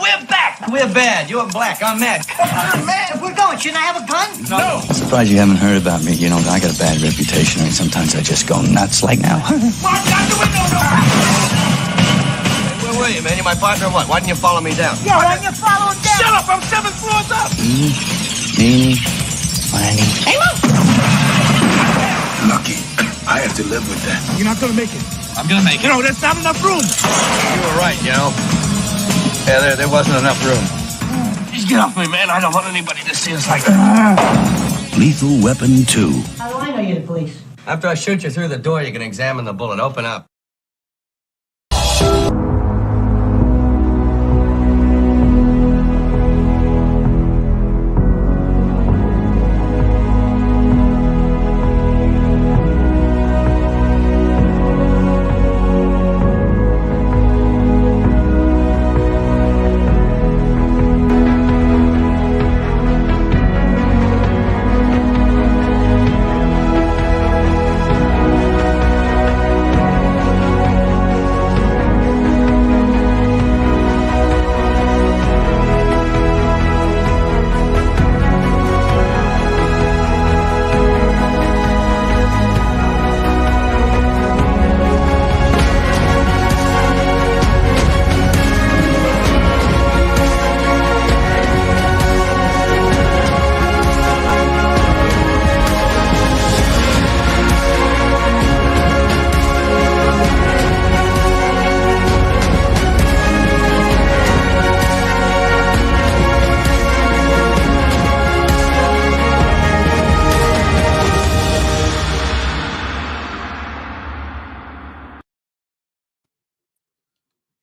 we're back. We're bad. You're black. I'm mad. Come on, man. If we're going, shouldn't I have a gun? No. I'm surprised you haven't heard about me. You know, I got a bad reputation. I mean, sometimes I just go nuts like now. Mark, out the window. Where were you, man? You my partner or what? Why didn't you follow me down? Yeah, why didn't you follow him down? Shut up. I'm 7 floors up. Meanie, miny. Hey, look. Lucky. I have to live with that. You're not going to make it. I'm gonna make it. You know, there's not enough room. You were right, you know. Yeah, there wasn't enough room. Just get off me, man. I don't want anybody to see us like that. Lethal Weapon 2. How do I know you're the police? After I shoot you through the door, you can examine the bullet. Open up.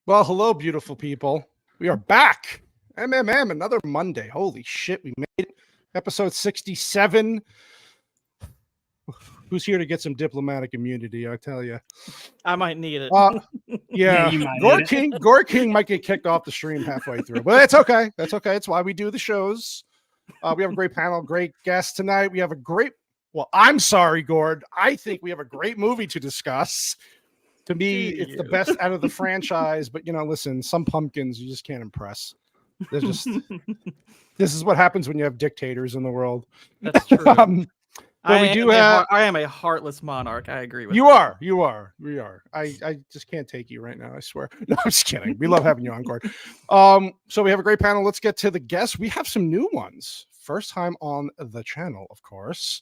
Well, hello, beautiful people. We are back. MMM, another Monday. Holy shit, we made it. Episode 67. Who's here to get some diplomatic immunity? I tell you. I might need it. Yeah, Gore King might get kicked off the stream halfway through, but that's okay. That's okay. It's why we do the shows. We have a great panel, great guests tonight. We have a great, well, I'm sorry, Gord. I think we have a great movie to discuss. To me, it's the best out of the franchise, but you know, listen, some pumpkins you just can't impress. They're just this is what happens when you have dictators in the world. That's true. I am a heartless monarch. I agree with you. That. We are. I just can't take you right now. I swear. No, I'm just kidding. We love having you on, Gord. So we have a great panel. Let's get to the guests. We have some new ones. First time on the channel, of course.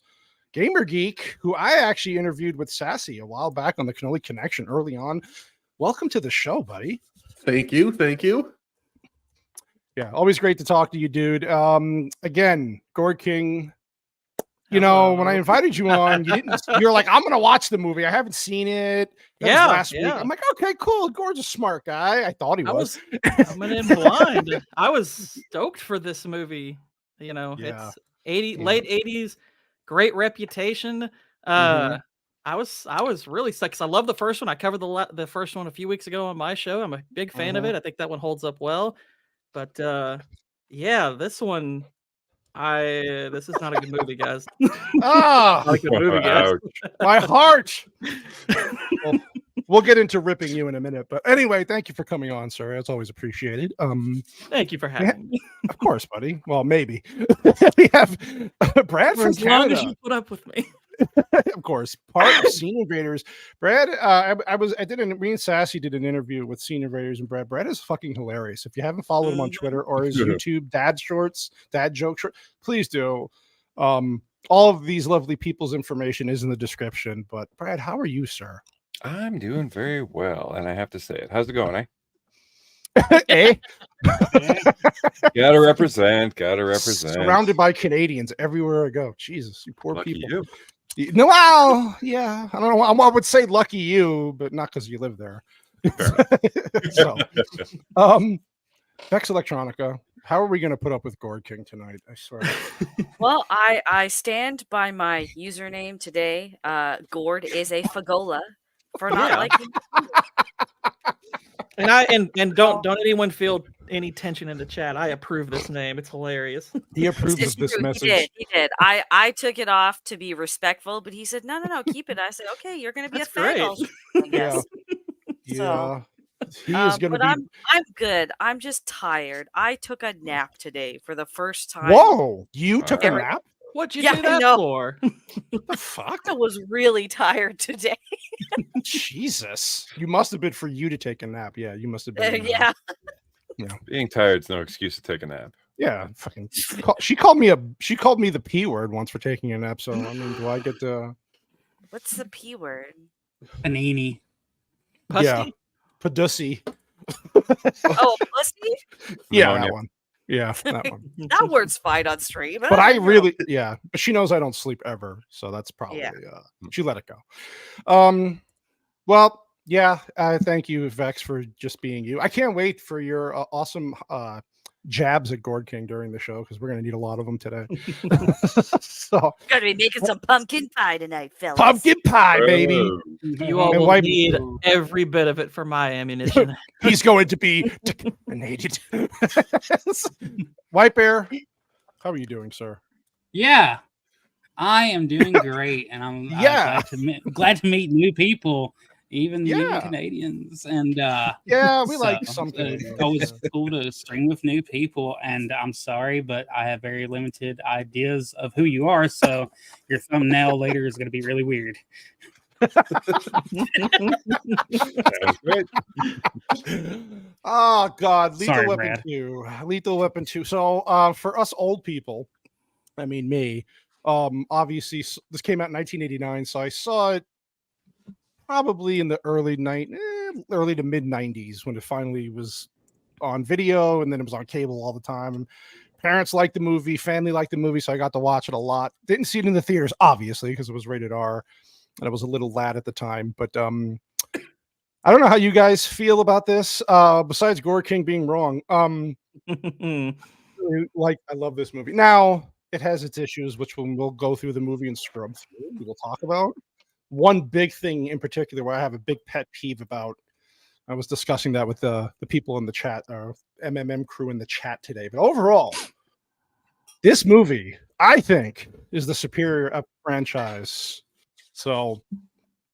Gamer Geek, who I actually interviewed with Sassy a while back on the Cannoli Connection early on. Welcome to the show, buddy. Thank you. Yeah, always great to talk to you, dude. Again, Gord King, you know, when I invited you on, you're like, I'm gonna watch the movie. I haven't seen it. That was last week. I'm like, okay, cool. Gord's a smart guy. I thought he was. Coming in blind. I was stoked for this movie. You know, it's late 80s. Great reputation. I was really psyched because I love the first one. I covered the first one a few weeks ago on my show. I'm a big fan of it. I think that one holds up well. But yeah, this one, this is not a good movie, guys. Not a good movie, guys. My heart. We'll get into ripping you in a minute, but anyway, thank you for coming on, sir. It's always appreciated. Thank you for having me. Of course, buddy. Well, maybe we have Brad from as Canada. Long as you put up with me. Of course, part of Scene Invaders. Brad, me and Sassy did an interview with Scene Invaders and Brad. Brad is fucking hilarious. If you haven't followed him on Twitter or his YouTube dad joke short, please do. All of these lovely people's information is in the description. But Brad, how are you, sir? I'm doing very well, and I have to say it. How's it going, eh? Gotta represent. Surrounded by Canadians everywhere I go. Jesus, you poor Lucky people. You. No, well, yeah. I don't know. I would say lucky you, but not because you live there. So, Vex Electronica. How are we going to put up with Gord King tonight? I swear. Well, I stand by my username today. Gord is a fagola for not liking. And don't anyone feel any tension in the chat. I approve this name. It's hilarious. He approves of this message. He did. I took it off to be respectful, but he said, no, keep it. I said, okay, you're going to be That's a faggot, I guess. Yeah. So, He is going to But be. I'm good. I'm just tired. I took a nap today for the first time. Whoa! You took a nap? What'd you Yeah, do I that know. for? What the fuck? I was really tired today. Jesus, you must have been for you to take a nap. Yeah, you must have been. Yeah. Being tired's no excuse to take a nap. Yeah, fucking. She called me the P word once for taking a nap. So I mean, do I get to? What's the P word? Panini. Yeah, Padussy. Oh, pussy? Yeah, Pneumonia. that one. Yeah, that one. That word's fine on stream. But I really, but she knows I don't sleep ever, so that's probably she let it go. Well, yeah, thank you, Vex, for just being you. I can't wait for your awesome jabs at Gord King during the show because we're gonna need a lot of them today. So gonna be making some pumpkin pie tonight, fellas. pumpkin pie, baby. You all will need every bit of it for my ammunition. He's going to be terminated. White Bear, how are you doing, sir? Yeah, I am doing great, and I'm glad to meet new people, even Canadians. And we like something. It's always cool to stream with new people. And I'm sorry, but I have very limited ideas of who you are, so your thumbnail later is going to be really weird. Oh God, Sorry, Weapon Brad. 2. Lethal Weapon 2. So for us old people, I mean me, obviously this came out in 1989, so I saw it probably in the early to mid 90s when it finally was on video, and then it was on cable all the time. And parents liked the movie, family liked the movie, so I got to watch it a lot. Didn't see it in the theaters, obviously, because it was rated R, and I was a little lad at the time. But I don't know how you guys feel about this. Besides Gore King being wrong, I love this movie. Now it has its issues, which we'll go through the movie and scrub through. We will talk about one big thing in particular where I have a big pet peeve about. I was discussing that with the people in the chat, or MMM crew in the chat today. But overall, this movie, I think, is the superior franchise. So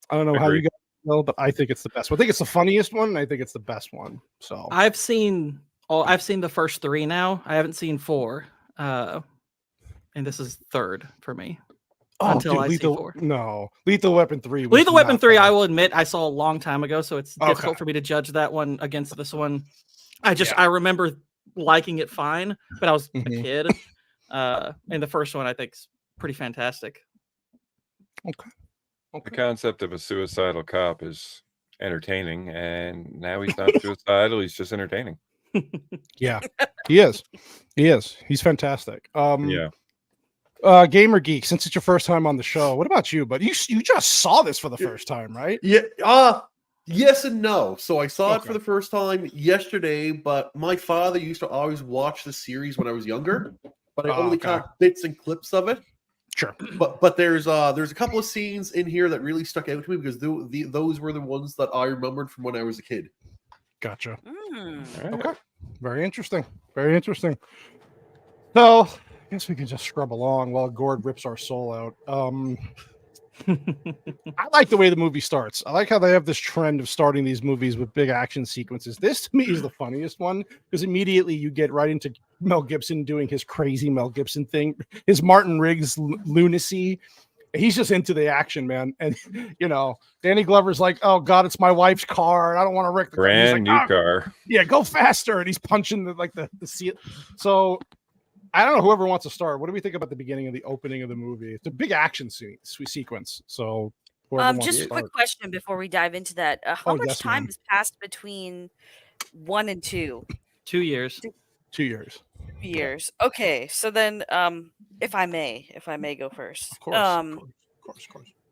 I don't know how you guys feel, but I think it's the best one. I think it's the funniest one, and I think it's the best one. So I've seen the first 3 now. I haven't seen 4. And this is third for me. Until I see 4. No, Lethal Weapon 3. Lethal Weapon 3, I will admit, I saw a long time ago, so it's difficult for me to judge that one against this one. I remember liking it fine, but I was a kid. And the first one, I think, is pretty fantastic. Okay. The concept of a suicidal cop is entertaining, and now he's not suicidal; he's just entertaining. Yeah, he is. He's fantastic. Gamer Geek, since it's your first time on the show, what about you? But you just saw this for the first time, right? Yeah. Yes and no. So I saw it for the first time yesterday, but my father used to always watch the series when I was younger, but I only caught bits and clips of it. Sure. But there's a couple of scenes in here that really stuck out to me because those were the ones that I remembered from when I was a kid. Gotcha. Okay. Very interesting. Very interesting. So I guess we can just scrub along while Gord rips our soul out. I like the way the movie starts. I like how they have this trend of starting these movies with big action sequences. This to me is the funniest one because immediately you get right into Mel Gibson doing his crazy Mel Gibson thing, his Martin Riggs lunacy. He's just into the action, man. And Danny Glover's like, "Oh God, it's my wife's car, and I don't want to wreck the brand new car. Yeah, go faster!" And he's punching the seat. So I don't know. Whoever wants to start. What do we think about the beginning of the opening of the movie? It's a big action sequence. So, just a quick question before we dive into that: how much time has passed between 1 and 2? 2 years. 2 years. Years. Okay, so then, if I may go first. Of course.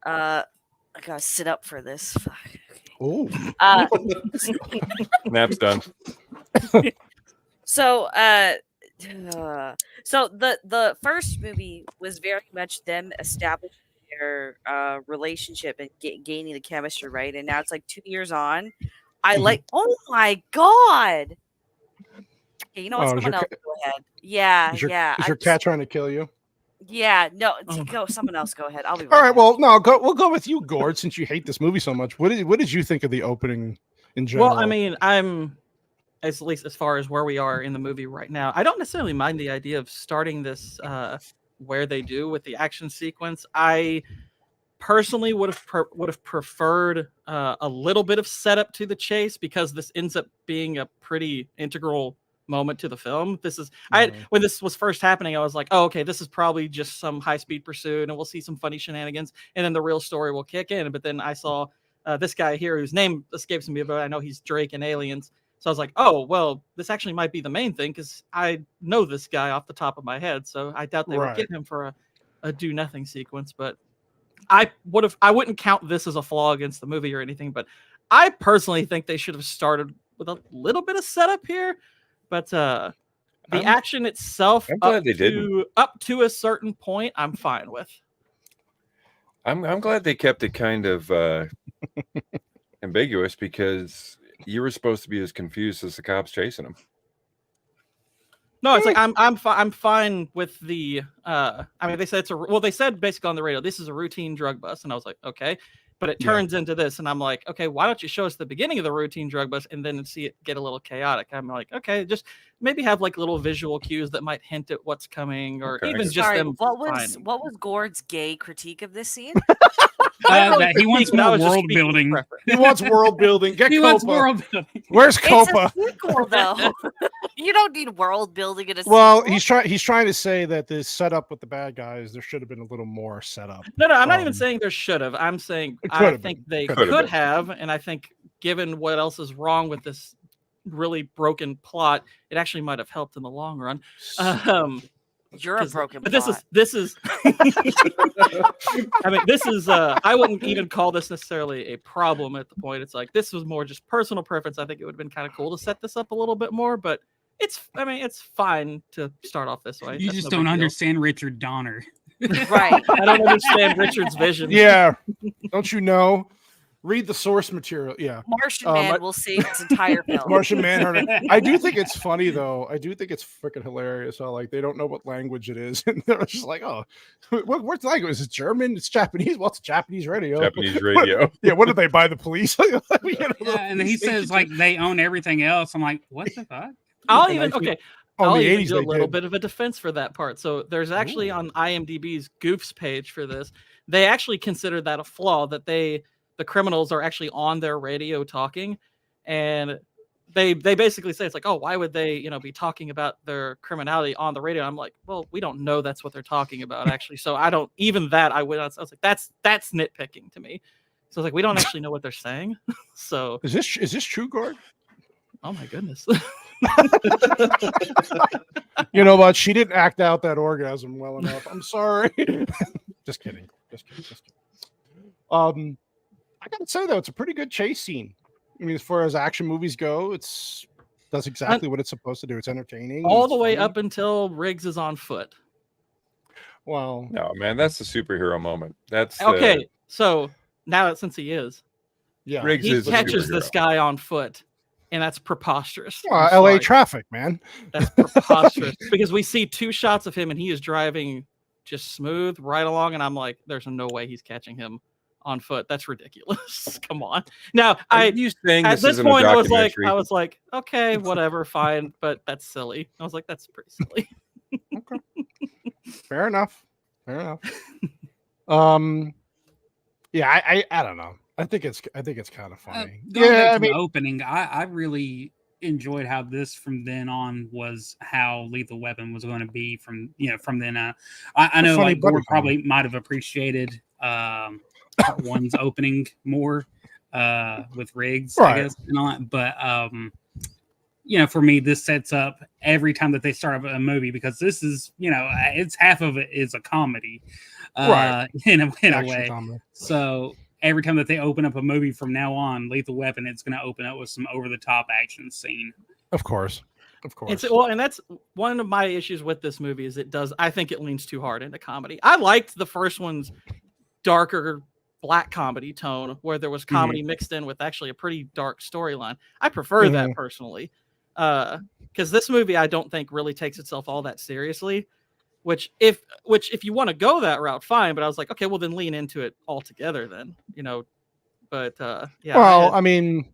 I gotta sit up for this. Oh. Nap's done. So the first movie was very much them establishing their relationship and gaining the chemistry, right? And now it's like 2 years on. Oh my God. Okay, you know what? Someone else go ahead. Yeah, is your cat trying to kill you? Yeah, no, go. Someone else go ahead. I'll be right all right. back. Well, no, we'll go with you, Gord, since you hate this movie so much. What did you think of the opening? in general. Well, I mean, at least as far as where we are in the movie right now, I don't necessarily mind the idea of starting this where they do with the action sequence. I personally would have preferred a little bit of setup to the chase, because this ends up being a pretty integral moment to the film. This is when this was first happening, I was like, oh, okay, this is probably just some high-speed pursuit and we'll see some funny shenanigans and then the real story will kick in. But then I saw this guy here whose name escapes me, but I know he's Drake in Aliens. So I was like, oh, well, this actually might be the main thing, because I know this guy off the top of my head. So I doubt they would get him for a do nothing sequence. But I wouldn't count this as a flaw against the movie or anything. But I personally think they should have started with a little bit of setup here. But the action itself, up to a certain point, I'm fine with. I'm glad they kept it kind of ambiguous, because you were supposed to be as confused as the cops chasing him. No, it's like I'm fine with the. I mean, they said they said basically on the radio, this is a routine drug bust, and I was like, okay. But it turns into this, and I'm like, okay, why don't you show us the beginning of the routine drug bust and then see it get a little chaotic? I'm like, okay, just maybe have like little visual cues that might hint at what's coming, or even just them. What was Gord's gay critique of this scene? That he wants more world building. He wants world building. Get Copa. World building. Where's Copa? It's a sequel, though. You don't need world building in a sequel. Well, he's trying to say that this setup with the bad guys, there should have been a little more setup. No, I'm not even saying there should have. I'm saying I think they could have, and I think given what else is wrong with this really broken plot, it actually might have helped in the long run. You're a broken but plot. this is I mean, this is I wouldn't even call this necessarily a problem at the point. It's like, this was more just personal preference. I think it would have been kind of cool to set this up a little bit more, but it's fine to start off this way. You just don't understand Richard Donner. Right. I don't understand Richard's vision. Yeah. Don't you know? Read the source material. Yeah. Martian Man will save its entire film. Martian Manhunter. I do think it's funny, though. I do think it's freaking hilarious how, like, they don't know what language it is. And they're just like, oh, what's language? Is it German? It's Japanese. Well, it's Japanese radio. Japanese radio. Yeah, what did they buy the police? And he says, like, they own everything else. I'm like, what the fuck? I'll even do a little did. bit of a defense for that part. So there's actually on IMDb's Goofs page for this, they actually consider that a flaw, that the criminals are actually on their radio talking, and they basically say, it's like, oh, why would they be talking about their criminality on the radio? I'm like, well, we don't know that's what they're talking about, actually. So I don't even that I was like, that's nitpicking to me. So I was like, we don't actually know what they're saying. So is this true, Gord? Oh my goodness. You know what? She didn't act out that orgasm well enough. I'm sorry. Just kidding. I gotta say, though, it's a pretty good chase scene. I mean, as far as action movies go, does exactly what it's supposed to do. It's entertaining. All the way up until Riggs is on foot. Well, no, man, that's the superhero moment. That's okay. So now, since he is, Riggs he is catches this guy on foot, and that's preposterous. LA traffic, man. That's preposterous because we see 2 shots of him, and he is driving just smooth right along, and I'm like, there's no way he's catching him on foot. That's ridiculous. Come on. Now, at this point, I was like, okay, whatever, fine, but that's silly. I was like, that's pretty silly. Okay. Fair enough. Yeah, I don't know. I think it's kind of funny. I mean, the opening, I really enjoyed how this from then on was how Lethal Weapon was going to be from then on. I know like Gord probably might have appreciated part one's opening more with Riggs, right. I guess, and all that. But for me, this sets up every time that they start a movie, because this is, it's half of it is a comedy, right? In a way. Comedy. So every time that they open up a movie from now on, Lethal Weapon, it's going to open up with some over the top action scene. Of course. And that's one of my issues with this movie is I think it leans too hard into comedy. I liked the first one's darker black comedy tone where there was comedy mixed in with actually a pretty dark storyline. I prefer that personally. Because this movie, I don't think really takes itself all that seriously, which if you want to go that route, fine. But I was like, okay, well then lean into it altogether then, but yeah. Well, I mean,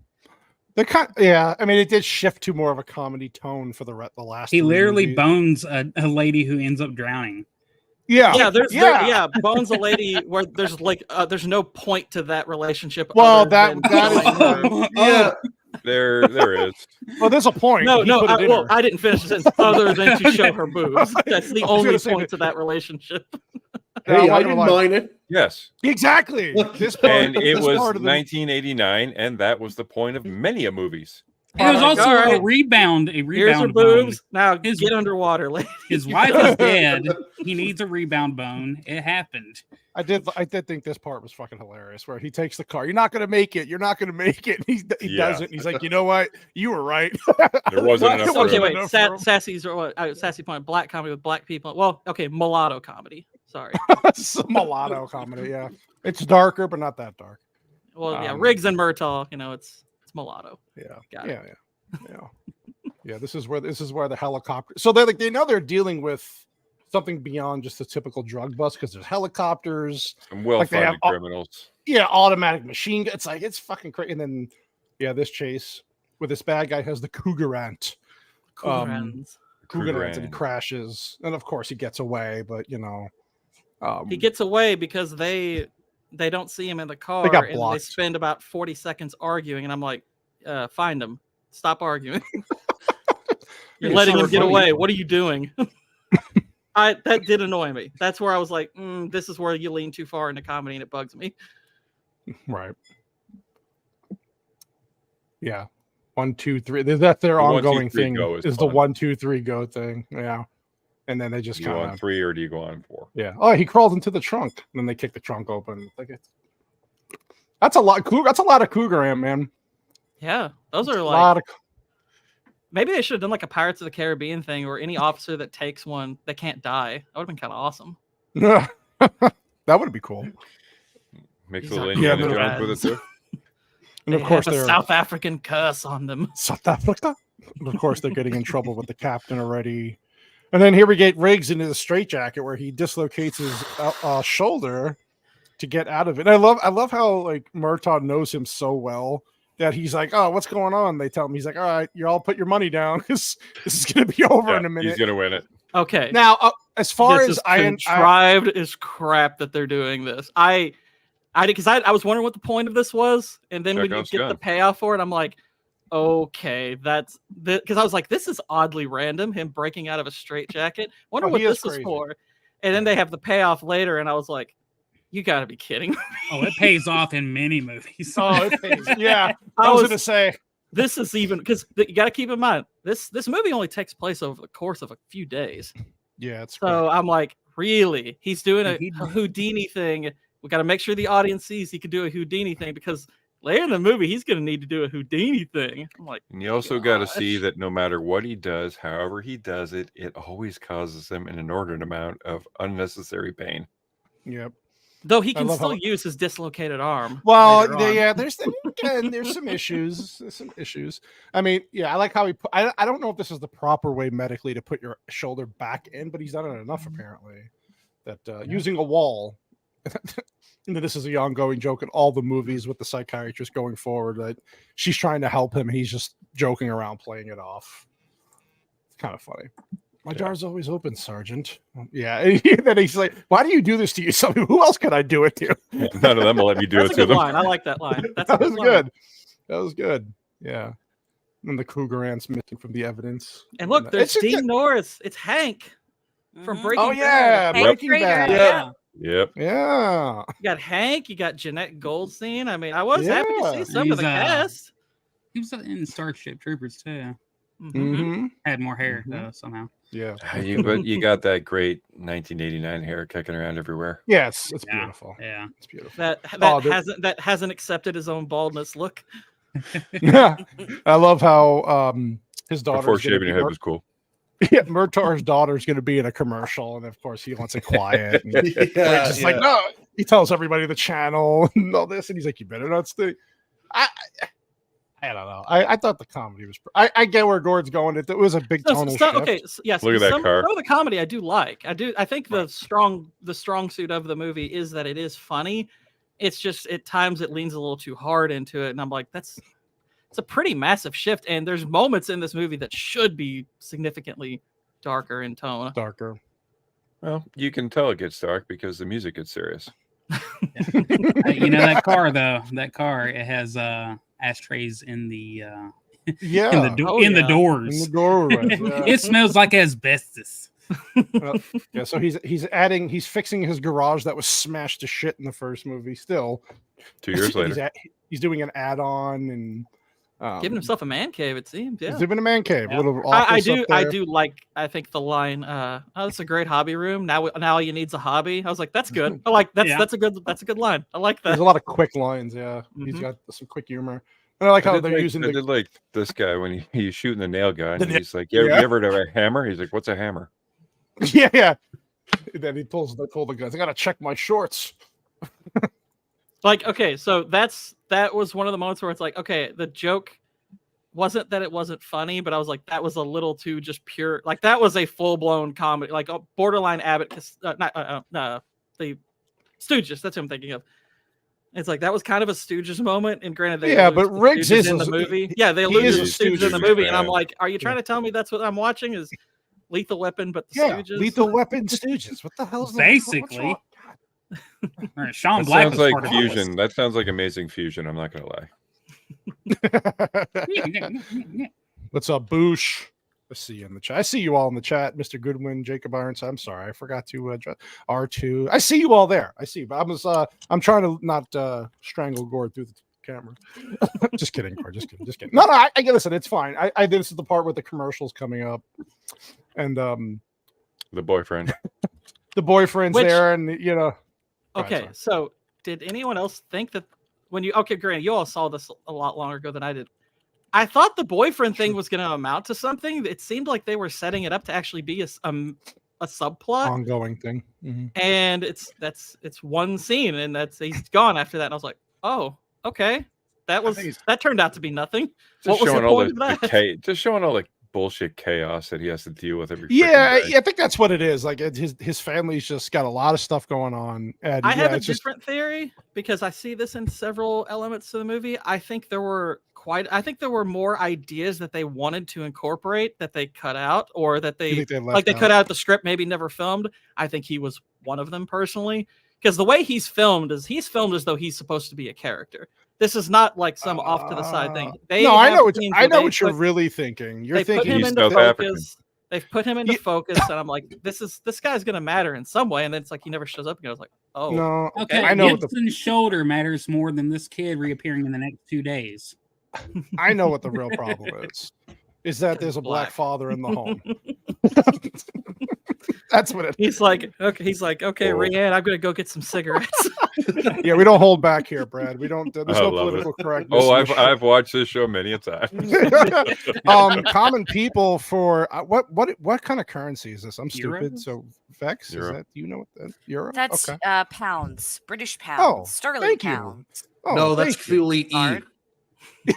Yeah. I mean, it did shift to more of a comedy tone for the last. He literally movies. bones a lady who ends up drowning. Yeah, bones a lady where there's like there's no point to that relationship. Well, that is yeah. There is. Well, there's a point. No, I didn't finish the sentence other than to show her boobs. That's the only point to that relationship. Hey, I didn't mind it. Yes, exactly. And it was 1989, and that was the point of many a movies. It was also a rebound. Here's her boobs. Now get underwater, lady. His wife is dead. He needs a rebound bone. It happened. I did think this part was fucking hilarious, where he takes the car. You're not gonna make it. You're not gonna make it. He doesn't. He's like, you know what? You were right. There wasn't enough. Okay, wait. Sassy's sassy point. Black comedy with black people. Well, okay, mulatto comedy. Sorry. It's a mulatto comedy. Yeah, it's darker, but not that dark. Well, yeah, Riggs and Murtaugh. It's mulatto. Yeah. Yeah. This is where the helicopter. So they know they're dealing with something beyond just a typical drug bust, because there's helicopters, some well-funded criminals. Automatic machine gun. It's fucking crazy. And then this chase with this bad guy has the Cougarant. Cougarans. And he crashes, and of course he gets away. But he gets away because they don't see him in the car, they got and blocked. they spend about 40 seconds arguing, and I'm like, find him. Stop arguing. You're letting him get away. What are you doing? That did annoy me. That's where I was like, this is where you lean too far into comedy, and it bugs me. Right. Yeah. 1, 2, 3. That's their ongoing thing. Is the 1, 2, 3 go thing. Yeah. And then they just go on 3, or do you go on 4? Yeah. Oh, he crawled into the trunk, and then they kick the trunk open. That's a lot. That's a lot of Cougarant, man. Yeah, those are like. Maybe they should have done like a Pirates of the Caribbean thing, where any officer that takes one, they can't die. That would have been kind of awesome. That would be cool. Mix a little Indiana Jones with it too. And of course, there's a South African curse on them. South Africa. And of course, they're getting in trouble with the captain already. And then here we get Riggs into the straitjacket, where he dislocates his shoulder to get out of it. And I love how Murtaugh knows him so well that he's like, oh, what's going on? They tell him, he's like, all right, you all put your money down, because this is going to be over in a minute. He's going to win it. Okay. Now, as far as contrived is crap that they're doing this. I was wondering what the point of this was, and then when you get the payoff for it, I'm like, okay, that's because I was like, this is oddly random. Him breaking out of a straitjacket. Wonder what this is for. And then they have the payoff later, and I was like, you got to be kidding me. Oh, it pays off in many movies. Oh, it pays. Yeah, I was going to say this is even because you got to keep in mind this movie only takes place over the course of a few days. Yeah, it's so I'm like, really? He's doing a Houdini thing. We got to make sure the audience sees he can do a Houdini thing, because later in the movie he's going to need to do a Houdini thing. I'm like, and you also got to see that no matter what he does, however he does it, it always causes him an inordinate amount of unnecessary pain. Yep. Though he can still use his dislocated arm. Well, there's some issues. There's some issues. I mean, I like how he put. I don't know if this is the proper way medically to put your shoulder back in, but he's done it enough apparently that using a wall. This is a ongoing joke in all the movies with the psychiatrist going forward, that she's trying to help him. He's just joking around, playing it off. It's kind of funny. My jar's always open, Sergeant. Yeah. And then he's like, why do you do this to yourself? Who else can I do it to? None of them will let me do it to them. Line. I like that line. That was good. That was good. Yeah. And the Cougarant's missing from the evidence. And look, there's Dean Norris. It's Hank from Breaking Bad. Oh, yeah. Breaking Bad. Yeah. Yep. Yeah. You got Hank. You got Jeanette Goldstein. I mean, I was happy to see some of the cast. He was in Starship Troopers too. Mm-hmm. Had more hair though somehow. Yeah. But you got that great 1989 hair kicking around everywhere. Yes, it's beautiful. Yeah, it's beautiful. That hasn't accepted his own baldness look. Yeah, I love how his daughter before shaving your head was cool. Yeah, Murtaugh's daughter's going to be in a commercial, and of course he wants it quiet. And like, no, he tells everybody the channel and all this, and he's like, "You better not stay." I don't know. I thought the comedy was. I get where Gord's going. It was a big tonal shift. Okay, yes. Look at that car. Some of the comedy I do like. I think the strong suit of the movie is that it is funny. It's just at times it leans a little too hard into it, and I'm like, that's it's a pretty massive shift. And there's moments in this movie that should be significantly darker in tone. Darker. Well, you can tell it gets dark because the music gets serious. You know that car though. That car it has ashtrays in the in the doors. In the doorway. It smells like asbestos. Yeah, so he's fixing his garage that was smashed to shit in the first movie. Still, 2 years later, he's doing an add-on and giving himself a man cave. It seems. Yeah, he's living in a man cave. Yeah. Little I office up there. I do like. I think the line. Oh, it's a great hobby room. Now all you need's a hobby. I was like, that's good. I like that's a good line. I like that. There's a lot of quick lines. Yeah, he's got some quick humor. And I like how they're using. I did like this guy when he's shooting the nail gun. And he's like, you ever have a hammer? He's like, what's a hammer? Yeah. And then they pull the guns. I gotta check my shorts. Like, okay, so that was one of the moments where it's like, okay, the joke wasn't that it wasn't funny, but I was like, that was a little too just pure. Like, that was a full blown comedy, like borderline Abbott, the Stooges. That's what I'm thinking of. It's like that was kind of a Stooges moment, and granted, but Riggs is in the movie. Yeah, they alluded to the Stooges in the movie, and I'm like, are you trying to tell me that's what I'm watching? Is Lethal Weapon, but the Stooges? Lethal Weapon Stooges. What the hell's basically? That? Sean That Black sounds was like part of fusion. That sounds like amazing fusion. I'm not gonna lie. What's up, Boosh? Let's see you in the chat. I see you all in the chat, Mr. Goodwin, Jacob Irons. I'm sorry, I forgot to R2. I see you all there. I see, but I'm trying to not strangle Gord through the camera. Just kidding, Gord. Just kidding. No, I listen. It's fine. This is the part where the commercial's coming up, and the boyfriend. The boyfriend's there, and Okay, so did anyone else think that when you granted, you all saw this a lot longer ago than I did. I thought the boyfriend thing was going to amount to something. It seemed like they were setting it up to actually be a subplot, ongoing thing, and it's one scene, and he's gone after that. And I was like, oh, okay, that turned out to be nothing. Just showing all just showing all the bullshit chaos that he has to deal with every. Yeah, I think that's what it is. Like his family's just got a lot of stuff going on. And I have a different theory because I see this in several elements of the movie. I think there were more ideas that they wanted to incorporate that they cut out, or that they cut out the script, maybe never filmed. I think he was one of them personally, because the way he's filmed as though he's supposed to be a character. This is not like some off to the side thing. I know what you're really thinking. You're thinking he's South African. They've put him into focus, and I'm like, this guy's gonna matter in some way. And then it's like he never shows up again. I was like, oh, no. Okay, I know Gibson's shoulder matters more than this kid reappearing in the next 2 days. I know what the real problem is that there's a black father in the home. That's what it is. He's like, okay, Rianne, I'm gonna go get some cigarettes. Yeah, we don't hold back here, Brad. We don't. There's no political correctness. Oh, I've watched this show many a time. Common people for what kind of currency is this? I'm stupid. Euros? So Vex, Euro. is that? Do you know what that euro? That's okay. Pounds, British pounds, Oh, sterling thank you. pounds. Oh, No, that's thank you. fully E.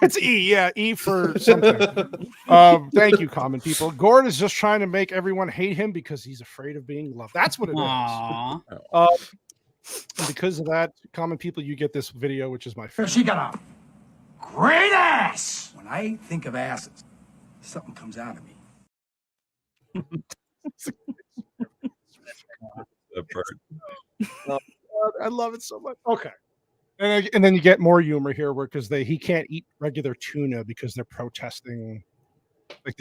It's E, yeah, E for something. Thank you, common people. Gord is just trying to make everyone hate him because he's afraid of being loved. That's what it Aww. is. And because of that, common people, you get this video, which is my favorite. She got a great ass. When I think of asses, something comes out of me. I love it so much. Okay. And then you get more humor here, because he can't eat regular tuna because they're protesting. Like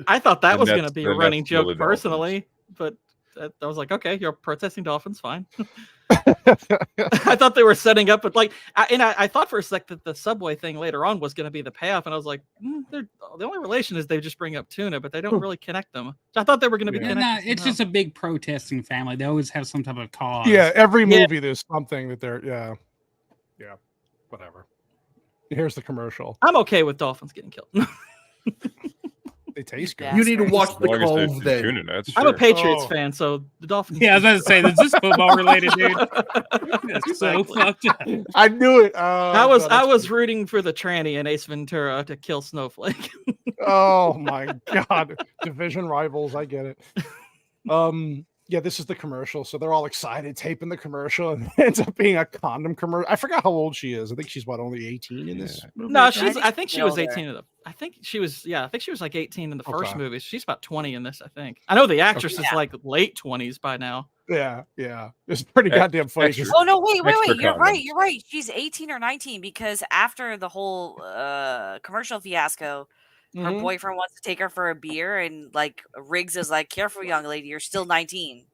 I thought that was going to be a running joke really personally, but I was like, okay, you're protesting dolphins, fine. I thought they were setting up, but I thought for a sec that the subway thing later on was going to be the payoff, and I was like, the only relation is they just bring up tuna, but they don't really connect them. So I thought they were going to be connected. No, it's just a big protesting family. They always have some type of cause. Yeah, every movie there's something that they're yeah, whatever. Here's the commercial. I'm okay with dolphins getting killed. They taste good. You need to watch the Cove then. I'm a Patriots fan, so the Dolphins. Yeah, I was about to say, is this football related, dude? That's so fucked up. I knew it. I was rooting for the tranny in Ace Ventura to kill Snowflake. Oh my god, division rivals. I get it. Yeah, this is the commercial. So they're all excited taping the commercial, and it ends up being a condom commercial. I forgot how old she is. I think she's only 18 in this movie. No, I think she was 18 I think she was like 18 in the first movie. She's about 20 in this, I think. I know the actress is like late 20s by now. Yeah. It's pretty goddamn funny. Oh no, wait. You're right. She's 18 or 19 because after the whole commercial fiasco, her boyfriend wants to take her for a beer, and like Riggs is like, "Careful, young lady, you're still 19."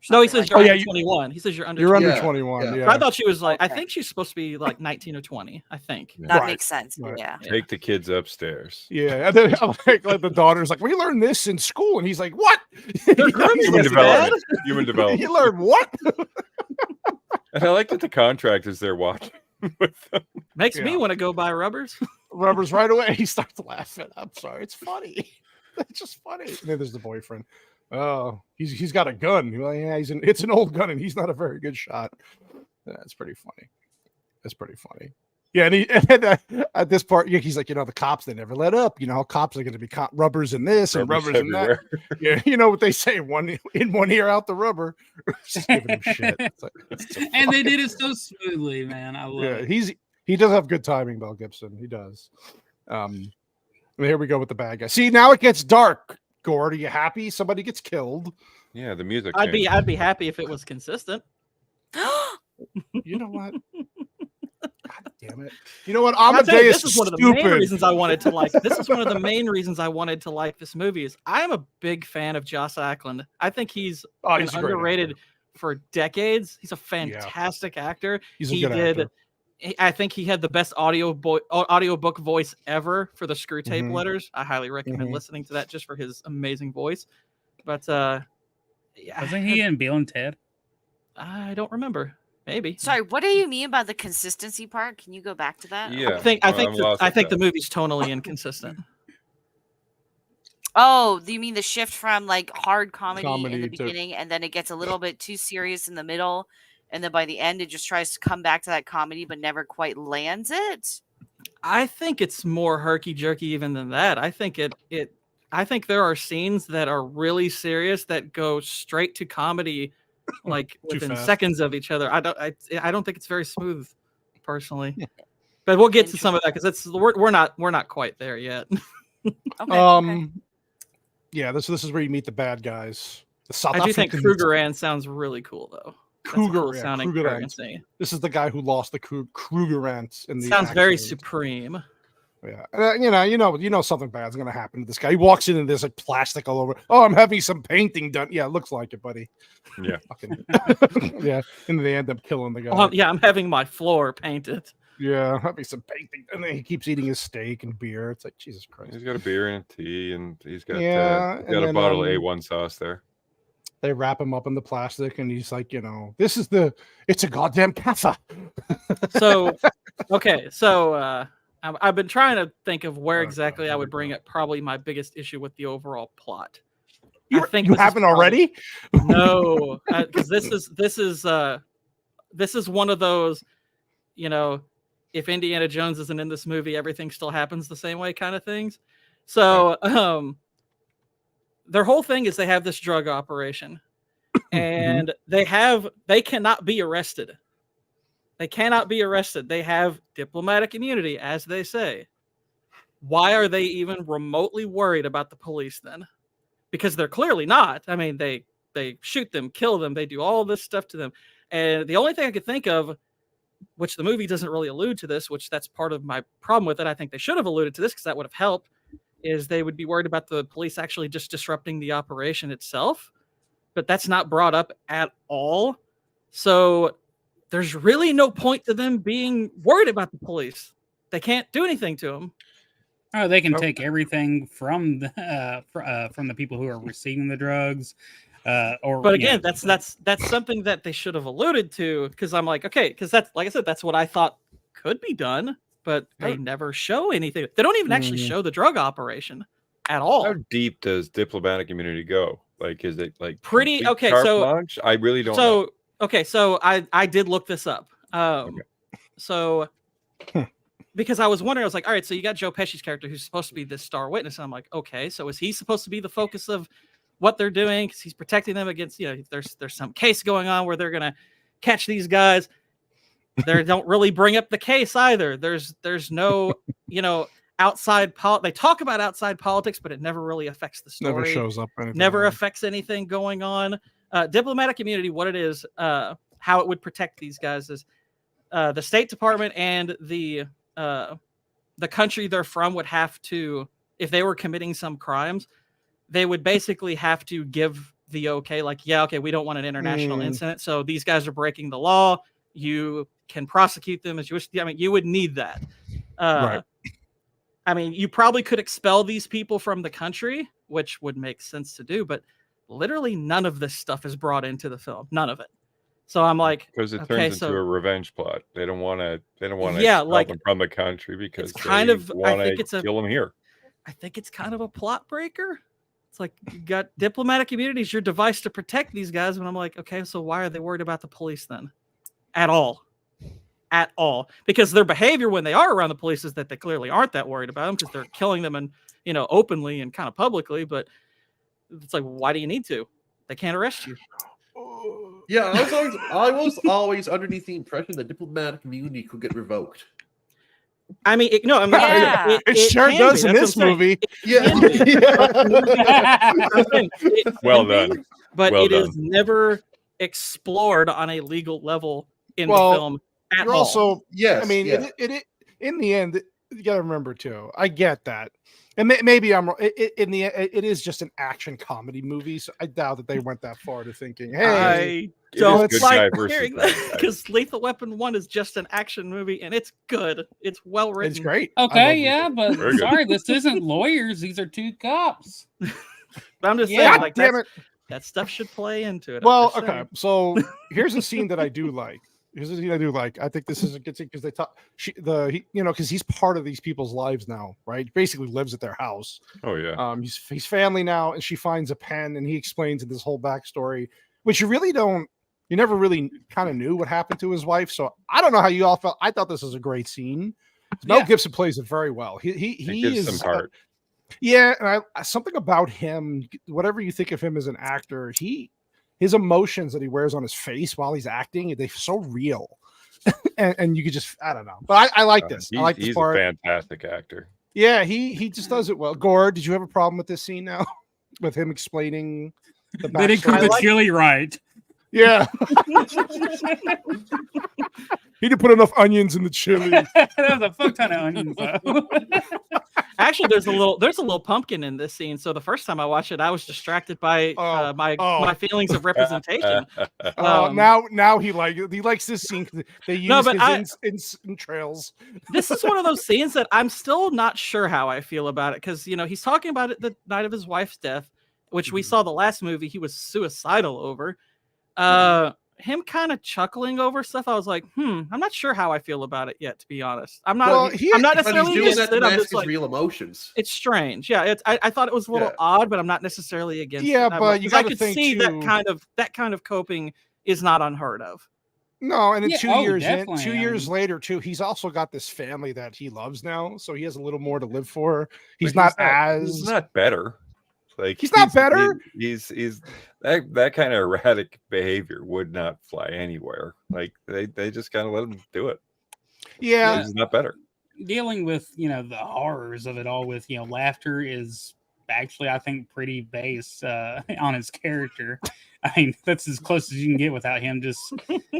No, he says you're under 21. He says you're under. You're under 21. Yeah. I thought she was like. I think she's supposed to be like 19 or 20. I think that makes sense. Right. Yeah. Take the kids upstairs. Yeah, and then like the daughter's like, "We learned this in school," and he's like, "What?" Human development. Human development. You learned what? And I like that the contractor's there watching with them. Makes me want to go buy rubbers. Rubbers right away. He starts laughing. I'm sorry, it's funny. It's just funny. And then there's the boyfriend. Oh, he's got a gun. Well, yeah, it's an old gun, and he's not a very good shot. That's pretty funny. That's pretty funny. Yeah, and at this part, he's like, the cops, they never let up. Cops are going to be rubbers in this and rubbers in that. Yeah, you know what they say, one in one ear, out the rubber. Just giving him shit. And they did it so smoothly, man. I love it. He does have good timing, Mel Gibson. He does. And here we go with the bad guy. See, now it gets dark. Gord, are you happy? Somebody gets killed. Yeah, the music. I'd be happy if it was consistent. You know what? God damn it! You know what? Amadeus this is one of the main reasons I wanted to like. This is one of the main reasons I wanted to like this movie. Is I am a big fan of Joss Ackland. I think he's been underrated for decades. He's a fantastic actor. He's a good actor. I think he had the best audiobook voice ever for the Screw Tape Letters. I highly recommend listening to that just for his amazing voice. But wasn't he in Bill and Ted? I don't remember. Maybe. Sorry, what do you mean by the consistency part? Can you go back to that? Yeah, I think the movie's tonally inconsistent. Oh, do you mean the shift from like hard comedy in the beginning, and then it gets a little bit too serious in the middle, and then by the end it just tries to come back to that comedy but never quite lands it? I think it's more herky jerky even than that. I think I think there are scenes that are really serious that go straight to comedy, like within seconds of each other. I don't think it's very smooth, personally. But we'll get to some of that because we're not quite there yet. Okay. Yeah, this is where you meet the bad guys. I do think Krugerrand sounds really cool though. Krugerrand. This is the guy who lost the Krugerrand in the sounds very supreme. Yeah, you know something bad's gonna happen to this guy. He walks in and there's like plastic all over. Oh, I'm having some painting done. Yeah, it looks like it, buddy. Yeah, yeah. And they end up killing the guy. Oh, yeah, I'm having my floor painted. Yeah, I'm having some painting, and then he keeps eating his steak and beer. It's like Jesus Christ. He's got a beer and a tea, and he's got a bottle of A1 sauce there. They wrap him up in the plastic, and he's like, it's a goddamn cafe. So, okay, so. I've been trying to think of where exactly I would bring up probably my biggest issue with the overall plot. You haven't already? No, because this is one of those, if Indiana Jones isn't in this movie, everything still happens the same way kind of things. So their whole thing is they have this drug operation, and they cannot be arrested. They cannot be arrested. They have diplomatic immunity, as they say. Why are they even remotely worried about the police then? Because they're clearly not. I mean, they shoot them, kill them. They do all this stuff to them. And the only thing I could think of, which the movie doesn't really allude to this, which that's part of my problem with it. I think they should have alluded to this because that would have helped, is they would be worried about the police actually just disrupting the operation itself. But that's not brought up at all. So there's really no point to them being worried about the police. They can't do anything to them. Oh, they can take everything from the people who are receiving the drugs. But again, that's something that they should have alluded to, because I'm like, okay, because that's, like I said, that's what I thought could be done, but they never show anything. They don't even actually show the drug operation at all. How deep does diplomatic immunity go? Like, is it like pretty okay? So launch? I really don't know. Okay, so I did look this up. So because I was wondering, I was like, all right, so you got Joe Pesci's character who's supposed to be this star witness. And I'm like, okay, so is he supposed to be the focus of what they're doing because he's protecting them against, there's some case going on where they're gonna catch these guys. They don't really bring up the case either. There's no, outside they talk about outside politics, but it never really affects the story. Never shows up. Never affects anything going on. Diplomatic immunity, what it is, how it would protect these guys is the State Department and the country they're from would have to, if they were committing some crimes, they would basically have to give the okay, like, yeah, okay, we don't want an international incident, so these guys are breaking the law. You can prosecute them as you wish. I mean, you would need that. Right. I mean, you probably could expel these people from the country, which would make sense to do, but literally none of this stuff is brought into the film. None of it. So I'm like, because it turns into a revenge plot. They don't want to. They don't want to expel them from the country because it's kind of. I think it's kill them here. I think it's kind of a plot breaker. It's like you got diplomatic immunity is your device to protect these guys, and I'm like, okay, so why are they worried about the police then? At all. Because their behavior when they are around the police is that they clearly aren't that worried about them because they're killing them and openly and kind of publicly. But it's like, why do you need to? They can't arrest you. Yeah, I was always underneath the impression that diplomatic immunity could get revoked. I mean, it sure does in this movie. Well done. But it is never explored on a legal level in the film at all. Also, I mean, it in the end, you got to remember too. I get that, and maybe I'm in the. It is just an action comedy movie, so I doubt that they went that far to thinking, hey. I don't like hearing that because Lethal Weapon 1 is just an action movie and it's good. It's well written. It's great. Okay, yeah, but sorry, this isn't lawyers. These are two cops. But I'm just saying, like, damn it, that stuff should play into it. Well, okay, so here's a scene that I do like. I think this is a good scene because they talk. Because he's part of these people's lives now, right? He basically lives at their house. Oh yeah. He's family now, and she finds a pen, and he explains this whole backstory, which you never really kind of knew what happened to his wife. So I don't know how you all felt. I thought this was a great scene. Mel Gibson plays it very well. He gives is some heart. And something about him, whatever you think of him as an actor, his emotions that he wears on his face while he's acting, they're so real. and you could just, I don't know. But I like this. I like this part. He's a fantastic actor. Yeah, he just does it well. Gore, did you have a problem with this scene now? With him explaining the backstory? They didn't cook the chili right. Yeah. He didn't put enough onions in the chili. That was a fuck ton of onions, though. Actually, there's a little pumpkin in this scene. So the first time I watched it, I was distracted by my feelings of representation. Now he likes this scene because they use his entrails. This is one of those scenes that I'm still not sure how I feel about it because he's talking about it the night of his wife's death, which we saw the last movie he was suicidal over. Him kind of chuckling over stuff. I was like, I'm not sure how I feel about it yet, to be honest. I'm not necessarily doing that to mask his like, real emotions. It's strange. Yeah, I thought it was a little odd, but I'm not necessarily against it. Yeah, but you got to think see that kind of coping is not unheard of. No, and then 2 years later too, he's also got this family that he loves now, so he has a little more to live for. He's not better. Like he's not better. He's that kind of erratic behavior would not fly anywhere. Like they just kind of let him do it. Yeah, he's not better. Dealing with the horrors of it all with laughter is actually, I think, pretty base on his character. I mean, that's as close as you can get without him just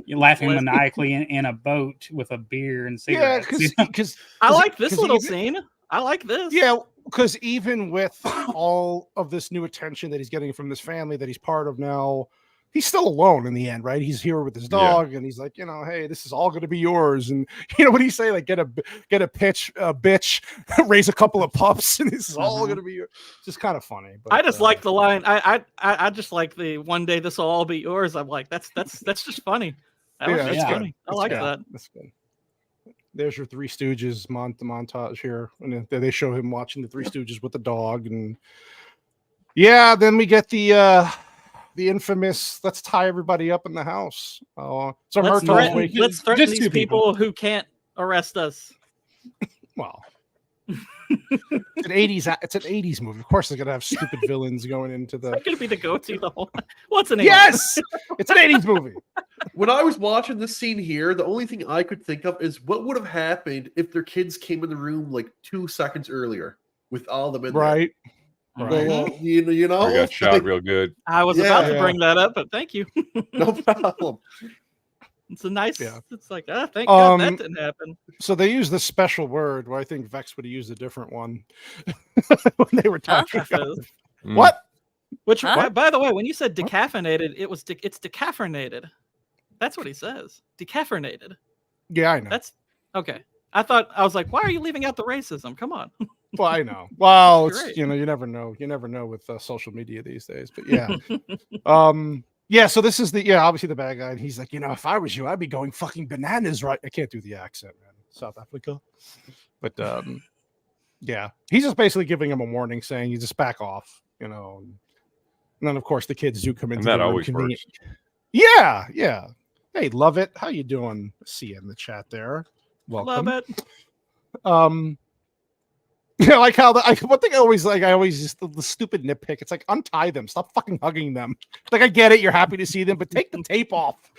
laughing maniacally in a boat with a beer and cigarettes. Yeah, because I like this little scene. I like this. Yeah, because even with all of this new attention that he's getting from this family that he's part of now, he's still alone in the end, right? He's here with his dog, and he's like, hey, this is all going to be yours. And what do you say? Like, get a bitch, raise a couple of pups, and this is all going to be yours. It's just kind of funny. But, I just like the line. I just like the one day this will all be yours. I'm like, that's just funny. That's funny. I like that. That's good. There's your Three Stooges montage here, and they show him watching the Three Stooges with the dog, and then we get the infamous "let's tie everybody up in the house." So let's threaten these people who can't arrest us. Well, It's an 80s. It's an 80s movie. Of course, they're gonna have stupid villains going into the. It's gonna be the goatee the whole. What's an 80s? Yes, it's an 80s movie. When I was watching this scene here, the only thing I could think of is what would have happened if their kids came in the room like 2 seconds earlier with all of them in right. there. Right. Well, you know, I got shot real good. I was about to bring that up, but thank you. No problem. It's a nice. Yeah. It's like, thank God that didn't happen. So they use this special word where I think Vex would have used a different one when they were talking. What? Which, by the way, when you said decaffeinated, it's decaffeinated. That's what he says. Decaffeinated. Yeah, I know. That's okay. I was like, why are you leaving out the racism? Come on. Well, I know. Well, it's, you know, you never know with social media these days. But yeah, yeah. So this is obviously the bad guy, and he's like, you know, if I was you, I'd be going fucking bananas, right? I can't do the accent, man. South Africa, but yeah, he's just basically giving him a warning, saying you just back off, you know. And then of course the kids do come into that always works. Yeah, yeah. Hey, love it. How you doing? See you in the chat there. Welcome. Love it. Yeah, like how one thing I always just the stupid nitpick. It's like untie them, stop fucking hugging them. Like I get it, you're happy to see them, but take the tape off.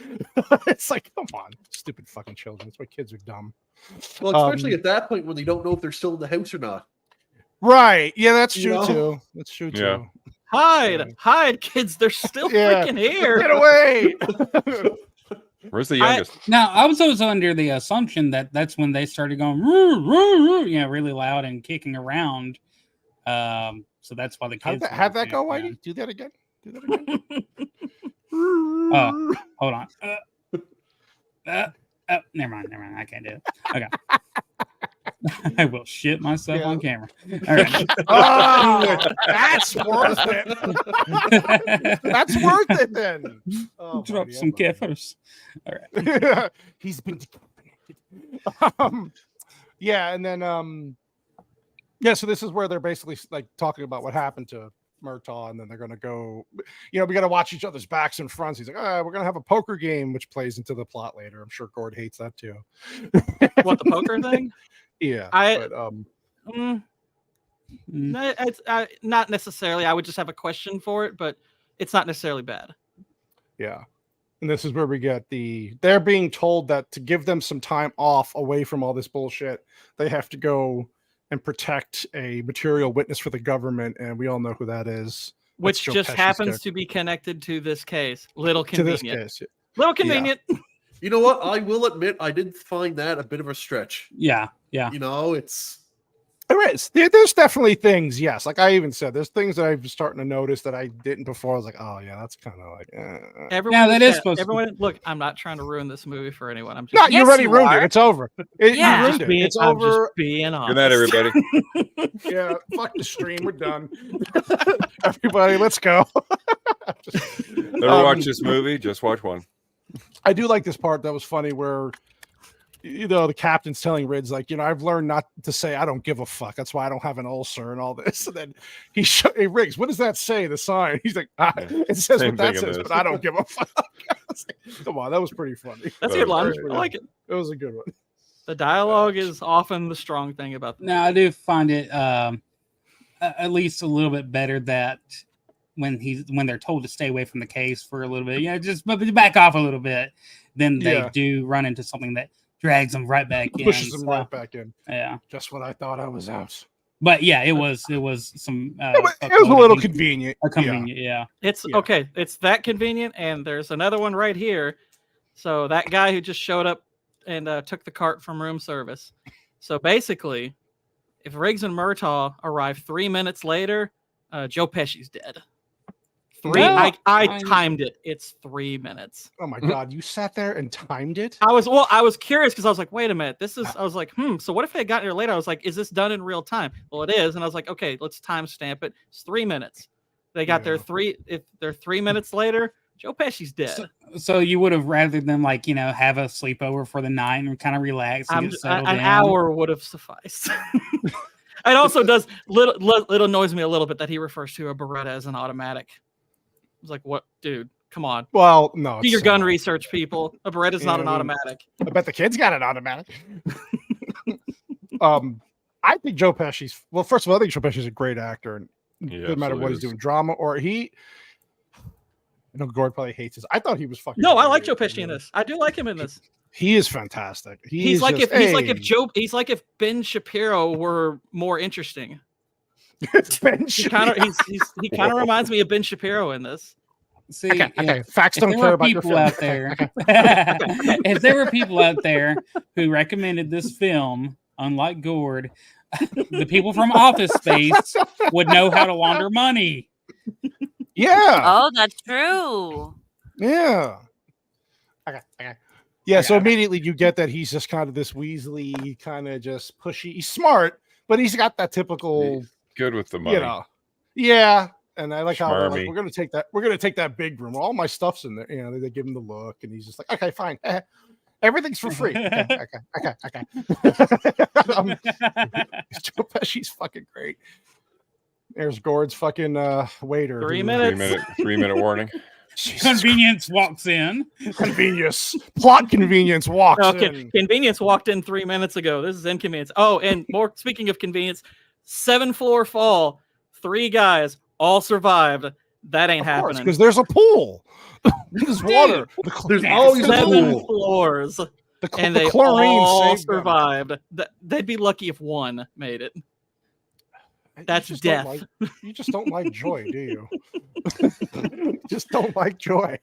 It's like, come on, stupid fucking children. That's why kids are dumb. Well, especially at that point when they don't know if they're still in the house or not. Right? Yeah, that's true too. That's true too. Hide, kids! They're still freaking here. Get away! Where's the youngest? Now, I was always under the assumption that that's when they started going, roo, roo, roo, you know, really loud and kicking around. So that's why the kids have that go, Whitey. Do that again. Do that again. Oh, hold on. Never mind. I can't do it. Okay. I will shit myself on camera. All right. Oh, that's worth it. That's worth it then. Oh, drop some caffers. All right. He's been yeah, and then yeah, so this is where they're basically like talking about what happened to Murtaugh, and then they're gonna go, you know, we gotta watch each other's backs and fronts. He's like, we're gonna have a poker game, which plays into the plot later. I'm sure Gord hates that too. What, the poker thing? Yeah, no, it's not necessarily. I would just have a question for it, but it's not necessarily bad. Yeah, and this is where we get they're being told that to give them some time off away from all this bullshit, they have to go and protect a material witness for the government, and we all know who that is. Which just happens to be connected to this case. Little convenient. To this case. Little convenient. Yeah. You know what? I will admit I did find that a bit of a stretch. Yeah. You know, there is. There's definitely things, yes. Like I even said, there's things that I'm starting to notice that I didn't before. I was like, oh yeah, that's kind of like. Everyone, that is supposed to. Look, I'm not trying to ruin this movie for anyone. I'm just. You already ruined it. It's over. You ruined it. It's over. I'm just being honest. Good night, everybody. Yeah, fuck the stream. We're done. Everybody, let's go. Never watch this movie. Just watch one. I do like this part that was funny where, you know, the captain's telling Rids, like, you know, I've learned not to say I don't give a fuck. That's why I don't have an ulcer and all this. And then hey, Riggs, what does that say? The sign. He's like, it says what that says, but I don't give a fuck. Like, come on, that was pretty funny. That's a good line. I like it. It was a good one. The dialogue is often the strong thing about this. Now, I do find it at least a little bit better that when they're told to stay away from the case for a little bit, just back off a little bit, then they do run into something that drags them right back in. Pushes them right back in. Yeah. Just when I thought I was out. But yeah, it was some it was a little convenient. Yeah. It's okay. It's that convenient, and there's another one right here. So that guy who just showed up and took the cart from room service. So basically, if Riggs and Murtaugh arrive 3 minutes later, Joe Pesci's dead. I timed it. It's 3 minutes. Oh my god, you sat there and timed it? I was curious because I was like, wait a minute, I was like, so what if they got here later? I was like, is this done in real time? Well, it is, and I was like, okay, let's timestamp it. It's 3 minutes. They got there if they're 3 minutes later, Joe Pesci's dead. So you would have rather than have a sleepover for the night and kind of relax and get settled an down? hour would have sufficed. It also does little annoys me a little bit that he refers to a Beretta as an automatic. I was like, what, dude? Come on. Well, no. Do your gun research, people. A Beretta's not an automatic. I bet the kid's got an automatic. I think Joe Pesci's well. First of all, I think Joe Pesci's a great actor, and no matter what he's doing, drama or he. I know Gord probably hates this. I thought he was fucking. No, I like Joe Pesci in this. I do like him in this. He is fantastic. He's like if Ben Shapiro were more interesting. Ben he kind of reminds me of Ben Shapiro in this. See, okay. Facts don't care about your film. Out there. If there were people out there who recommended this film, unlike Gord, the people from Office Space would know how to launder money. Yeah. Oh, that's true. Yeah. Okay. Yeah, so immediately you get that he's just kind of this Weasley, kind of just pushy. He's smart, but he's got that typical. He's good with the money. Yeah. And I like how Schmarmy. we're gonna take that big room. All my stuff's in there. You know, they give him the look, and he's just like, okay, fine. Everything's for free. Okay. Joe Pesci's fucking great. There's Gord's fucking waiter. 3 minutes. 3 minute warning. Convenience walks in. Plot convenience walks in. Convenience walked in 3 minutes ago. This is inconvenience. Oh, and more. Speaking of convenience, 7th-floor fall. 3 guys all survived. That ain't happening because there's a pool. There's water. There's always 7 floors, and they all survived. They'd be lucky if one made it. That's death. You just don't like joy, do you? Just don't like joy.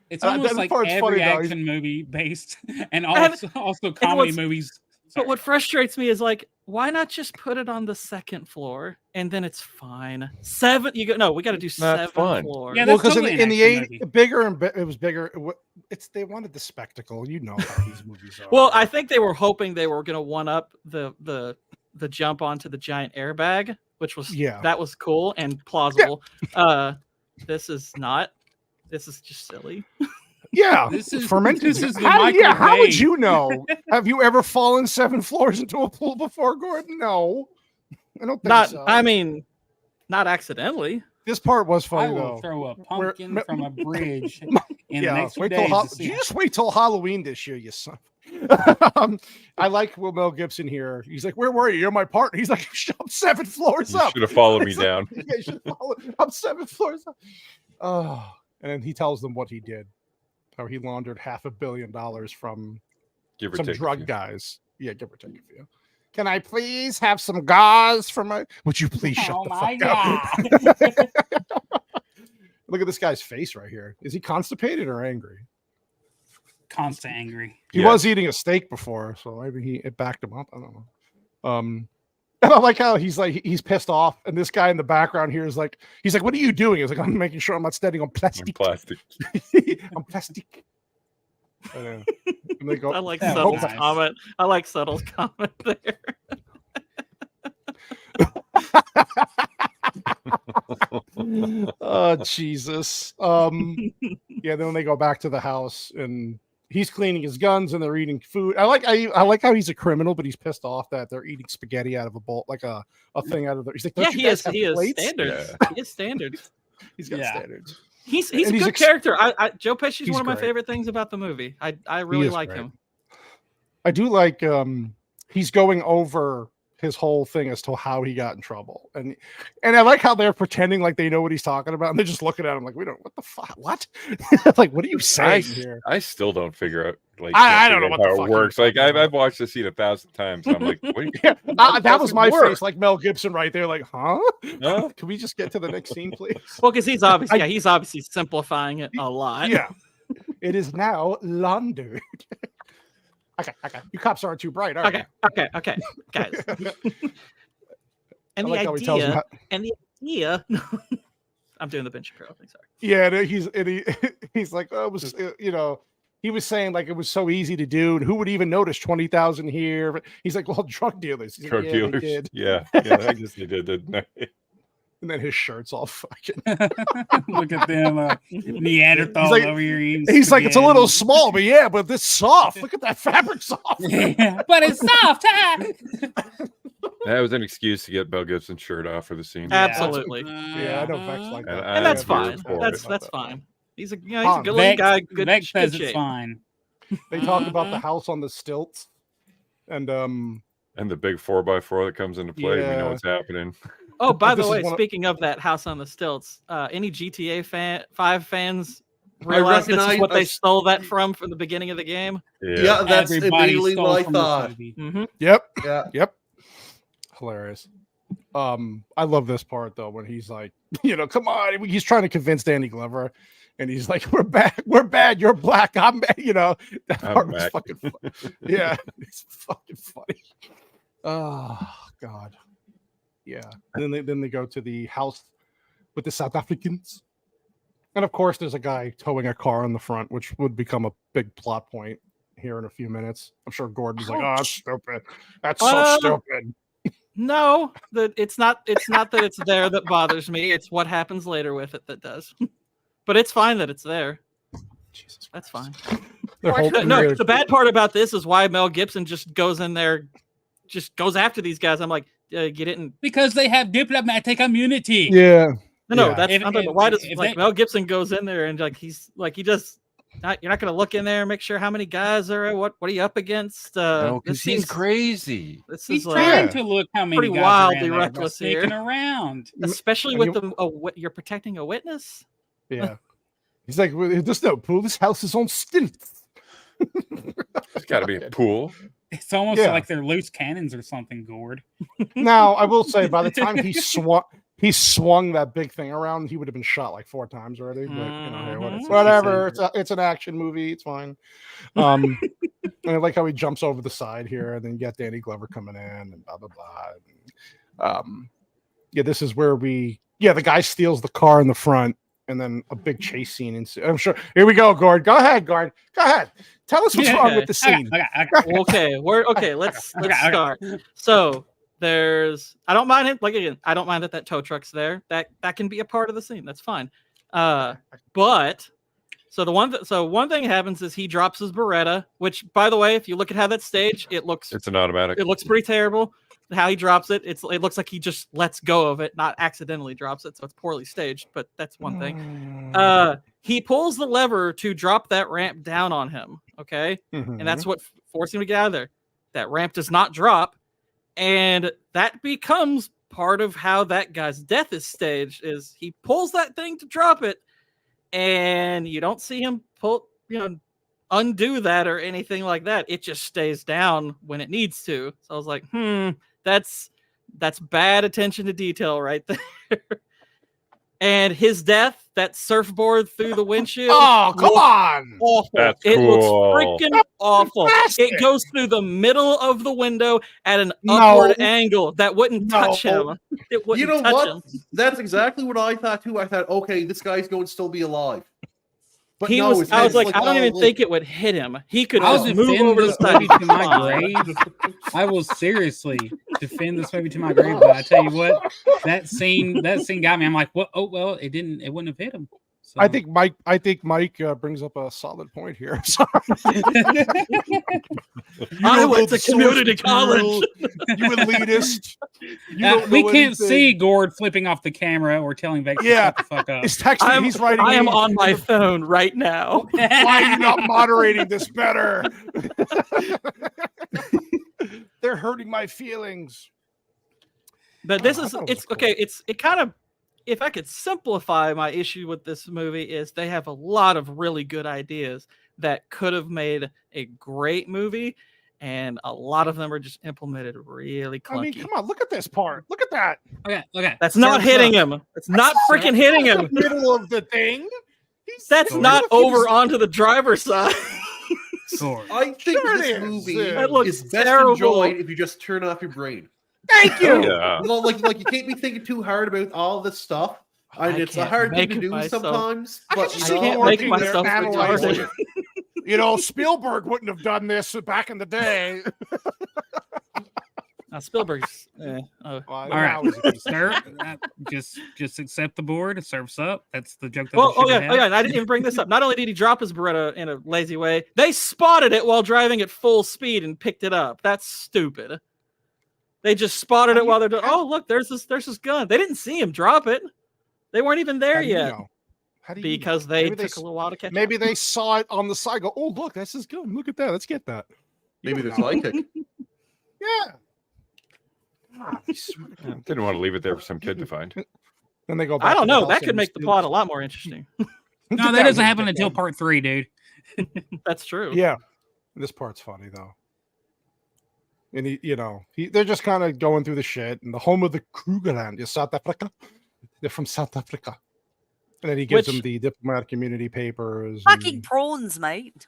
It's almost like every action movie based, and also comedy movies. But what frustrates me is like, why not just put it on the 2nd floor and then it's fine? 7, you go. No, we got to do 7 floors. Yeah, because in the 80s, it was bigger. They wanted the spectacle. You know how these movies are. Well, I think they were hoping they were going to one up the jump onto the giant airbag, which was that was cool and plausible. Yeah. This is not. This is just silly. Yeah, fermented. How would you know? Have you ever fallen 7 floors into a pool before, Gordon? No, I don't think so. I mean, not accidentally. This part was funny I will though. Throw a pumpkin from a bridge in the next wait few till days. you just wait till Halloween this year, you son. I like Mel Gibson here. He's like, "Where were you? You're my partner." He's like, "I'm 7 floors up." You should have followed me down. Yeah, you should follow. I'm 7 floors up. Oh, and then he tells them what he did. How he laundered $500 million from some drug guys. Yeah, give or take a few. Can I please have some gauze for my? Would you please shut the fuck up? Look at this guy's face right here. Is he constipated or angry? Constant angry. He was eating a steak before, so maybe it backed him up. I don't know. And I like how he's pissed off, and this guy in the background here is like, he's like, "What are you doing?" He's like, "I'm making sure I'm not standing on plastic." On plastic. And they go, I like Subtle's comment. I like Subtle's comment there. Oh Jesus. Yeah, then they go back to the house and he's cleaning his guns and they're eating food. I like how he's a criminal, but he's pissed off that they're eating spaghetti out of a bowl, like a thing out of there. He's like, he is standards. Yeah. He has standards. He's got standards. He's a good character. Joe Pesci's one of my favorite things about the movie. I really like him. I do like he's going over his whole thing as to how he got in trouble. And I like how they're pretending like they know what he's talking about. And they're just looking at him like, we don't, what the fuck? What? Like, what are you saying here? I still don't figure out, like, I don't know what how it works. Like, I've watched this scene 1,000 times. And I'm like, that was my face, like Mel Gibson right there. Like, huh? Can we just get to the next scene, please? Well, because he's obviously simplifying it a lot. Yeah. It is now laundered. Okay. You cops aren't too bright, are you? Okay, guys. And the idea. I'm doing the Ben Shapiro thing. Sorry. Yeah, he's like, oh, it was, he was saying like it was so easy to do, and who would even notice 20,000 here? But he's like, well, drug dealers. Drug dealers. Yeah, I guess they did, didn't they? And then his shirt's all fucking. Look at them, Neanderthal over here. He's like, it's a little small, but this soft. Look at that fabric soft. Yeah, but it's soft. That was an excuse to get Mel Gibson's shirt off for the scene. Absolutely. I know Vex like that, and that's fine. That's fine. He's a good-looking guy. Good Vex says shape. it's fine. They talk about the house on the stilts, and And the big 4x4 that comes into play, we know what's happening. Oh, by the way, speaking of that house on the stilts, any GTA 5 fans realize this is what they stole that from the beginning of the game? Yeah, that's immediately what I thought. Mm-hmm. Yep. Yeah. Yep. Hilarious. I love this part though when he's like, come on, he's trying to convince Danny Glover, and he's like, "We're bad, you're black, I'm bad." That part was fucking funny. Yeah, it's fucking funny. Oh God. Yeah. And then they go to the house with the South Africans, and of course there's a guy towing a car in the front, which would become a big plot point here in a few minutes. I'm sure Gordon's like, "Oh, that's stupid. That's so stupid." No, it's not that it's there that bothers me. It's what happens later with it that does. But it's fine that it's there. Jesus, that's fine. No, the bad part about this is why Mel Gibson just goes in there, just goes after these guys. I'm like, you didn't, because they have diplomatic immunity. Yeah. No, that's why does Mel Gibson goes in there and he's like he just. You're not going to look in there and make sure how many guys are what are you up against? No, because he's crazy. He's trying to look how many pretty guys wildly are reckless here, around, especially with you're protecting a witness. Yeah, he's like, "There's no pool. This house is on stilts." There's got to be a pool. It's almost like they're loose cannons or something, Gord. Now, I will say, by the time he swung that big thing around, he would have been shot like 4 times already. But hey, whatever. It's an action movie. It's fine. And I like how he jumps over the side here, and then you got Danny Glover coming in, and blah blah blah. And, this is where the guy steals the car in the front, and then a big chase scene ensues. I'm sure. Here we go, Gord. Go ahead, Gord. Go ahead. Tell us what's wrong with the scene. Okay, let's start. So I don't mind it. Like again, I don't mind that tow truck's there. That can be a part of the scene. That's fine. But one thing happens is he drops his Beretta, which, by the way, if you look at how that's staged, it's an automatic. It looks pretty terrible. How he drops it, it looks like he just lets go of it, not accidentally drops it, so it's poorly staged. But that's one thing. He pulls the lever to drop that ramp down on him. Okay, and that's what forced him to get out of there. That ramp does not drop. And that becomes part of how that guy's death is staged. Is he pulls that thing to drop it, and you don't see him undo that or anything like that. It just stays down when it needs to. So I was like, that's bad attention to detail right there. And his death, that surfboard through the windshield. Oh, come on. Awful. It looks freaking awful. It goes through the middle of the window at an upward angle that wouldn't touch him. It wouldn't touch him. That's exactly what I thought too. I thought, okay, this guy's going to still be alive. But I was like, I don't even think it would hit him. He could just move over the side to my grave. I will seriously defend this movie to my grave. But I tell you what, that scene got me. I'm like, what? Oh well, it wouldn't have hit him. So. I think Mike brings up a solid point here. I went to community college. You elitist. We can't see Gord flipping off the camera or telling Vex to shut the fuck up. He's texting. He's writing. I am on my phone right now. Why are you not moderating this better? They're hurting my feelings. But this is okay. It kind of. If I could simplify my issue with this movie is they have a lot of really good ideas that could have made a great movie, and a lot of them are just implemented really clunky. I mean, come on, look at this part. Look at that. Okay. That's not hitting him. It's not freaking hitting him. The middle of the thing. That's not over onto the driver's side. I think this movie is best enjoyed if you just turn off your brain. Thank you. Yeah. Like you can't be thinking too hard about all this stuff, and it's a hard thing to do sometimes. But I can't make myself analyze it. Spielberg wouldn't have done this back in the day. Spielberg's. All right, sir. Just accept the board. Surf's up. That's the joke. Yeah. I didn't even bring this up. Not only did he drop his Beretta in a lazy way, they spotted it while driving at full speed and picked it up. That's stupid. They just spotted it while they're doing. Oh, look, there's this gun. They didn't see him drop it. They weren't even there yet. How do you because they took a little while to catch. Maybe they saw it on the side. Go, oh look, that's his gun. Look at that. Let's get that. Maybe they're psychic. Yeah. Didn't want to leave it there for some kid to find. And they go back. I don't know. That could make the plot a lot more interesting. No, that doesn't happen until part 3, dude. That's true. Yeah, this part's funny though. And they're just kind of going through the shit. And the home of the Krugerland is South Africa. They're from South Africa. And then he gives them the diplomatic community papers. Fucking prawns, mate.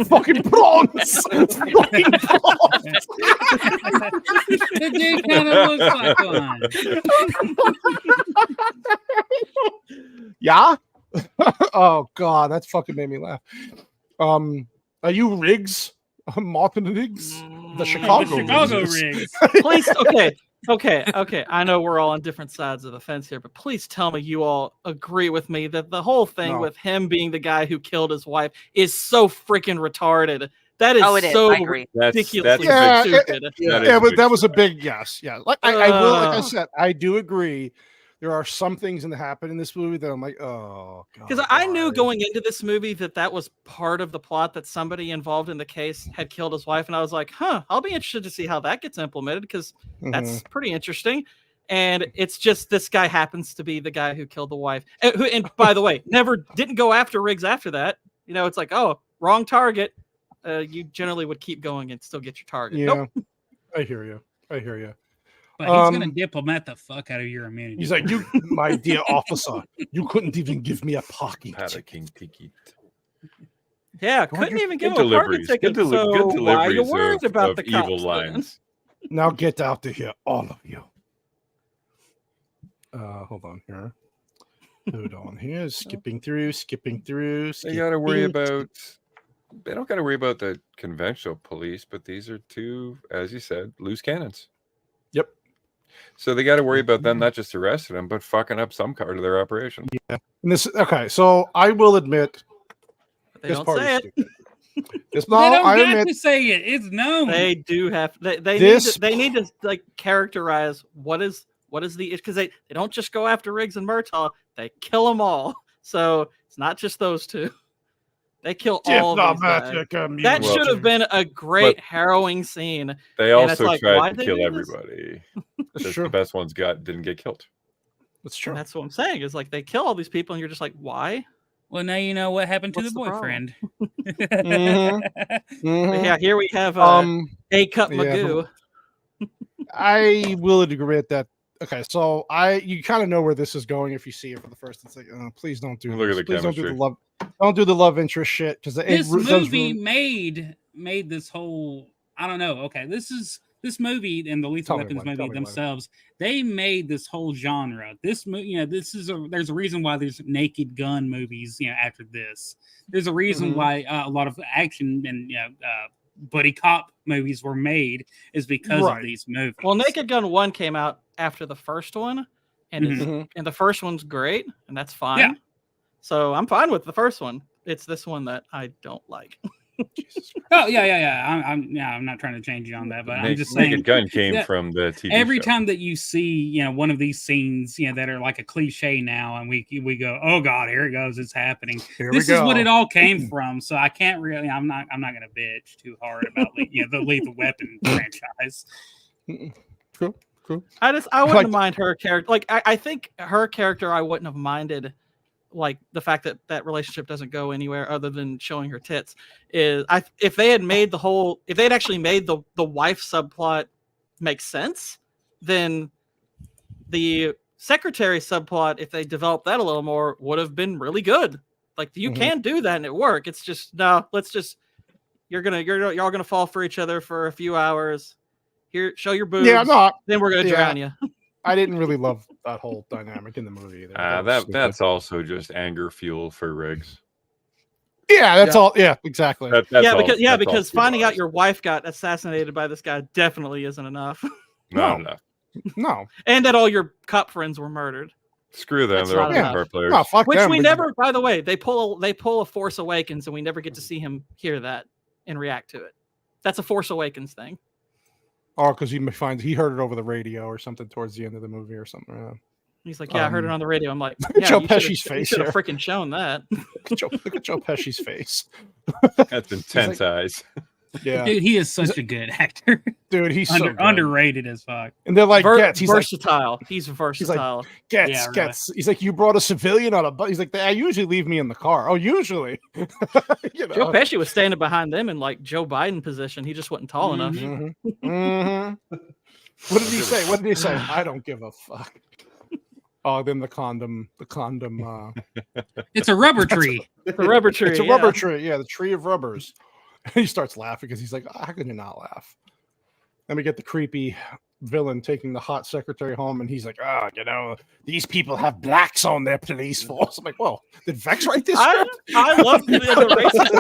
Fucking prawns. Fucking prawns. The dude kind of looks like one. Yeah. Oh god, that fucking made me laugh. Are you Riggs? Martin Riggs? The Chicago Riggs. Please, okay. I know we're all on different sides of the fence here, but please tell me you all agree with me that the whole thing with him being the guy who killed his wife is so freaking retarded. That is so ridiculously stupid. But that was a big yes. Yeah, like I said, I do agree. There are some things that happen in this movie that I'm like, oh, because I knew going into this movie that was part of the plot, that somebody involved in the case had killed his wife, and I was like, I'll be interested to see how that gets implemented because that's pretty interesting. And it's just this guy happens to be the guy who killed the wife, and by the way, didn't go after Riggs after that. It's like, oh, wrong target. You generally would keep going and still get your target. Yeah, nope. I hear you. But he's going to diplomat the fuck out of your immunity. He's like, you, my dear officer, you couldn't even give me a parking ticket. Yeah, couldn't even give him a parking ticket. So why are you worried about the evil cops, lines? Now get out of here, all of you. Hold on here. Hold on here. Skipping through. They got to worry about. They don't got to worry about the conventional police, but these are two, as you said, loose cannons. Yep. So they got to worry about them not just arresting them, but fucking up some part of their operation. Yeah. And so I will admit, this part is stupid. They don't have to say it. It's known. They do have. They need to like characterize what is the, because they don't just go after Riggs and Murtaugh. They kill them all. So it's not just those two. They kill all of these guys. That should have been a great harrowing scene. They also tried to kill everybody. The best ones didn't get killed. That's true. And that's what I'm saying. Is like they kill all these people, and you're just like, why? Well, now you know what happened to the boyfriend. Yeah, here we have A Cup Magoo. I will agree that. Okay, so you kind of know where this is going if you see it for the first. It's like, please don't do. Look at the chemistry. Don't do the love interest shit because this movie made this whole. I don't know. Okay, this movie and the Lethal Weapons movie themselves. They made this whole genre. This movie, there's a reason why there's Naked Gun movies. After this, there's a reason why a lot of action and buddy cop movies were made is because of these movies. Well, Naked Gun 1 came out after the first one, and and the first one's great, and that's fine. Yeah. So I'm fine with the first one. It's this one that I don't like. Oh yeah. I'm not trying to change you on that, but I'm just saying. Naked Gun came from the TV every show. time that you see one of these scenes that are like a cliche now, and we go, oh god, here it goes, it's happening. This is what it all came from. So I can't really. I'm not gonna bitch too hard about the Lethal Weapon franchise. Cool. I wouldn't mind her character. Like I think her character, I wouldn't have minded. Like the fact that relationship doesn't go anywhere other than showing her tits if they had actually made the wife subplot make sense, then the secretary subplot, if they developed that a little more, would have been really good. Like you can do that and it work. It's just no. Let's just you're all gonna fall for each other for a few hours. Here, show your boobs. Yeah, no. Then we're gonna drown you. I didn't really love that whole dynamic in the movie either. That's also just anger fuel for Riggs. Yeah, that's all. Yeah, exactly. Because finding out your wife got assassinated by this guy definitely isn't enough. No. And that all your cop friends were murdered. Screw them. They're all vampire players. No, fuck Which them. we never. By the way, they pull a Force Awakens, and we never get to see him hear that and react to it. That's a Force Awakens thing. Oh, because he heard it over the radio or something towards the end of the movie or something. He's like, I heard it on the radio. I'm like, Joe Pesci's face. You should have freaking shown that. Look at Joe Pesci's face. That's intense eyes. Yeah, dude, he is such a good actor. Dude, he's so underrated as fuck. And they're like, he's versatile. He's versatile. Gets. He's like, you brought a civilian on a bus. He's like, I usually leave me in the car. Oh, usually. Joe Pesci was standing behind them in like Joe Biden position. He just wasn't tall enough. What did he say? What did he say? I don't give a fuck. Oh, then the condom. It's a rubber tree. It's a rubber tree. It's a rubber tree. Yeah, the tree of rubbers. He starts laughing because he's like, how can you not laugh? Then we get the creepy villain taking the hot secretary home, and he's like, these people have blacks on their police force. I'm like, whoa, did Vex write this script? I love the racist.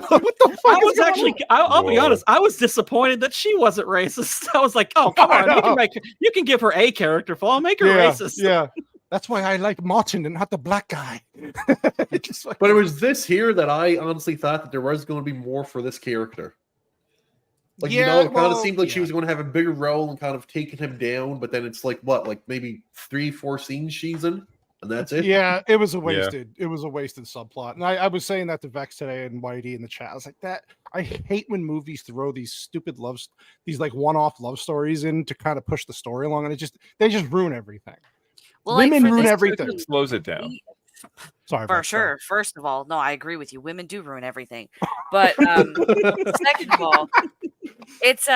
What the fuck? I'll be honest, I was disappointed that she wasn't racist. I was like, oh, come on, you can give her a character flaw, make her racist. Yeah. That's why I like Martin and not the black guy. But it was this here that I honestly thought that there was going to be more for this character. Like, it kind of seemed like she was going to have a bigger role and kind of taking him down, but then it's like, maybe 3-4 scenes she's in, and that's it? Yeah, it was a wasted subplot. And I was saying that to Vex today and Whitey in the chat. I was like, I hate when movies throw these stupid these like one-off love stories in to kind of push the story along, and they just ruin everything. Well, women ruin everything. It slows it down. Sorry, for sure. First of all, no, I agree with you. Women do ruin everything. But second of all, it's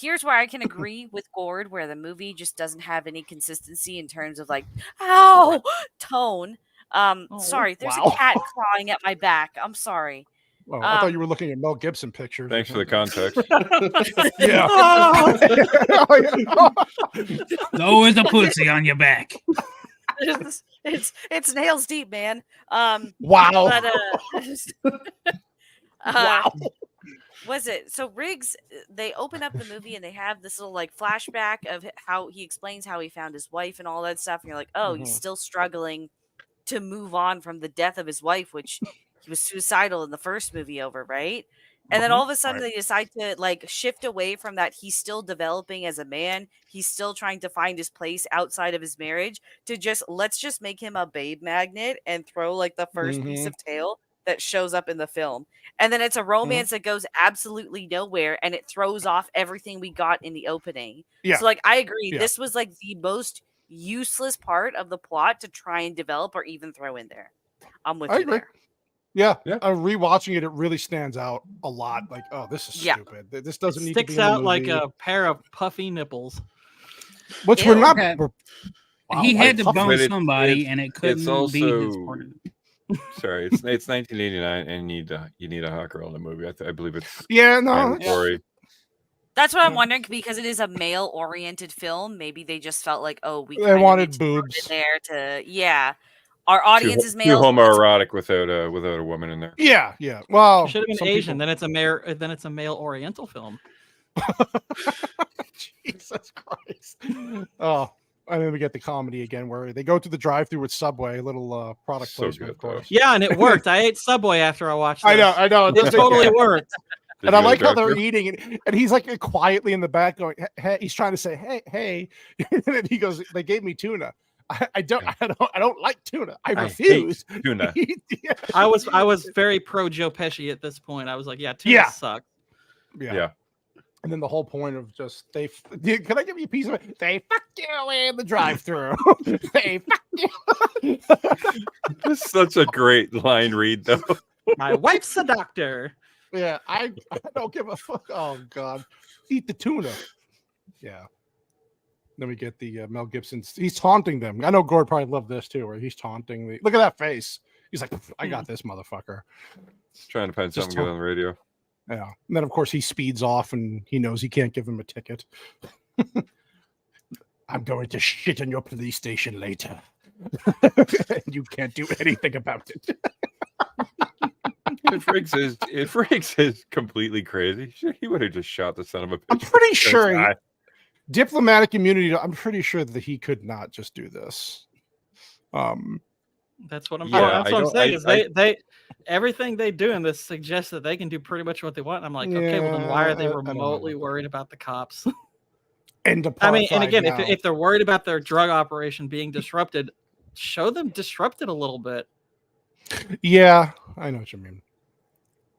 here's where I can agree with Gord, where the movie just doesn't have any consistency in terms of like tone. Sorry, there's a cat clawing at my back. I'm sorry. Well, I thought you were looking at Mel Gibson pictures. Thanks for the context. Yeah. There is a pussy on your back. It's nails deep, man. Wow. But, wow. Was it so? Riggs, they open up the movie and they have this little like flashback of how he explains how he found his wife and all that stuff. And you're like, oh, he's still struggling to move on from the death of his wife, which he was suicidal in the first movie over, right? And then all of a sudden they decide to like shift away from that. He's still developing as a man. He's still trying to find his place outside of his marriage to let's just make him a babe magnet and throw like the first piece of tail that shows up in the film. And then it's a romance that goes absolutely nowhere and it throws off everything we got in the opening. Yeah. So like, I agree. Yeah. This was like the most useless part of the plot to try and develop or even throw in there. I'm with you there. Yeah. Rewatching it really stands out a lot. Like, oh, this is stupid. This doesn't need to be sticks out like a pair of puffy nipples. Which we're not. He had to bone somebody, and it couldn't be his part of it. Sorry, it's 1989, and you need a hot girl in the movie. I believe it's mandatory. That's what I'm wondering, because it is a male-oriented film. Maybe they just felt like, oh, they wanted boobs there to Our audience is male. Too homoerotic without a woman in there. Yeah. Well, it should have been Asian. Then it's a male Oriental film. Jesus Christ! Oh, and then we get the comedy again, where they go to the drive-through with Subway, a little product placement, of course. Yeah, and it worked. I ate Subway after I watched this. I know. It totally worked. And I like how they're eating, and he's like quietly in the back going, "Hey," he's trying to say, "Hey," and he goes, "They gave me tuna. I don't like tuna. I refuse." Tuna. I was very pro Joe Pesci at this point. I was like, tuna sucks. Yeah. And then the whole point of just can I give you a piece of it? They fuck you in the drive-through. They fuck you. This is such a great line read, though. My wife's a doctor. Yeah, I don't give a fuck. Oh God, eat the tuna. Yeah. Then we get the Mel Gibson. He's taunting them. I know Gord probably loved this too, where he's taunting the. Look at that face. He's like, I got this motherfucker. Trying to find something good on the radio. Yeah. And then of course he speeds off and he knows he can't give him a ticket. I'm going to shit in your police station later. You can't do anything about it. If Riggs is completely crazy, he would have just shot the son of a bitch. I'm pretty sure diplomatic immunity. I'm pretty sure that he could not just do this. That's what I'm saying. Is they everything they do in this suggests that they can do pretty much what they want. I'm like, okay, well then why are they remotely worried about the cops? And again, if they're worried about their drug operation being disrupted, show them disrupt it a little bit. Yeah, I know what you mean.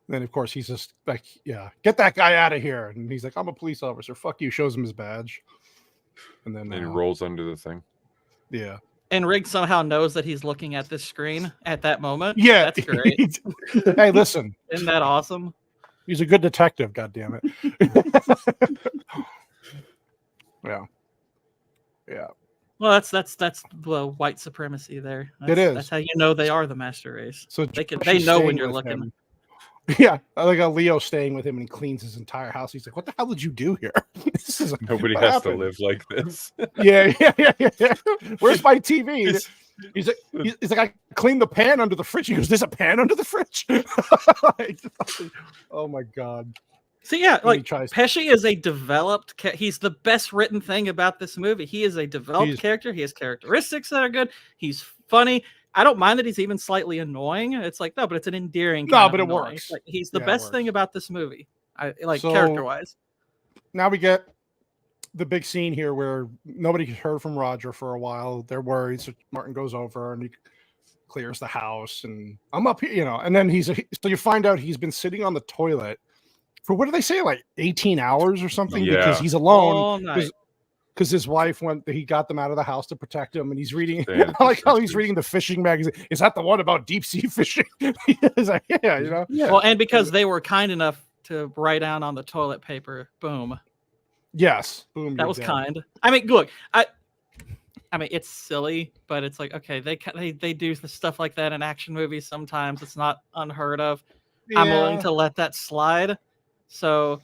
Then of course he's just like, yeah, get that guy out of here. And he's like, I'm a police officer. Fuck you. Shows him his badge. And then he rolls under the thing. Yeah. And Riggs somehow knows that he's looking at this screen at that moment. Yeah. That's great. Hey, listen. Isn't that awesome? He's a good detective, goddammit. Yeah. Yeah. Well, that's the white supremacy there. It is. That's how you know they are the master race. So they know when you're looking. Him. Yeah, I like a Leo staying with him and he cleans his entire house. He's like, "What the hell did you do here? This is Nobody has to live like this." Yeah. Where's my TV? He's like, I cleaned the pan under the fridge. He goes, "There's a pan under the fridge." Oh my god. So yeah, like Pesci is a developed. He's the best written thing about this movie. He is a developed character. He has characteristics that are good. He's funny. I don't mind that he's even slightly annoying. It's like, no, but it's an endearing. No, but it works. Like, he's the best thing about this movie. Character-wise. Now we get the big scene here where nobody heard from Roger for a while. They're worried. So Martin goes over and he clears the house. And I'm up here, and then so you find out he's been sitting on the toilet for, what do they say, like 18 hours or something? Yeah. Because he's alone. All night. Because his wife he got them out of the house to protect him, and he's reading. I like how he's reading the fishing magazine. Is that the one about deep sea fishing? He's like, yeah. Well, and because they were kind enough to write down on the toilet paper, boom. Yes, boom. That was kind. I mean, look, I mean, it's silly, but it's like, okay, they do the stuff like that in action movies sometimes. It's not unheard of. Yeah. I'm willing to let that slide. So,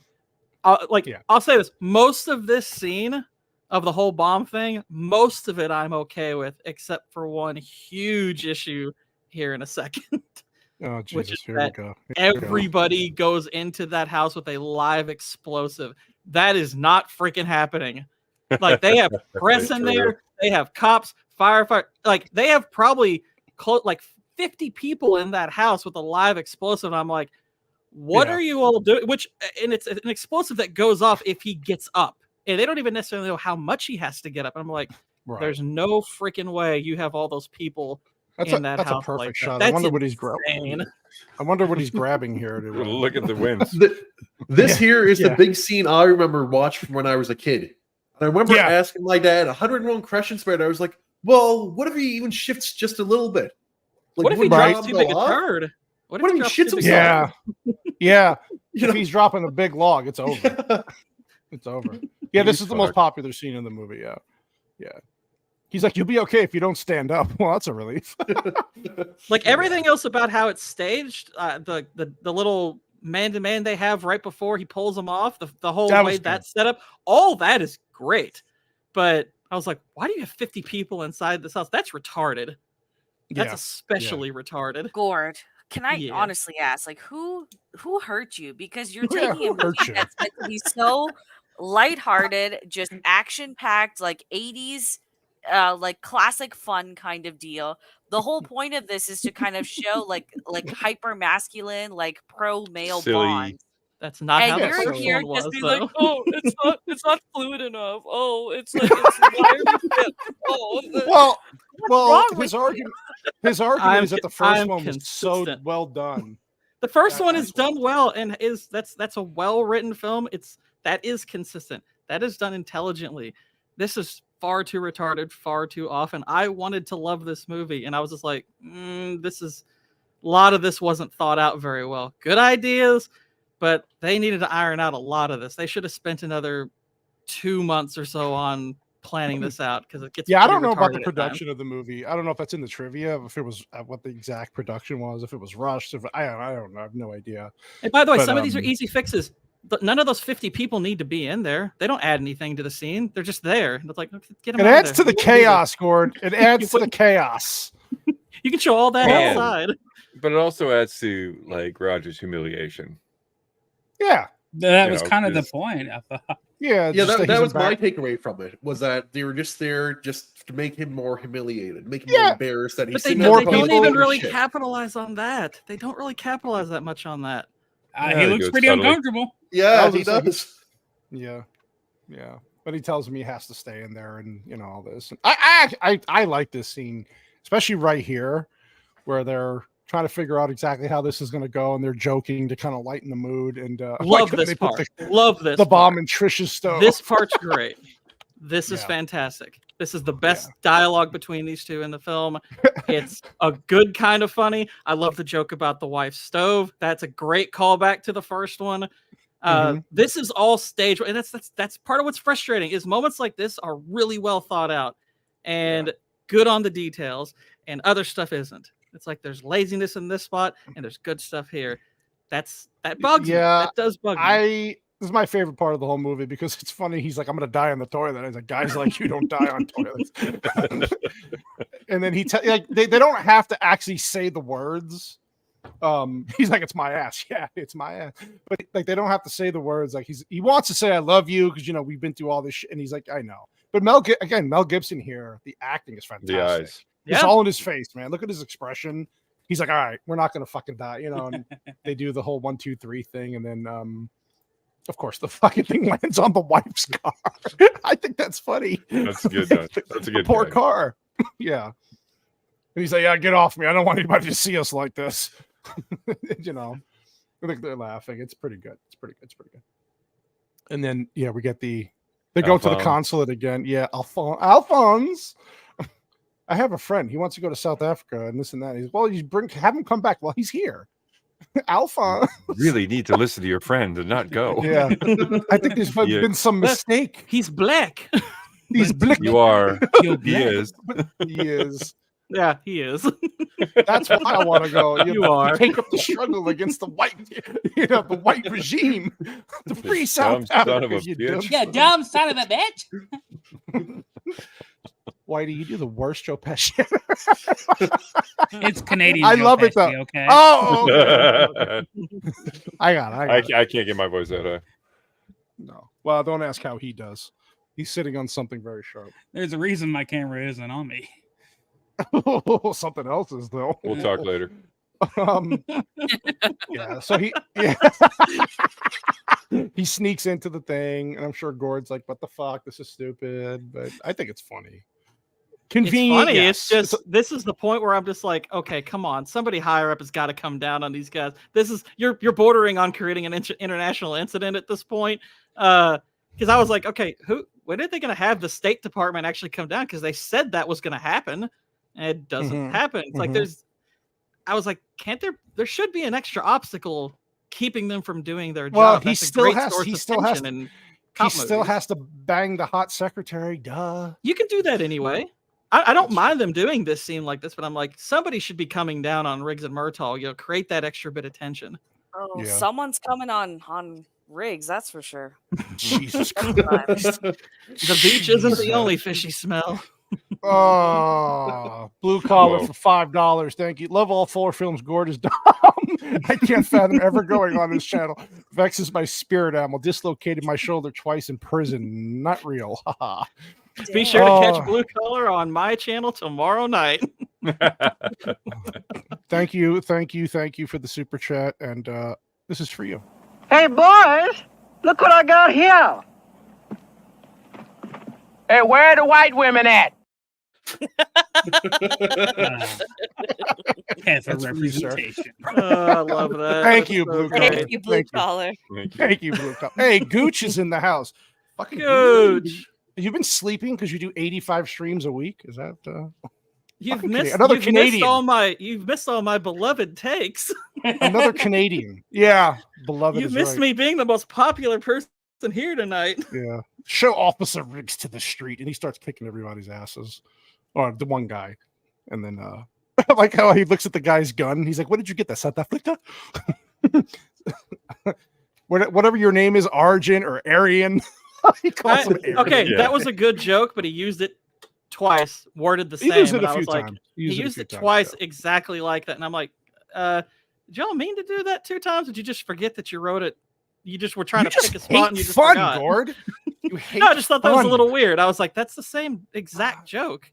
I'll say this: most of this scene of the whole bomb thing, most of it I'm okay with, except for one huge issue here in a second. Oh, Jesus, which is here that we go. Everybody goes into that house with a live explosive. That is not freaking happening. Like, they have press in there, they have cops, firefighter, like they have probably like 50 people in that house with a live explosive. And I'm like, what are you all doing? And it's an explosive that goes off if he gets up. And they don't even necessarily know how much he has to get up. I'm like, there's no freaking way you have all those people in that house. That's a perfect like shot. That's I wonder what he's grabbing. I wonder what he's grabbing here. Look at the winds. This here is the big scene I remember watching when I was a kid. And I remember asking my dad 101 questions about it. I was like, well, what if he even shifts just a little bit? Like, what if he drops too big a turd? What if he shits himself? Yeah. If he's dropping a big log, it's over. It's over. Yeah, this is the most popular scene in the movie. Yeah. He's like, you'll be okay if you don't stand up. Well, that's a relief. Like everything else about how it's staged, the little man-to-man they have right before he pulls him off, the whole way that's set up, all that is great. But I was like, why do you have 50 people inside this house? That's retarded. That's especially retarded. Gord, can I honestly ask, like, who hurt you? Because you're taking a movie that's meant to be so lighthearted, just action-packed, like 80s, like classic fun kind of deal. The whole point of this is to kind of show like hyper masculine, like pro male bonds. That's not how you're the here was, just be though. like, oh, it's not fluid enough. Oh, it's like it's well, his argument is that the first one was so well done. The first one is done well, and that's a well-written film. That is consistent. That is done intelligently. This is far too retarded, far too often. I wanted to love this movie, and I was just like, a lot of this wasn't thought out very well. Good ideas, but they needed to iron out a lot of this. They should have spent another 2 months or so on planning this out, because it gets I don't know about the production of the movie. I don't know if that's in the trivia, if it was what the exact production was, if it was rushed. I don't know. I have no idea. And by the way, some of these are easy fixes. But none of those 50 people need to be in there. They don't add anything to the scene. They're just there. It's like, get them. It adds to the chaos, Gord. It adds to the chaos. You can show all that outside. But it also adds to like Roger's humiliation. Yeah. That was kind of the point, I thought. Yeah, that was my takeaway from it, was that they were just there just to make him more humiliated, make him more embarrassed that he's they don't even really capitalize on that. They don't really capitalize that much on that. He looks pretty uncomfortable. Yeah, he does. Yeah. But he tells me he has to stay in there, and all this. I like this scene, especially right here, where they're trying to figure out exactly how this is going to go, and they're joking to kind of lighten the mood. And love this part. Love this. The bomb in Trish's stove. This part's great. This is fantastic. This is the best dialogue between these two in the film. It's a good kind of funny. I love the joke about the wife's stove. That's a great callback to the first one. This is all staged, and that's part of what's frustrating. Is moments like this are really well thought out and good on the details, and other stuff isn't. It's like there's laziness in this spot, and there's good stuff here. That bugs me. That does bug me. This is my favorite part of the whole movie because it's funny. He's like, I'm going to die on the toilet. He's like, guys like you don't die on toilets. And then they don't have to actually say the words. He's like, it's my ass. Yeah, it's my ass. But like, they don't have to say the words. Like he wants to say, I love you. Cause we've been through all this shit. And he's like, I know. But Mel Gibson here, the acting is fantastic. The eyes. It's all in his face, man. Look at his expression. He's like, all right, we're not going to fucking die. And they do the whole 1, 2, 3 thing. And then, of course, the fucking thing lands on the wife's car. I think that's funny. That's good. That's a good poor car. Yeah. And he's like, yeah, get off me. I don't want anybody to see us like this. I think they're laughing. It's pretty good. It's pretty good. And then, we get they go to the consulate again. Yeah, Alphonse. I have a friend. He wants to go to South Africa and this and that. He's have him come back while he's here. Alpha, you really need to listen to your friend and not go. Yeah, I think there's been some mistake. He's black. He's black. You are. He is. He is. Yeah, he is. That's why I want to go. You are. Take up the struggle agast the white, the white regime, the free South Africa. You dumb son of a bitch. Whitey, you do the worst Joe Pesci. It's Canadian. I Joe love Pesci, it though. Okay. Oh, okay. I got it. I can't get my voice out of. No. Well, don't ask how he does. He's sitting on something very sharp. There's a reason my camera isn't on me. Something else is though. We'll talk later. Yeah. So he sneaks into the thing, and I'm sure Gord's like, "What the fuck? This is stupid." But I think it's funny. Convenient. It's funny. Yes. It's just this is the point where I'm just like, okay, come on, somebody higher up has got to come down on these guys. This is you're bordering on creating an international incident at this point. Because I was like, okay, when are they going to have the State Department actually come down? Because they said that was going to happen, and it doesn't happen. It's like I was like, can't there should be an extra obstacle keeping them from doing their job. He still has to bang the hot secretary. Duh. You can do that anyway. I don't mind them doing this scene like this, but I'm like, somebody should be coming down on Riggs and Murtaugh. Create that extra bit of tension. Oh, someone's coming on Riggs, that's for sure. Jesus Christ. The beach isn't the only fishy smell. Oh, blue collar for $5. Thank you. Love all 4 films. Gord is dumb. I can't fathom ever going on this channel. Vexes my spirit animal. Dislocated my shoulder twice in prison. Not real. Be sure to catch Blue Collar on my channel tomorrow night. Thank you for the super chat, and this is for you. Hey, boys, look what I got here. Hey, where are the white women at? That's a representation. I love that. Thank you, Blue Collar. Thank you, Blue Collar. Thank you, Blue Collar. Hey, Gooch is in the house. Fucking Gooch. You've been sleeping because you do 85 streams a week. Is that you've missed missed all my beloved takes. Another Canadian. Yeah, beloved. You missed me being the most popular person here tonight. Yeah. Show Officer Riggs to the street, and he starts kicking everybody's asses. Or the one guy. And then I like how he looks at the guy's gun. He's like, "What did you get? That South Africa?" Whatever your name is, Arjun or Aryan. He calls him Aryan. Okay, that was a good joke, but he used it twice, worded the same. He used it and a I few was like, times. he used it twice exactly like that. And I'm like, did y'all mean to do that 2 times? Did you just forget that you wrote it? You just were trying to pick a spot and you just forgot. Gord. You hate No, I just thought that was a fun. little weird. I was like, that's the same exact joke.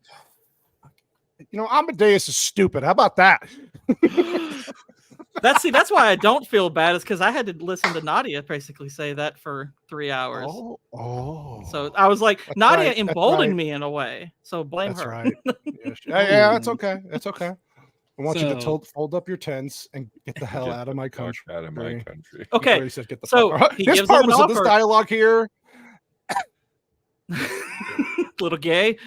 Amadeus is stupid. How about that? That's why I don't feel bad. Is because I had to listen to Nadia basically say that for 3 hours. So I was like, That's Nadia right, emboldened me in a way. So blame her. Right. Yeah, that's okay. That's okay. I want you to fold up your tents and get the hell out of my country. Out of my country. Okay. He said, get the So fuck out. he This gives part him an was in this offer. dialogue here. Little gay.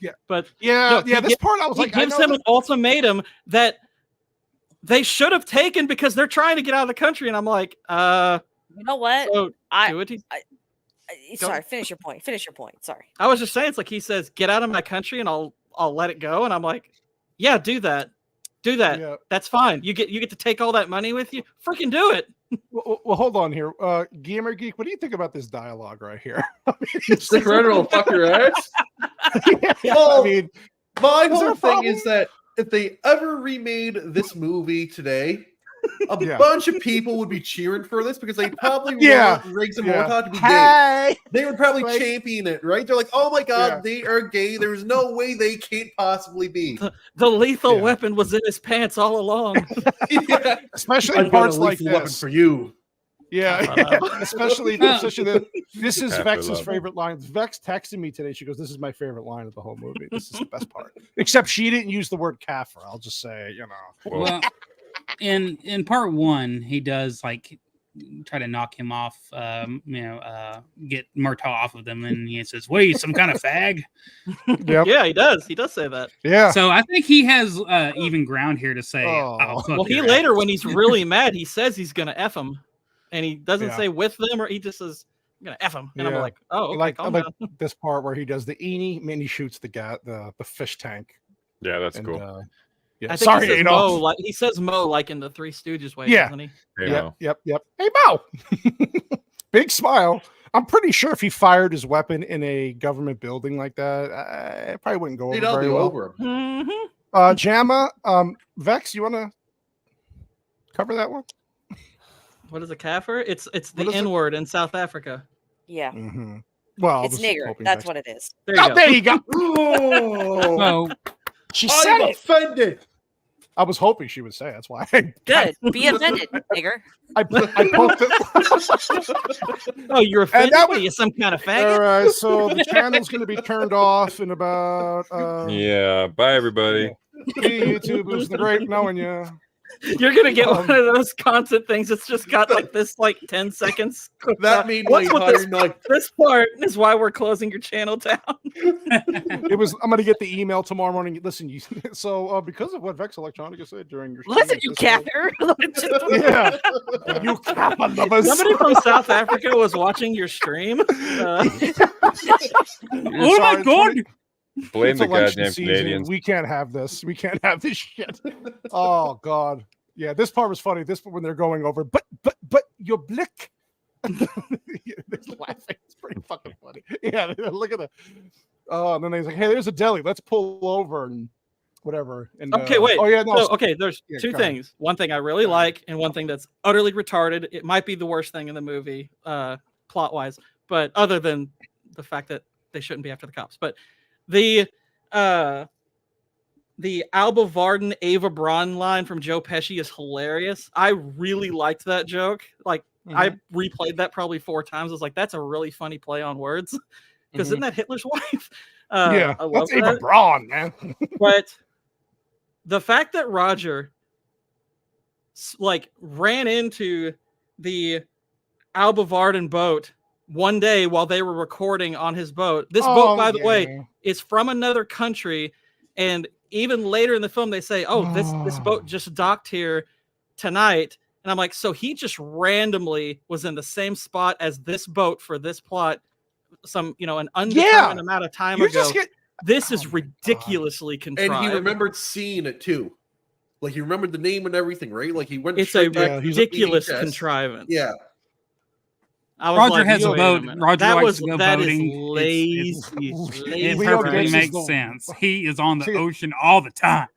Yeah. But this part I was like, he gives him an ultimatum that they should have taken because they're trying to get out of the country. And I'm like, you know what? So sorry, finish your point. Sorry. I was just saying, it's like he says, get out of my country and I'll let it go. And I'm like, yeah, do that. Yeah. That's fine. You get to take all that money with you. Freaking do it. Well, hold on here. Gamer Geek, what do you think about this dialogue right here? Stick around and fuck your ass. I mean, my whole thing is that if they ever remade this movie today, a bunch of people would be cheering for this because they probably want Riggs and Murtaugh to be gay. They would probably champion it, right? They're like, oh my god, they are gay. There's no way they can't possibly be. The lethal weapon was in his pants all along. Especially in parts like this. Weapon for you. Yeah, especially this is Vex's favorite line. Vex texted me today. She goes, "This is my favorite line of the whole movie. This is the best part." Except she didn't use the word "kafir." I'll just say, Well, in part one, he does like try to knock him off, get Murtaugh off of them, and he says, "What are you, some kind of fag?" Yep. Yeah, he does. He does say that. Yeah. So I think he has even ground here to say. Well, he later, when he's really mad, he says he's gonna F him, and he doesn't say with them, or he just says, "I'm gonna F him," and I'm like, "Oh, okay, I like this part where he does the eenie, and he shoots the fish tank. Yeah, that's cool. I think he says Mo like in the Three Stooges way, doesn't he? Yep. Hey, Mo. Big smile. I'm pretty sure if he fired his weapon in a government building like that, it probably wouldn't go over very well. Over him. Jamma, Vex, you want to cover that one? What is a kafir? It's the N-word in South Africa. Yeah. Mm-hmm. Well, it's nigger. That's what it is. There you go. Oh, she said I'm offended. I was hoping she would say it. That's why. Good. Be offended, nigger. I poked it. Oh, you're offended? What are you, some kind of faggot? All right, so the channel's going to be turned off in about... bye, everybody. Hey, YouTube. It was great knowing you. You're going to get one of those content things that's just got like this 10 seconds. That means this part is why we're closing your channel down. I'm going to get the email tomorrow morning. Listen, because of what Vex Electronica said during your stream, listen, you kafir. Yeah. You kappa lovers. Somebody from South Africa was watching your stream. Oh my god. Blame the goddamn Canadians. We can't have this. We can't have this shit. Oh god. Yeah, this part was funny. This part when they're going over, but your blick. They're laughing. It's pretty fucking funny. Yeah, look at that. Oh, and then he's like, "Hey, there's a deli. Let's pull over and whatever." And okay, wait. Oh yeah, no. So, there's two things. One thing I really like, and one thing that's utterly retarded. It might be the worst thing in the movie, plot wise, but other than the fact that they shouldn't be after the cops, but. The Alba Varden Ava Braun line from Joe Pesci is hilarious. I really liked that joke. Like I replayed that probably 4 times. I was like, that's a really funny play on words. Because isn't that Hitler's wife? Yeah, I love that's Ava Braun, man. But the fact that Roger ran into the Alba Varden boat one day while they were recording on his boat. This boat, by the way, is from another country. And even later in the film, they say, this boat just docked here tonight. And I'm like, so he just randomly was in the same spot as this boat for this plot, an undetermined amount of time ago. This is ridiculously contrived. And he remembered seeing it too. Like he remembered the name and everything, right? Like he went. It's a ridiculous contrivance. Yeah. Roger has a boat. Roger likes to go boating. Is lazy. It perfectly makes sense. He is on the ocean all the time.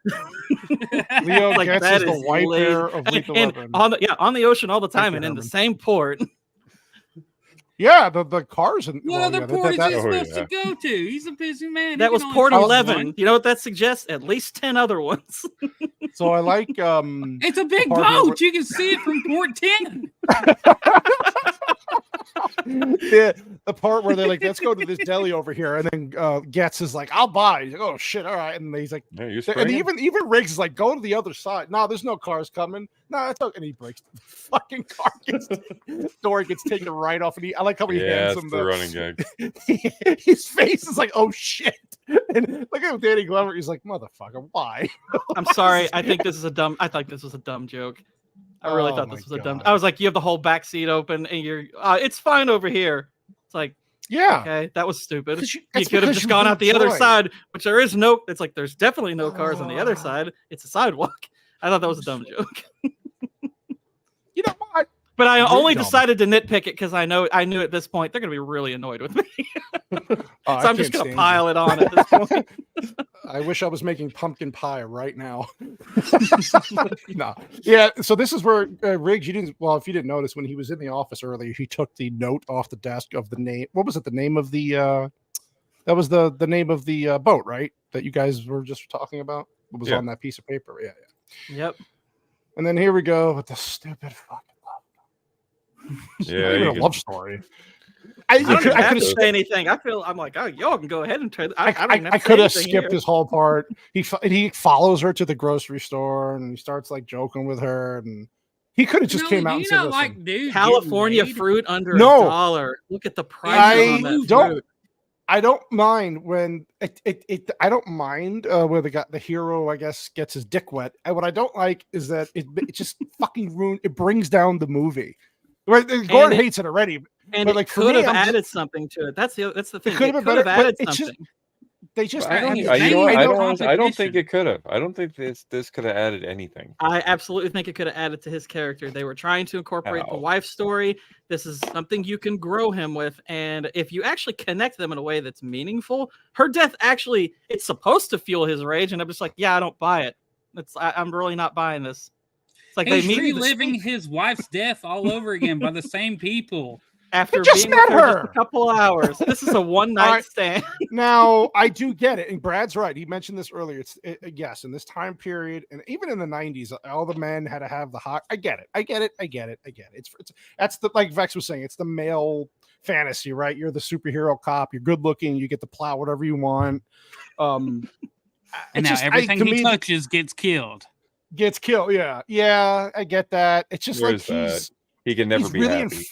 Leo gets is the white bear of Week 11. On the ocean all the time and in the same port. Yeah, the cars. What other port is he supposed to go to? He's a busy man. That was port 11. You know what that suggests? At least 10 other ones. So I like. It's a big boat. You can see it from port 10. the part where they're like, let's go to this deli over here, and then Getz is like, I'll buy. He's like, oh shit, all right. And he's like, and even Riggs is like, go to the other side. No, there's no cars coming. No, it's okay. And he breaks the fucking car. Door gets taken right off, and I like how he hands him the running gag. His face is like, oh shit. And look at Danny Glover. He's like, motherfucker, why? I'm sorry. I think this was a dumb joke. I really thought this was a dumb. I was like, you have the whole back seat open, and you're. It's fine over here. It's like, yeah, okay, that was stupid. You could have just gone out the other side, which there is no. It's like there's definitely no cars on the other side. It's a sidewalk. I thought that was a dumb joke. You know what? But I only decided to nitpick it because I knew at this point they're going to be really annoyed with me. So I'm just going to pile it on at this point. I wish I was making pumpkin pie right now. No. Yeah, so this is where Riggs, if you didn't notice, when he was in the office earlier, he took the note off the desk of the name. What was it? The name of the that was the name of the boat, right? That you guys were just talking about? What was on that piece of paper? Yeah. Yep. And then here we go with the stupid fucking Yeah, a love story. I couldn't say anything. I'm like, oh, y'all can go ahead and try. I could have skipped this whole part. He follows her to the grocery store and he starts like joking with her, and he could have just came out and said, like, dude, California fruit under $1. Look at the price on that fruit. I don't mind when I don't mind where the hero, I guess, gets his dick wet. And what I don't like is that it just fucking ruins. It brings down the movie. Right, Gordon hates it already, and it could have added something to it. That's the thing. It could have added something. They just. I don't think it could have. I don't think this could have added anything. I absolutely think it could have added to his character. They were trying to incorporate the wife story. This is something you can grow him with, and if you actually connect them in a way that's meaningful, her death it's supposed to fuel his rage. And I'm just like, yeah, I don't buy it. I'm really not buying this. It's like he's reliving his wife's death all over again by the same people. After being with her just a couple of hours. This is a one-night stand. Now, I do get it. And Brad's right. He mentioned this earlier. Yes, in this time period, and even in the 90s, all the men had to have the hot. I get it. That's like Vex was saying. It's the male fantasy, right? You're the superhero cop. You're good looking. You get to plow whatever you want. And now everything he touches gets killed. Yeah, I get that. It's just like he can never be happy.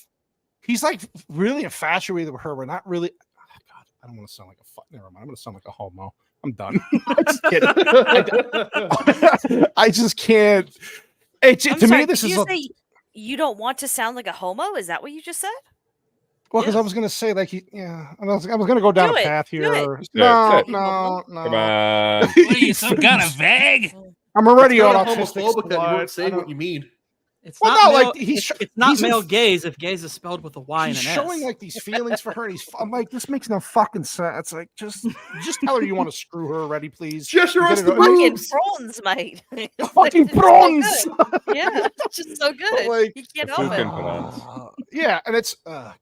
He's like really infatuated with her. We're not really. Oh God, I don't want to sound like never mind. I'm going to sound like a homo. I'm done. I'm just kidding. I just can't. Me, this is. You don't want to sound like a homo? Is that what you just said? Well, because I was going to say I was going to go down a path here. No. Come on. What are you, some kind of vag? I'm already on autistic. You won't say what you mean. It's not male gaze if gaze is spelled with a Y and an S. He's showing like these feelings for her. And I'm like, this makes no fucking sense. Like, just tell her you want to screw her already, please. Just your fucking prawns, mate. Fucking prawns. Yeah, it's just so good. Like, you can't help it. Yeah, and it's God.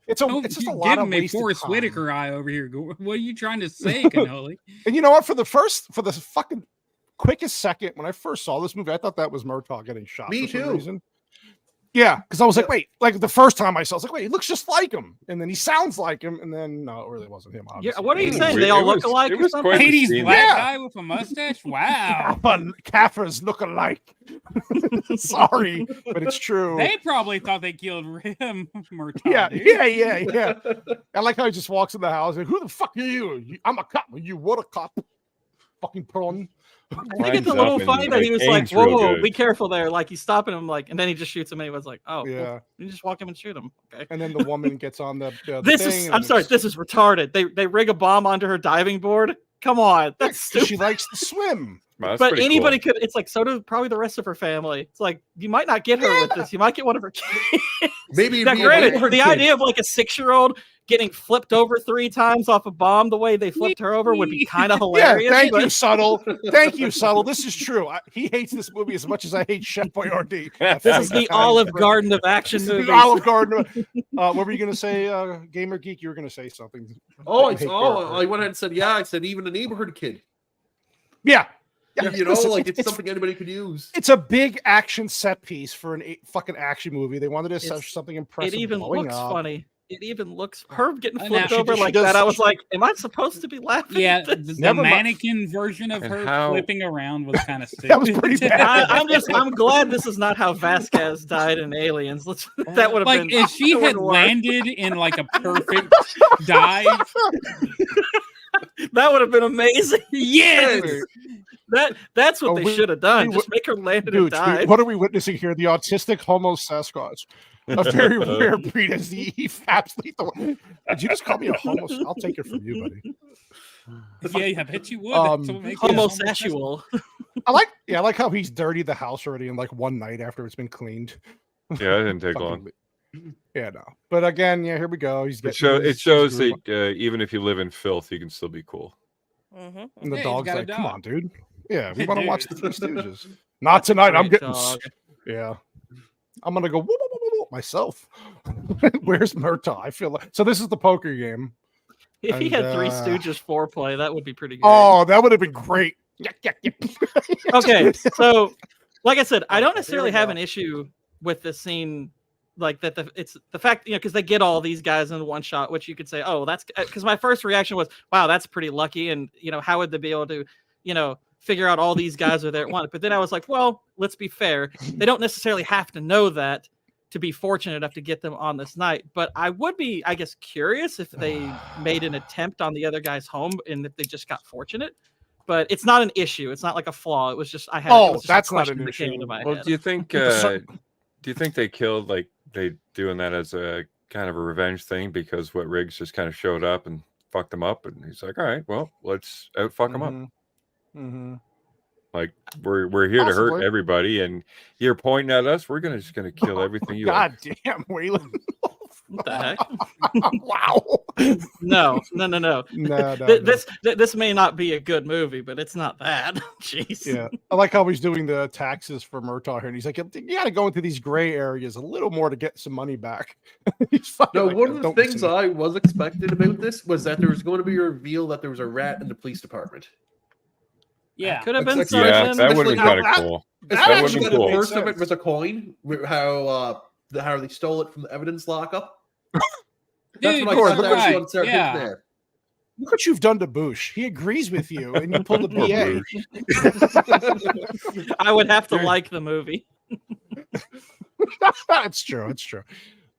It's just a lot of wasted Forrest time. Whitaker eye over here. What are you trying to say, Cannoli? And you know what? For the fucking quickest second when I first saw this movie, I thought that was Murtaugh getting shot. Me for some too. Reason. Yeah, because I was like, wait, like the first time I saw, I was like, wait, he looks just like him, and then he sounds like him, and then no, it really wasn't him. Obviously. Yeah, what are you saying? They all look alike? It was quite 80s black guy with a mustache. Wow, Kaffers look alike. Sorry, but it's true. They probably thought they killed him. Murtaugh, Yeah. I like how he just walks in the house. Like, who the fuck are you? I'm a cop. You what a cop? Fucking prawn. I think it's a little funny that he was like, whoa, be careful there. Like he's stopping him, like, and then he just shoots him and he was like, oh, yeah. Well, you just walk him and shoot him. Okay. And then the woman gets on the this is retarded. They rig a bomb onto her diving board. Come on. That's stupid. She likes to swim. But anybody could, it's like, so do probably the rest of her family. It's like, you might not get her with this. You might get one of her kids. Maybe now, granted, the idea of like a 6-year-old getting flipped over 3 times off a bomb the way they flipped her over would be kind of hilarious. Yeah, thank you, Subtle. Thank you, Subtle. This is true. He hates this movie as much as I hate Chef Boyardee. This is the Olive Garden of action movies. The Olive Garden. What were you going to say, Gamer Geek? You were going to say something. I went ahead and said, yeah. I said even a neighborhood kid. Yeah. You know, like it's something anybody could use. It's a big action set piece for a fucking action movie. They wanted to set something impressive. It even looks up. funny. It even looks her getting I flipped know. over like that. I was like, "Am I supposed to be laughing?" Yeah, at this? the mannequin version of her flipping around was kind of stupid. That was pretty bad. I'm glad this is not how Vasquez died in Aliens. That would have like been if she had landed in like a perfect dive. That would have been amazing. Yes. That's what they should have done. Just make her land in a dive. What are we witnessing here? The autistic Homo Sasquatch. A very rare breed as the EFAPs lethal. Did you just call me a homo? I'll take it from you, buddy. Yeah, I bet you would. Homosexual. I like how he's dirtied the house already in like one night after it's been cleaned. Yeah, it didn't take long. Yeah, no. But again, yeah, here we go. It shows that even if you live in filth, you can still be cool. Mm-hmm. And the dog's like, "Come on, dude. Yeah, we Yeah, want to dude. watch the Three Stooges. Not tonight. I'm Great getting. dog. Yeah, I'm gonna go myself. Where's Murtaugh? I feel like this is the poker game. If he had Three Stooges foreplay, that would be pretty good. Oh, that would have been great. Okay, so like I said, I don't necessarily have an issue with the scene, like that. It's the fact, because they get all these guys in one shot, which you could say, oh, that's because my first reaction was, wow, that's pretty lucky, and how would they be able to, figure out all these guys are there at once? But then I was like, well, let's be fair, they don't necessarily have to know that to be fortunate enough to get them on this night. But I would be, I guess, curious if they made an attempt on the other guy's home and if they just got fortunate. But it's not an issue. It's not like a flaw. It was just it was just that's a not question an that came issue. into my Well, head. do you think they killed, like they doing that as a kind of a revenge thing because Riggs just kind of showed up and fucked them up, and he's like, all right, well, let's out fuck them up. Mm-hmm. Like we're here to hurt everybody, and you're pointing at us. We're just gonna kill everything you. God damn, Waylon. What the heck? Wow. No. No. This may not be a good movie, but it's not bad. Jeez. Yeah, I like how he's doing the taxes for Murtaugh here, and he's like, you got to go into these gray areas a little more to get some money back. No, one of the things I was expecting about this was that there was going to be a reveal that there was a rat in the police department. Yeah, could have been. Yeah, that would have been kind of cool. That would have been the first of it was a coin. How they stole it from the evidence lockup. That's what I thought that was going to start hitting there. Look what you've done to Bush. He agrees with you, and you pulled a BA. I would have to like the movie. It's true. It's true.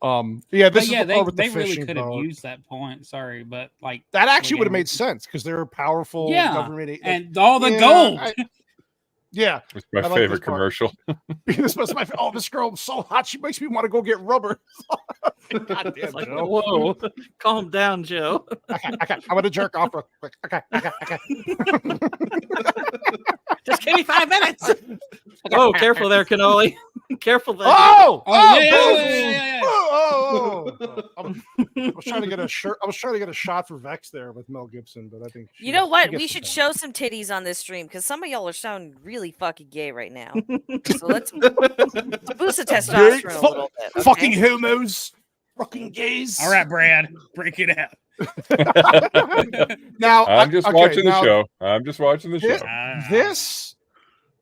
Yeah, this is the part with the they really fishing could have boat. used that point. Sorry, but like That actually would have made sense because they're powerful government. And all the gold. Yeah, it's my favorite commercial. This was my. Oh, this girl is so hot. She makes me want to go get rubber. God damn, Like, Joe. whoa, calm down, Joe. Okay, I'm gonna jerk off real quick. Okay. Just give me 5 minutes. Oh, careful there, Cannoli. Careful there. Oh, yeah. I was trying to get a shirt. I was trying to get a shot for Vex there with Mel Gibson, but I think You know what? We should show some titties on this stream because some of y'all are sounding really fucking gay right now. So let's boost the testosterone a little bit. Okay? Fucking homos, fucking gays. All right, Brad, break it out. Now I'm just watching the show. I'm just watching the show.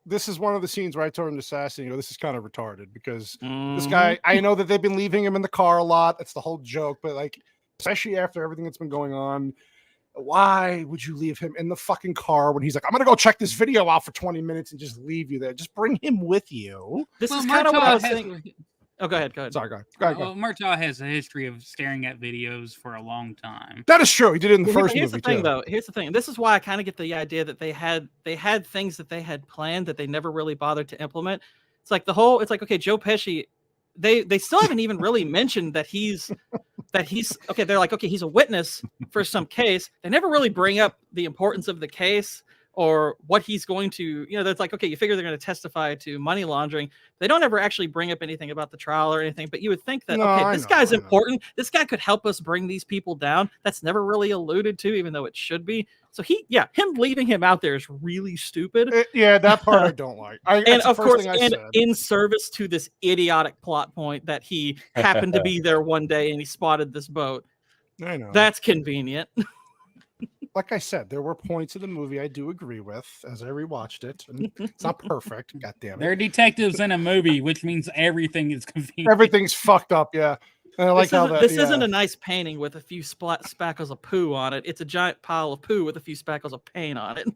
This is one of the scenes where I told him to assassinate. This is kind of retarded because this guy, I know that they've been leaving him in the car a lot. That's the whole joke. But like, especially after everything that's been going on, why would you leave him in the fucking car when he's like, I'm going to go check this video out for 20 minutes and just leave you there? Just bring him with you. This is kind of what I was thinking. Oh, go ahead. Sorry, go ahead. Well, Murtaugh has a history of staring at videos for a long time. That is true. He did it in the first Here's movie, the thing, too. though. Here's the thing. This is why I kind of get the idea that they had things that they had planned that they never really bothered to implement. It's like okay, Joe Pesci, they still haven't even really mentioned that he's okay. They're like, okay, he's a witness for some case. They never really bring up the importance of the case or what he's going to, that's like, okay, you figure they're going to testify to money laundering. They don't ever actually bring up anything about the trial or anything, but you would think that, this guy's important. This guy could help us bring these people down. That's never really alluded to, even though it should be. So him leaving him out there is really stupid. That part I don't like. And of course, in service to this idiotic plot point that he happened to be there one day and he spotted this boat. I know. That's convenient. like I said, there were points of the movie I do agree with as I rewatched it. And it's not perfect. God damn it. They're detectives in a movie, which means everything is convenient. Everything's fucked up. Yeah. And I like how that. This isn't a nice painting with a few spackles of poo on it. It's a giant pile of poo with a few spackles of paint on it.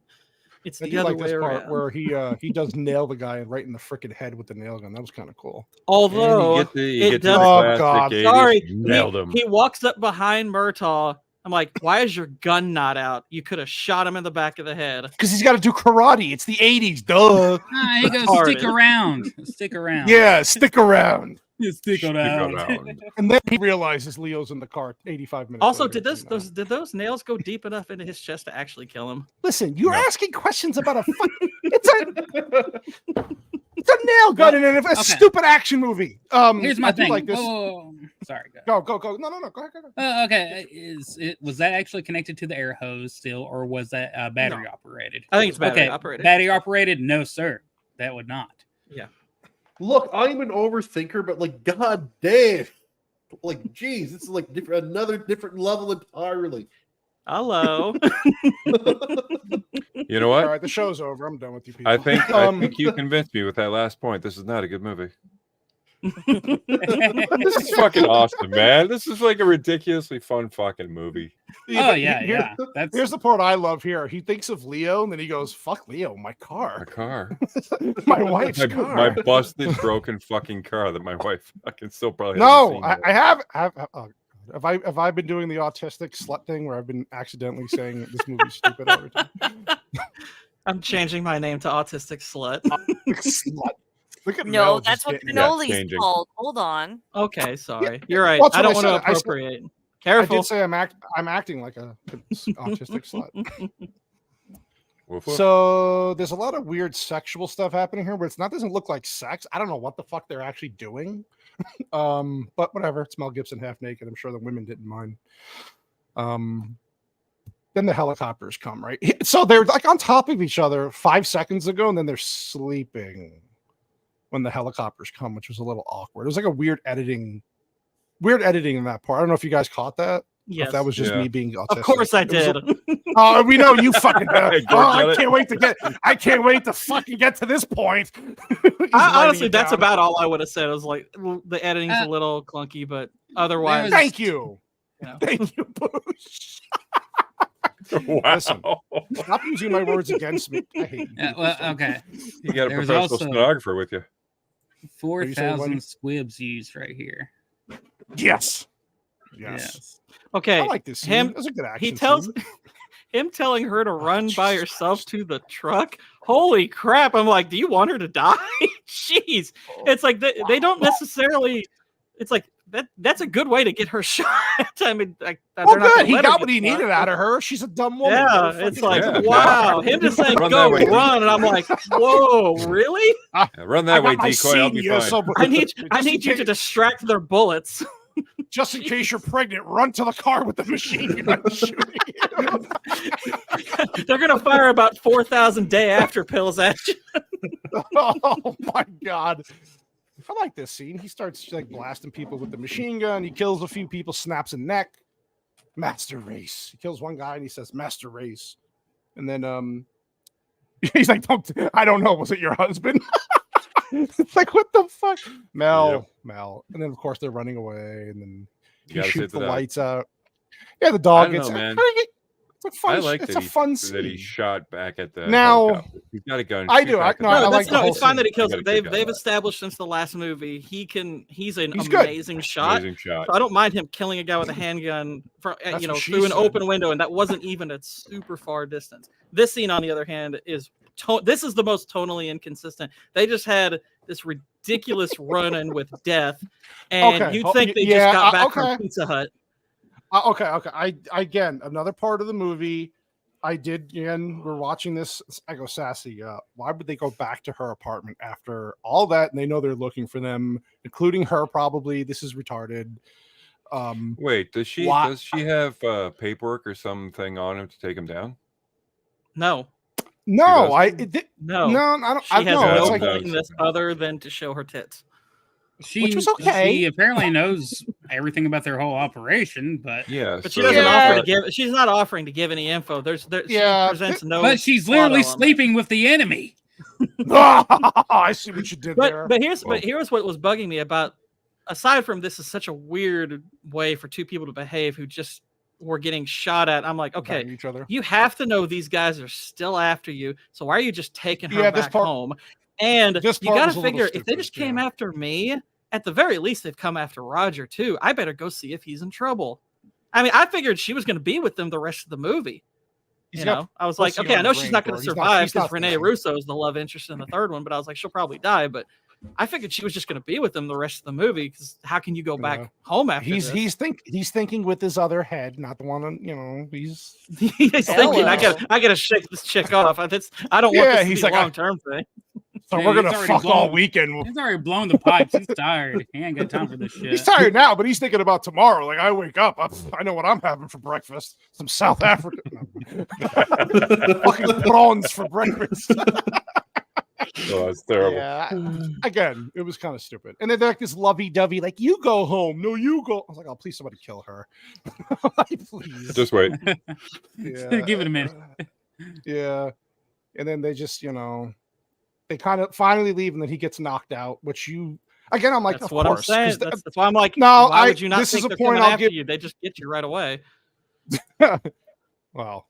It's the other way around. Where he does nail the guy right in the freaking head with the nail gun. That was kind of cool. Although it does. Oh God! Sorry, nailed him. He walks up behind Murtaugh. I'm like, why is your gun not out? You could have shot him in the back of the head. Because he's got to do karate. It's the 80s. Duh. He goes, stick around. Stick around. Yeah, stick around. Stick around. And then he realizes Leo's in the car 85 minutes. Also, later, did those nails go deep enough into his chest to actually kill him? Listen, you're asking questions about a it's a nail gun in a stupid action movie. Here's my thing. Like this. Sorry. Go. No. Go ahead. Okay. Was that actually connected to the air hose still, or was that battery operated? I think it's battery operated. Battery operated? No, sir. That would not. Yeah. Look, I'm an overthinker, but like, god damn, like, geez, this is like another different level entirely. Hello. You know what? All right, the show's over. I'm done with you people. I think you convinced me with that last point. This is not a good movie. This is fucking awesome, man. This is like a ridiculously fun fucking movie. Oh yeah. Here's the part I love here. He thinks of Leo, and then he goes, "Fuck Leo, my car, my wife's car, my busted, broken fucking car that my wife fucking still probably." No, I have. Have I been doing the autistic slut thing where I've been accidentally saying this movie's stupid every time? I'm changing my name to autistic slut. Slut. No, that's what Canoli's called. Hold on. Okay, sorry. You're right. I don't want to appropriate. Careful. I did say I'm acting like a autistic slut. So there's a lot of weird sexual stuff happening here, but doesn't look like sex. I don't know what the fuck they're actually doing. But whatever. It's Mel Gibson half naked. I'm sure the women didn't mind. Then the helicopters come, right? So they're like on top of each other 5 seconds ago, and then they're sleeping when the helicopters come, which was a little awkward. It was like a weird editing in that part. I don't know if you guys caught that. Yes. If that was just me being autistic. Of course I did. Oh, we know you fucking did. I can't wait to fucking get to this point. Honestly, that's about all I would have said. I was like, the editing's a little clunky, but otherwise. Thank you. Thank you, Bush. Wow. Listen, stop using my words against me. I hate you. Well, okay. You got a professional stenographer with you. 4,000 squibs used right here. Yes. Okay. I like this scene. It was a good action He tells scene. him telling her to run by herself to the truck. Holy crap. I'm like, do you want her to die? Jeez. It's like they don't necessarily. It's like that's a good way to get her shot. I mean, good. He got what he needed out of her. She's a dumb woman. Yeah, it's like, wow. Him just saying, go run. And I'm like, whoa, really? Run that way, decoy. I'll be fine. I need you to distract their bullets. Just in case you're pregnant, run to the car with the machine gun shooting you. They're going to fire about 4,000 day after pills at you. Oh, my God. I like this scene. He starts like blasting people with the machine gun. He kills a few people, snaps a neck. Master race. He kills one guy and he says, Master race. And then he's like, I don't know. Was it your husband? It's like, what the fuck? Mel. And then, of course, they're running away. And then he shoots the lights out. Yeah, the dog gets man. It's a fun, I like it's that a fun scene. That he shot back at the now. Helicopter. He's got a gun. I do. I like it's fine that he kills it. They've established since the last movie he's an amazing shot. So I don't mind him killing a guy with a handgun through an open window, and that wasn't even a super far distance. This scene, on the other hand, is this is the most tonally inconsistent. They just had this ridiculous run-in with death, and you'd think they just got back from Pizza Hut. Okay. Again, another part of the movie. We're watching this. I go, Sassy, why would they go back to her apartment after all that? And they know they're looking for them, including her, probably. This is retarded. Wait, does she have paperwork or something on him to take him down? No. No, I don't. She has no point in this other than to show her tits. which was okay. She apparently knows everything about their whole operation, but but she doesn't offer to give. She's not offering to give any info. She presents no. But she's literally sleeping with the enemy. I see what you did there. But here's what was bugging me about. Aside from this is such a weird way for two people to behave who just were getting shot at. I'm like, okay, each other. You have to know these guys are still after you. So why are you just taking her back home? And you got to figure if they just came after me, at the very least, they've come after Roger too. I better go see if he's in trouble. I mean, I figured she was going to be with them the rest of the movie. I was like, okay, I know she's not going to survive because Rene Russo is the love interest in the third one, but I was like, she'll probably die. But I figured she was just going to be with them the rest of the movie because how can you go back home after this? He's thinking with his other head, not the one he's thinking I got to shake this chick off. I don't want this to be a long-term thing. So we're gonna fuck all weekend. He's already blown the pipes. He's tired. He ain't got time for this shit. He's tired now, but he's thinking about tomorrow. Like I wake up, I know what I'm having for breakfast. Some South African fucking prawns for breakfast. Oh, that's terrible. Yeah. Again, it was kind of stupid. And then they're like this lovey-dovey, like, you go home. No, you go. I was like, oh, please, somebody kill her. Like, please. Just wait. Yeah. Give it a minute. Yeah. And then they just, they kind of finally leave and then he gets knocked out, which again, I'm like, that's of what course, I'm saying. That's why I'm like, no, why would you not this think is a they're point coming I'll after give you? They just get you right away. Well,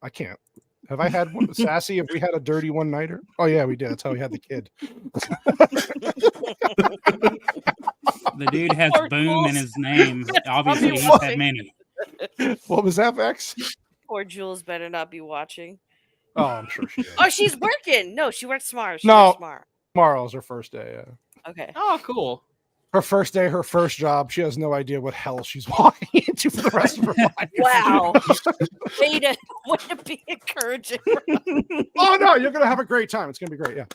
I can't. Have I had one, Sassy? Have we had a dirty one-nighter? Oh yeah, we did. That's how we had the kid. The dude has Boom in his name. Obviously, he's had many. What was that, Vex? Poor Jules better not be watching. Oh, I'm sure she is. Oh, she's working. No, she works tomorrow. Tomorrow's her first day. Yeah. Okay. Oh, cool. Her first day, her first job. She has no idea what hell she's walking into for the rest of her life. Wow. way to be encouraging. Oh no, you're gonna have a great time. It's gonna be great. Yeah.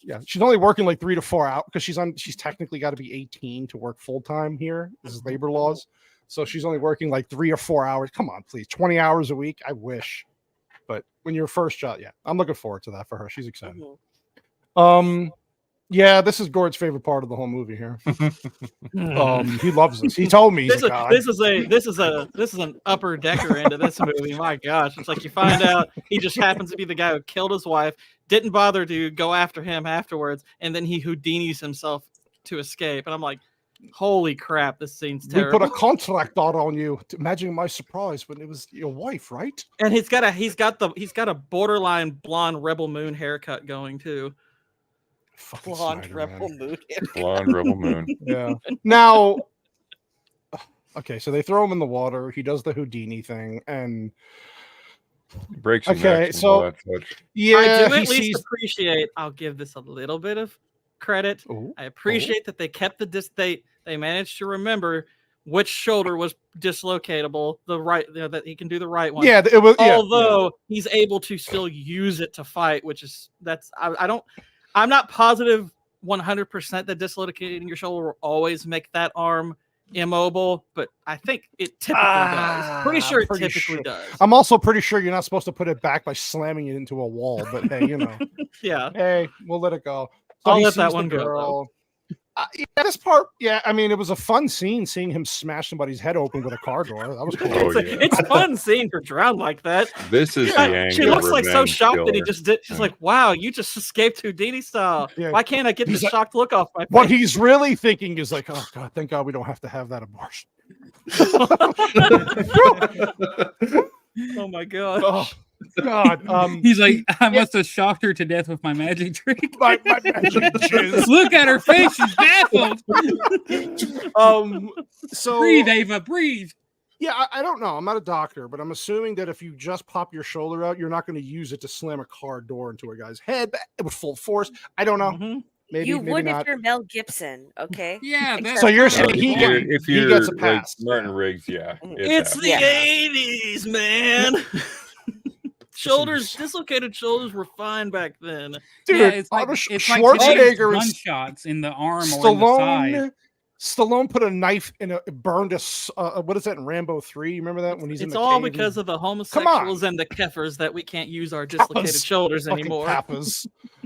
Yeah. She's only working like 3 to 4 hours because she's technically got to be 18 to work full time here. This is labor laws. So she's only working like 3 or 4 hours. Come on, please. 20 hours a week. I wish. But when your first job, yeah, I'm looking forward to that for her. She's excited. Yeah, this is Gord's favorite part of the whole movie here. He loves this. He told me this is an upper decker into this movie. My gosh, it's like you find out he just happens to be the guy who killed his wife, didn't bother to go after him afterwards, and then he Houdinis himself to escape. And I'm like, holy crap, this scene's terrible. We put a contract out on you. Imagine my surprise when it was your wife, right? And he's got a borderline blonde Rebel Moon haircut going too. Blonde Rebel Moon. Blonde Rebel Moon. Yeah. Now, okay, so they throw him in the water. He does the Houdini thing and breaks his neck. So that such. Yeah, I do at least appreciate. I'll give this a little bit of credit. I appreciate that they kept they managed to remember which shoulder was dislocatable, the right, that he can do the right one. Yeah, it was. Although he's able to still use it to fight, which is I'm not positive 100% that dislocating your shoulder will always make that arm immobile, but I think it typically does. Pretty sure it typically does. I'm also pretty sure you're not supposed to put it back by slamming it into a wall, but hey, yeah. Hey, we'll let it go. So I'll let that one go. Yeah, this part, yeah, I mean, it was a fun scene seeing him smash somebody's head open with a car door. That was cool. It's fun seeing her drown like that. This is the anger. She looks like so shocked that he just did. She's like, wow, you just escaped Houdini style. Yeah. Why can't I get this shocked look off my face? What he's really thinking is like, oh, God, thank God we don't have to have that abortion. Oh, my God. Oh. God, he's like, I must have shocked her to death with my magic trick. My magic jizz. Look at her face; she's baffled. So breathe, Ava, breathe. Yeah, I don't know. I'm not a doctor, but I'm assuming that if you just pop your shoulder out, you're not going to use it to slam a car door into a guy's head with full force. I don't know. Mm-hmm. Maybe you would not. if you're Mel Gibson, okay? Yeah. So you're saying he gets a pass. Like Martin Riggs, yeah. It's the 80s, man. Dislocated shoulders were fine back then. Dude, yeah, it's like Schwarzenegger gunshots in the arm or in the side. Stallone put a knife in burned a what is that in Rambo 3? You remember that when he's in the It's all cave because of the homosexuals and the keffers that we can't use our dislocated shoulders anymore.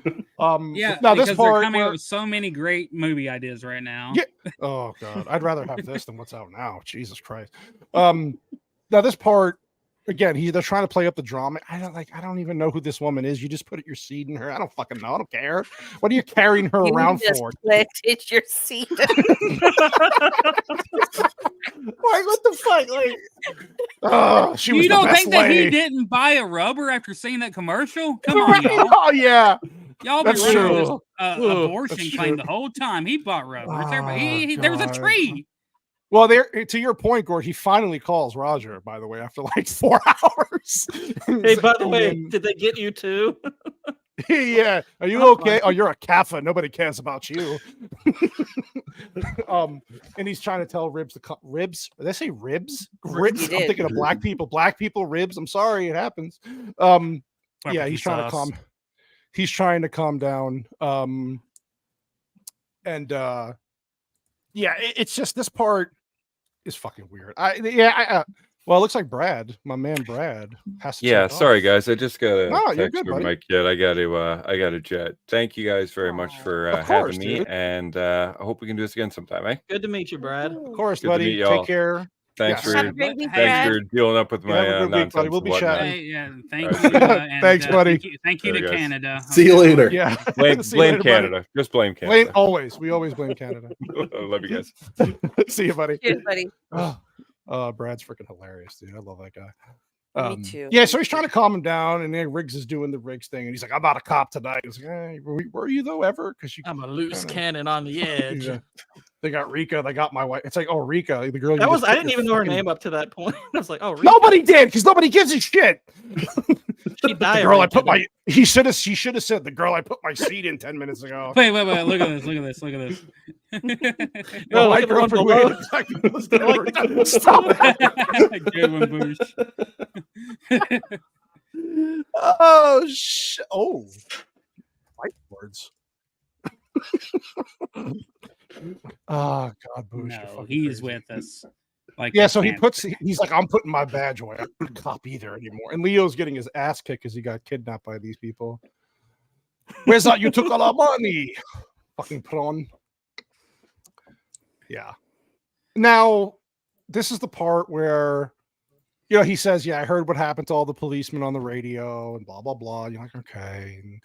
Yeah, now because this part they're coming up with so many great movie ideas right now. Yeah. Oh god, I'd rather have this than what's out now. Jesus Christ. Now this part again, they're trying to play up the drama. I don't even know who this woman is. You just put your seed in her. I don't fucking know. I don't care. What are you carrying her around for? Planted your seed. Like what the fuck? Like, oh, she was You the don't best think that he lady. didn't buy a rubber after seeing that commercial? Come on, y'all. Oh yeah, Y'all been that's running true. this Ooh, abortion that's claim true. the whole time. He bought rubbers. Oh, There was a God. tree. Well, there to your point, Gord, he finally calls Roger, by the way, after like 4 hours. Hey, by the And way, then- did they get you too? yeah, are you I'm okay? fine. Oh, you're a CAFA. Nobody cares about you. And he's trying to tell Ribs ribs. Did I say ribs? Ribs. I'm thinking of black people. Black people ribs. I'm sorry, it happens. Yeah, he's trying to calm. He's trying to calm down. Yeah, it's just this part is fucking weird. Well, it looks like Brad, my man Brad, has to. Yeah, take sorry off. guys. I just got a No, you're text good, from buddy. my kid. I got to jet. Thank you guys very much for Of course, having me, dude. and I hope we can do this again sometime, eh? Good to meet you, Brad. Of course, Good to buddy. meet y'all. Take care. Thanks Yes. for Have a great week, thanks Brad. for dealing up with You have a my good week, buddy. nonsense We'll and be whatnot. chatting. Hey, yeah, thank All you. right. And, Thanks, buddy. Thank you Later, to guys. Canada. See you later. Yeah. Blame See you later, buddy. Canada. Just blame Canada. Blame always. We always blame Canada. Love you guys. See you, buddy. Cheers, buddy. Brad's freaking hilarious, dude. I love that guy. Me too. Yeah, so he's trying to calm him down, and then Riggs is doing the Riggs thing, and he's like, "I'm not a cop tonight." He's like, hey, were you though ever? Because I'm a loose cannon on the edge. Yeah. They got Rika. They got my wife. It's like, oh, Rika, the girl. That you was just I put didn't your even know her fucking- name up to that point. I was like, oh, Rita. Nobody did because nobody gives a shit. She The girl I put my. She should have said the girl I put my seed in 10 minutes ago. Wait. Look at this. Look at this. Look at this. No, look my at the one girlfriend below. waited exactly. Stop it. Good one, Boosh. Oh shit! Oh, whiteboards. Oh God, Boosh. you're No, fucking he's crazy. with us. Like Yeah, I so he can't- puts. He's like, I'm putting my badge away. I'm not a cop either anymore. And Leo's getting his ass kicked because he got kidnapped by these people. Where's that? You took all our money, fucking prawn. Yeah. Now, this is the part where, he says, "Yeah, I heard what happened to all the policemen on the radio," and blah blah blah. And you're like, okay. And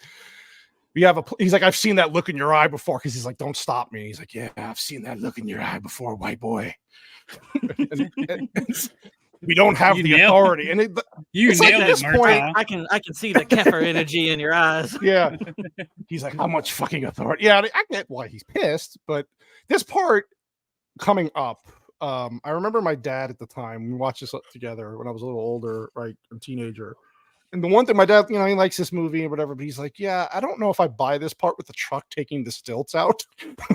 we have he's like, I've seen that look in your eye before, because he's like, don't stop me. He's like, yeah, I've seen that look in your eye before, white boy. and we don't have the authority. And you it's like nailed at it, this point, Murtaugh. I can see the Kefir energy in your eyes. Yeah. He's like, how much fucking authority? Yeah, I get why he's pissed, but this part coming up, I remember my dad at the time, we watched this together when I was a little older, right? A teenager. And the one thing my dad, he likes this movie and whatever, but he's like, yeah, I don't know if I buy this part with the truck taking the stilts out.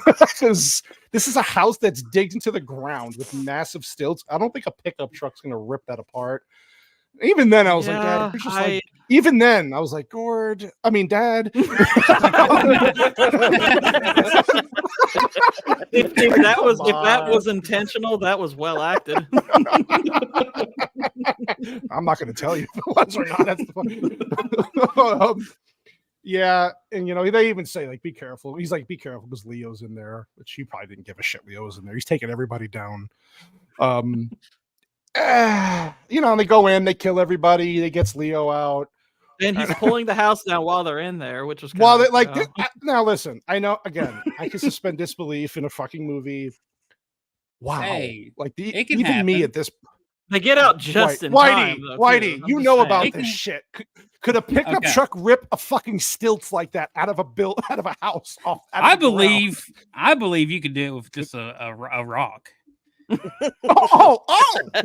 Because this is a house that's digged into the ground with massive stilts. I don't think a pickup truck's going to rip that apart. Even then, I was like, Dad, you're just like, even then, I was like, Gord, I mean, Dad. if that was intentional, that was well acted. I'm not going to tell you if it was or not. That's the fun. Yeah, and they even say like, be careful. He's like, be careful because Leo's in there, which he probably didn't give a shit. Leo was in there. He's taking everybody down. And they go in, they kill everybody. They gets Leo out. And he's pulling the house down while they're in there, which was While they now listen, I know again, I can suspend disbelief in a fucking movie. Wow, Hey, like it can even me happen. at this. They get out just in Whitey, time. Though, Whitey, too. you I'm know just about saying. this shit. Could a pickup Okay. truck rip a fucking stilts like that out of a house? I believe you could do it with just a rock. Oh!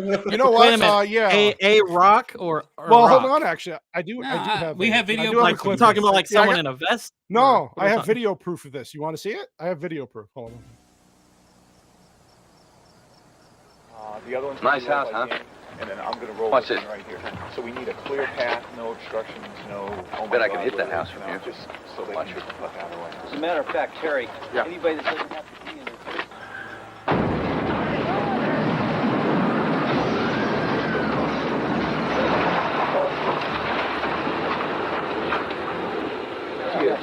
You know Wait a what? minute. Yeah. A rock or Well, rock? hold on. Actually, I do have. we have video I do have a Like clip we're talking of about this. like Yeah, someone in a vest. No, Or what I are we have talking- video proof of this. You want to see it? I have video proof. Hold on. The other one's Nice house, huh? And then I'm going to roll Watch this this. one right here. So we need a clear path, no obstructions, no. Oh Bet my I can God, hit that really, house from here. Just so they Watch can get the fuck out of the way. As a matter of fact, Terry, Yeah. anybody that doesn't have to be in it.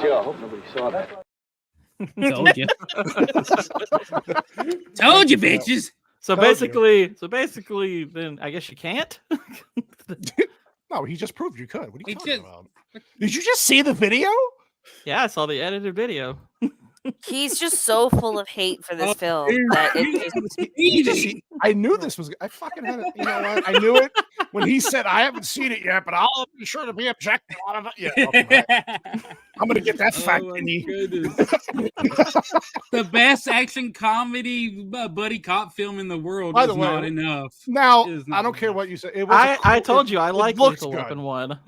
Joe, I hope nobody saw that. Told you. Told you, bitches. So basically, then I guess you can't. No, he just proved you could. What are you talking about? Did you just see the video? Yeah, I saw the edited video. He's just so full of hate for this film that I knew this was. I fucking had it. You know what? I knew it when he said I haven't seen it yet, but I'll be sure to be objective on it. Yeah, okay. I'm gonna get that fact. The best action comedy buddy cop film in the world By the is way, not enough. Now I don't care what you say. It was I told you I like Lethal Lethal Weapon 1.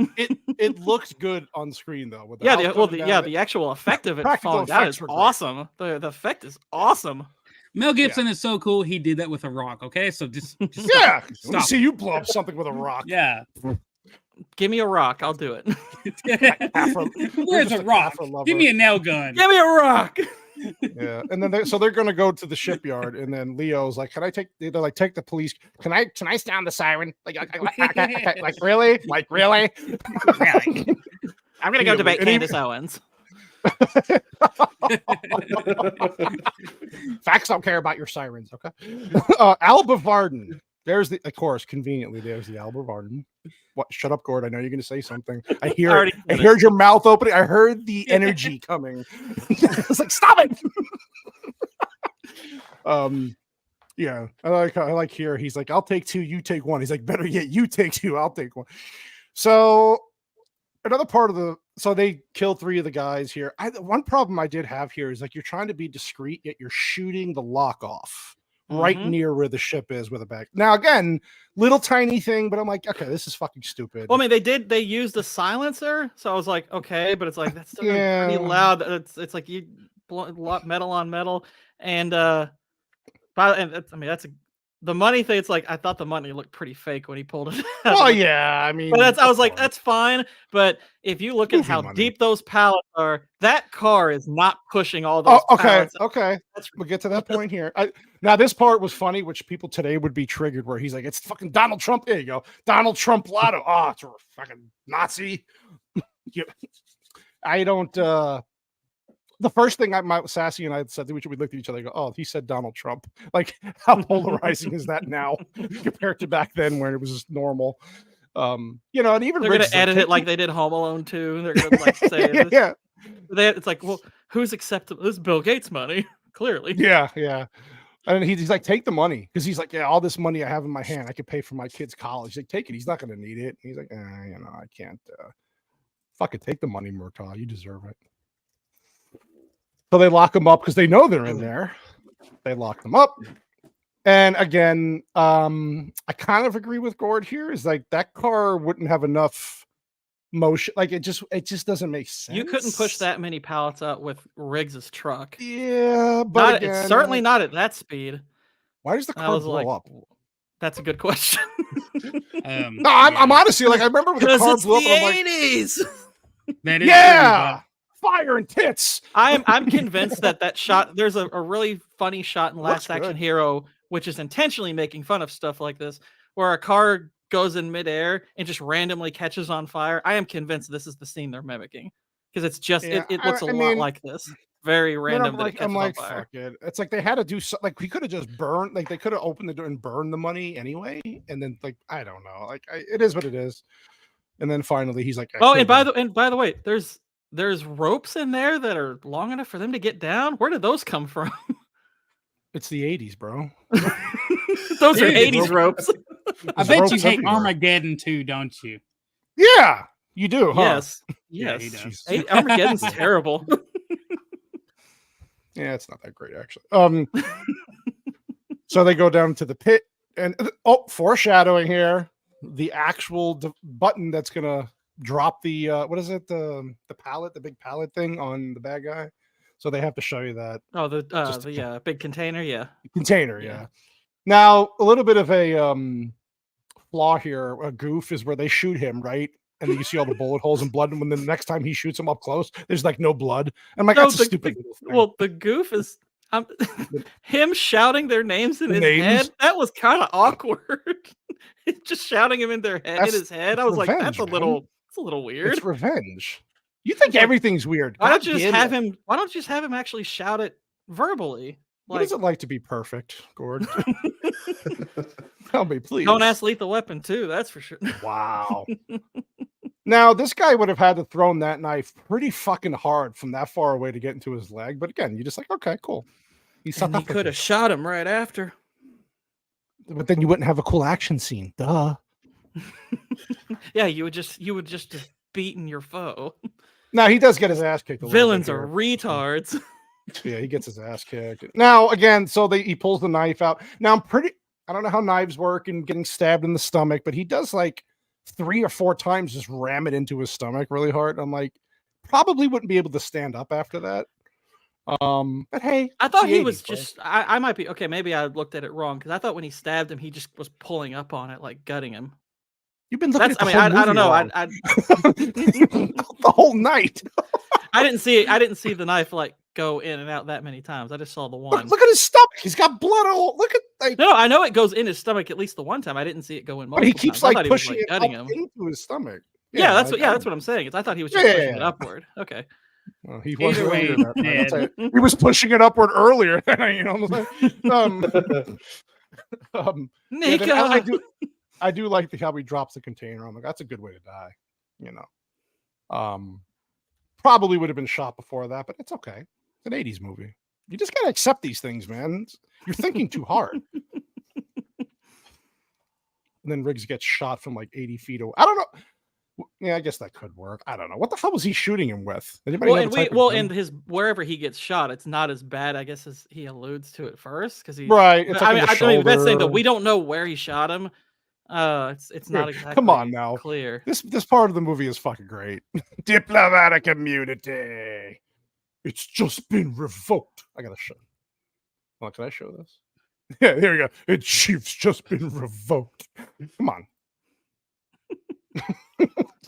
It looks good on screen though. With the actual effect of it falling down is awesome. The effect is awesome. Mel Gibson is so cool. He did that with a rock. Okay, so just yeah. stop. Let me see you blow up something with a rock. Yeah. Give me a rock. I'll do it. Where's a rock? Give me a nail gun. Give me a rock. Yeah, and then they're going to go to the shipyard, and then Leo's like, "Can I take?" They're like, "Take the police. Can I sound the siren? Like really? Like really? I'm gonna go debate Candace Owens." Facts don't care about your sirens, okay? Alba Varden. There's of course, conveniently, there's the Alba Varden. What? Shut up, Gord. I know you're going to say something. I heard your mouth opening. I heard the energy coming. It's like, stop it. Yeah. I like here. He's like, I'll take 2, you take 1. He's like, better yet, you take 2, I'll take 1. So another part of so they kill 3 of the guys here. One problem I did have here is like you're trying to be discreet, yet you're shooting the lock off right near where the ship is with a bag. Now, again, little tiny thing, but I'm like, okay, this is fucking stupid. Well, I mean, they used a silencer, so I was like, okay, but it's like that's still pretty loud. It's like you blow metal on metal, and the money thing. It's like I thought the money looked pretty fake when he pulled it out. Well, yeah, I mean, but I was like, that's fine. But if you look at how deep those pallets are, that car is not pushing all those. Pallets. Okay. We'll get to that point here. Now, this part was funny, which people today would be triggered, where he's like, "It's fucking Donald Trump." There you go, Donald Trump Lotto. Oh, it's a fucking Nazi. I don't. The first thing Sassy and I said, we looked at each other and go, "Oh, he said Donald Trump." Like, how polarizing is that now compared to back then when it was just normal? And even they're going to edit it like they did Home Alone 2. They're going to like say, yeah. It's like, well, who's acceptable? This is Bill Gates' money, clearly. Yeah. And he's like, take the money, because he's like, yeah, all this money I have in my hand, I could pay for my kid's college. He's like, take it. He's not going to need it. And he's like, I can't. Fucking take the money, Murtaugh. You deserve it. So they lock them up because they know they're in there. They lock them up. And again, I kind of agree with Gord here. Is like that car wouldn't have enough motion. Like it just doesn't make sense. You couldn't push that many pallets out with Riggs's truck. Yeah, but it's certainly not at that speed. Why does the car blow up? That's a good question. No, I'm honestly like, I remember when the car blew up. It's the 80s. Man, it's yeah. Fire and tits. I'm convinced that shot. There's a really funny shot in Last Action Hero, which is intentionally making fun of stuff like this, where a car goes in midair and just randomly catches on fire. I am convinced this is the scene they're mimicking, because it's just it looks a lot like this. Very random. I'm like, fuck it. It's like they had to do something. Like we could have just burned. Like they could have opened the door and burned the money anyway. And then like I don't know. Like it is what it is. And then finally he's like, oh, and by the way, there's ropes in there that are long enough for them to get down. Where did those come from? It's the 80s, bro. Those are 80s ropes. I bet you hate Armageddon too, don't you? Yeah, you do, huh? Yes. Armageddon's terrible. Yeah, it's not that great actually. So they go down to the pit, and foreshadowing here, the actual button that's gonna drop the what is it, the pallet, the big pallet thing on the bad guy. So they have to show you that. Oh, the big container, yeah. Container, yeah. Now a little bit of a flaw here, a goof, is where they shoot him, right? And then you see all the bullet holes and blood. And when the next time he shoots him up close, there's like no blood. I'm like, that's a stupid. Well, the goof is him shouting their names in his head. That was kind of awkward. Just shouting him in their head, in his head. I was revenge, like, that's a little weird. It's revenge. You think everything's weird? Why don't you just have him? Why don't you just have him actually shout it verbally? What is it like to be perfect, Gord? Tell me, please. Don't ask Lethal Weapon 2, that's for sure. Wow. Now, this guy would have had to throw that knife pretty fucking hard from that far away to get into his leg. But again, you're just like, okay, cool. He could have shot him right after. But then you wouldn't have a cool action scene. Duh. Yeah, you would just have beaten your foe. Now, he does get his ass kicked. Villains are retards. Yeah, he gets his ass kicked. Now, again, so he pulls the knife out. Now, I don't know how knives work and getting stabbed in the stomach, but he does like 3 or 4 times just ram it into his stomach really hard. I'm like, probably wouldn't be able to stand up after that. But hey, I thought he was just, I might be, okay, maybe I looked at it wrong, because I thought when he stabbed him, he just was pulling up on it, like gutting him. You've been looking at the whole I don't know. The whole night. I didn't see the knife like go in and out that many times. I just saw the one. Look at his stomach. He's got blood all. Look at. No, I know it goes in his stomach at least the one time. I didn't see it go in multiple. But he keeps times. like pushing it gutting up him into his stomach. Yeah, that's what I'm saying. I thought he was just pushing it upward. Okay. Well, he was he was pushing it upward earlier than I do like how he drops the container. I'm like, that's a good way to die. Probably would have been shot before that, but it's okay. It's an 80s movie. You just gotta accept these things, man. You're thinking too hard. And then Riggs gets shot from like 80 feet away. I don't know. Yeah, I guess that could work. I don't know. What the hell was he shooting him with? And his wherever he gets shot, it's not as bad, I guess, as he alludes to it first, because he right. It's like I mean, that's saying that we don't know where he shot him. It's not exactly come on now clear. This part of the movie is fucking great. Diplomatic immunity. It's just been revoked. I gotta show. Well, can I show this? Yeah, here we go. It's just been revoked. Come on.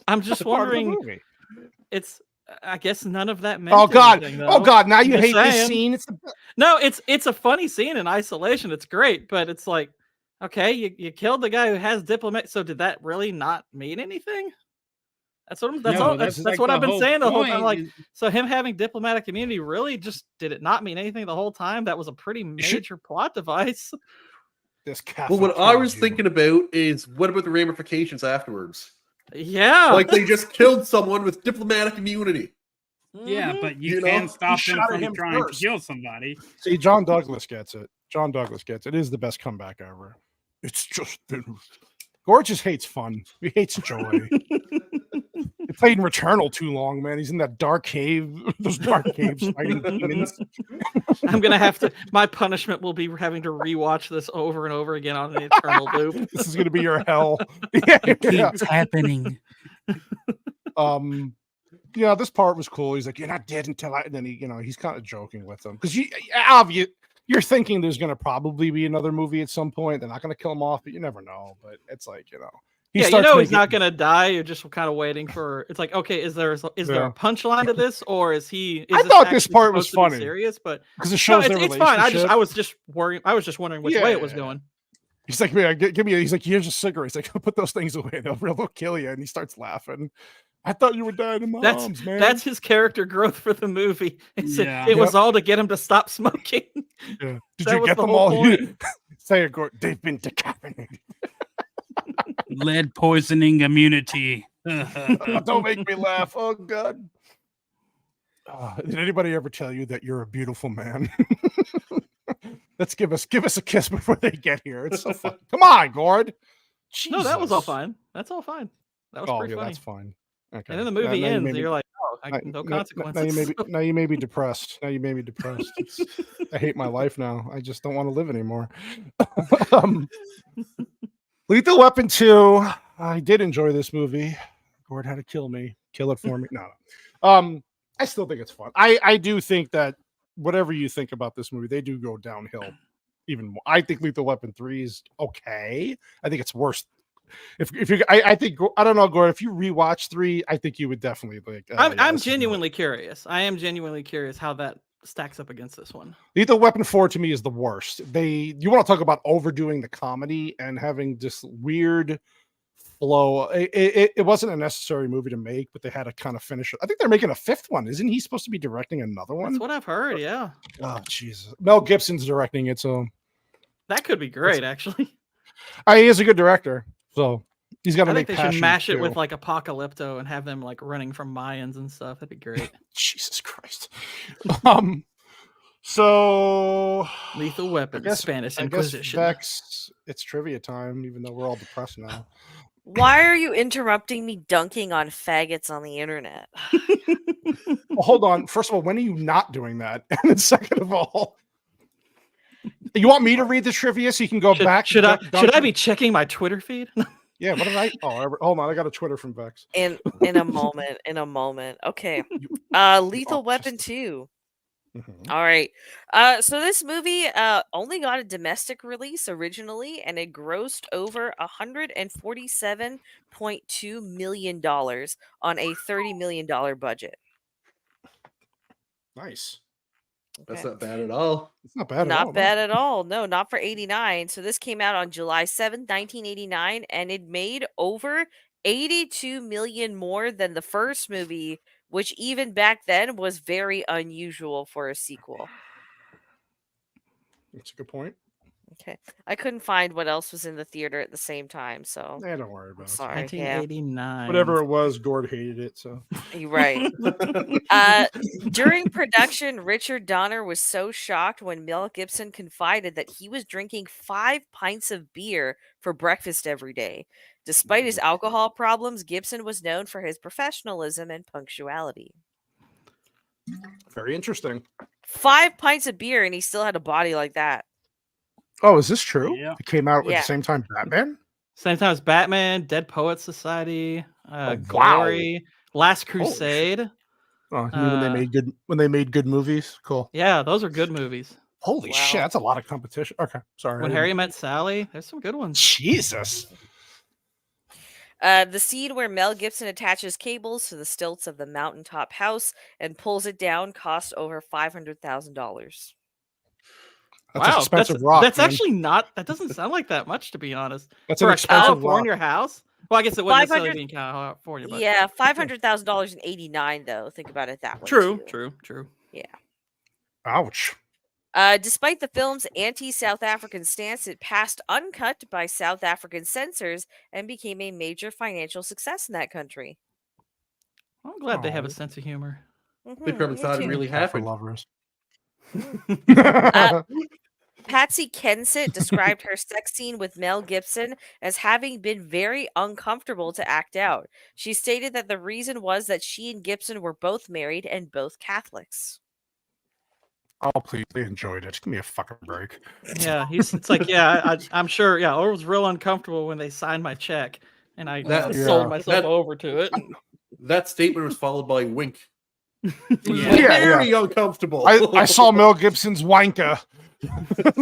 I'm just wondering. It's, I guess, none of that meant. Oh God! Anything, oh God! Now you hate this scene. It's a funny scene in isolation. It's great, but it's like, okay, you killed the guy who has diplomat. So did that really not mean anything? That's what that's what I've been saying the whole time. Like, so him having diplomatic immunity really just did it not mean anything the whole time? That was a pretty major plot device. Well, what I was thinking about is, what about the ramifications afterwards? Yeah, like they just killed someone with diplomatic immunity. Yeah, but you can stop them from trying to kill somebody. See, John Douglas gets it. John Douglas gets it. It is the best comeback ever. It's just been. Gorgeous hates fun. He hates joy. He played in Returnal too long, man. He's in that dark cave. Those dark caves fighting demons. I'm gonna have to. My punishment will be having to rewatch this over and over again on an eternal loop. This is gonna be your hell. It keeps happening. Yeah, this part was cool. He's like, "You're not dead until I." And then he's kind of joking with them because you're thinking there's gonna probably be another movie at some point. They're not gonna kill him off, but you never know. But it's like he's not gonna die. You're just kind of waiting for. It's like, okay, is there a punchline to this, or is he? I thought this part was funny, serious, but because it shows their relationship. It's fine. I was just worried. I was just wondering which way it was going. He's like, man, give me. He's like, here's a cigarette. He's like, put those things away. They'll kill you. And he starts laughing. I thought you were dying in my arms, man. That's his character growth for the movie. It was all to get him to stop smoking. Yeah. Did you get them all? Say it, Gordon. They've been decapitated. Lead poisoning immunity. Don't make me laugh. Oh God. Did anybody ever tell you that you're a beautiful man? Let's give us a kiss before they get here. It's so fun. Come on, Gord. Jesus. No, that was all fine. That's all fine. That was pretty funny. That's fine. Okay. And then the movie ends, and you're like, "Oh, no consequences." Now you may be depressed. I hate my life now. I just don't want to live anymore. Lethal Weapon 2. I did enjoy this movie. Gord had to kill it for me. No. I still think it's fun. I do think that whatever you think about this movie, they do go downhill even more. I think Lethal Weapon 3 is okay. I think it's worse. If you, I think, I don't know, Gordon, if you rewatch 3, I think you would definitely like. I'm genuinely curious. I am genuinely curious how that stacks up against this one. Lethal Weapon 4 to me is the worst. You want to talk about overdoing the comedy and having this weird blow. It wasn't a necessary movie to make, but they had to kind of finish it. I think they're making a 5th one. Isn't he supposed to be directing another one? That's what I've heard. Yeah. Oh Jesus, Mel Gibson's directing it, so that could be great. Actually, he is a good director, so he's got to make. I think they should mash it with like Apocalypto and have them like running from Mayans and stuff. That'd be great. Jesus Christ. So Lethal Weapon, Spanish Inquisition. Vex, it's trivia time, even though we're all depressed now. Why are you interrupting me dunking on faggots on the internet? Well, hold on. First of all, when are you not doing that? And then second of all, you want me to read the trivia so you can go back? Should I be checking my Twitter feed? Yeah. What did I? Oh, hold on. I got a Twitter from Vex. In a moment. Okay. Lethal Weapon 2. Mm-hmm. All right. So this movie only got a domestic release originally, and it grossed over $147.2 million on a $30 million budget. Nice. Okay. That's not bad at all. It's not bad at all. Not bad at all. No, not for 89. So this came out on July 7th, 1989, and it made over 82 million more than the first movie, which even back then was very unusual for a sequel. That's a good point. Okay. I couldn't find what else was in the theater at the same time, so don't worry about it. Sorry. 1989. Whatever it was, Gord hated it, so You're right. During production, Richard Donner was so shocked when Mel Gibson confided that he was drinking 5 pints of beer for breakfast every day. Despite his alcohol problems, Gibson was known for his professionalism and punctuality. Very interesting. 5 pints of beer, and he still had a body like that. Oh, is this true? Yeah. It came out at Yeah. the same time Batman? Same time as Batman, Dead Poets Society, wow. Glory, Last Crusade. Oh, you mean when they made good movies? Cool. Yeah, those are good movies. Holy shit, that's a lot of competition. Okay, sorry. When Harry Met Sally, there's some good ones. Jesus. The scene where Mel Gibson attaches cables to the stilts of the mountaintop house and pulls it down cost over $500,000. That's expensive rock. That's man. actually not. That doesn't sound like that much, to be honest. That's for an a expensive California rock. house. Well, I guess it wouldn't necessarily 500 be in California. But Yeah, $500,000 in '89, though. Think about it that way. True. Yeah. Ouch. Despite the film's anti-South African stance, it passed uncut by South African censors and became a major financial success in that country. I'm glad they have a sense of humor. They probably thought it really happened. Lovers. Patsy Kensit described her sex scene with Mel Gibson as having been very uncomfortable to act out. She stated that the reason was that she and Gibson were both married and both Catholics. Oh, please, they enjoyed it. Give me a fucking break. Yeah, it's like, I'm sure. Yeah, I was real uncomfortable when they signed my check, and I sold myself over to it. That statement was followed by wink. Very uncomfortable. I saw Mel Gibson's wanker.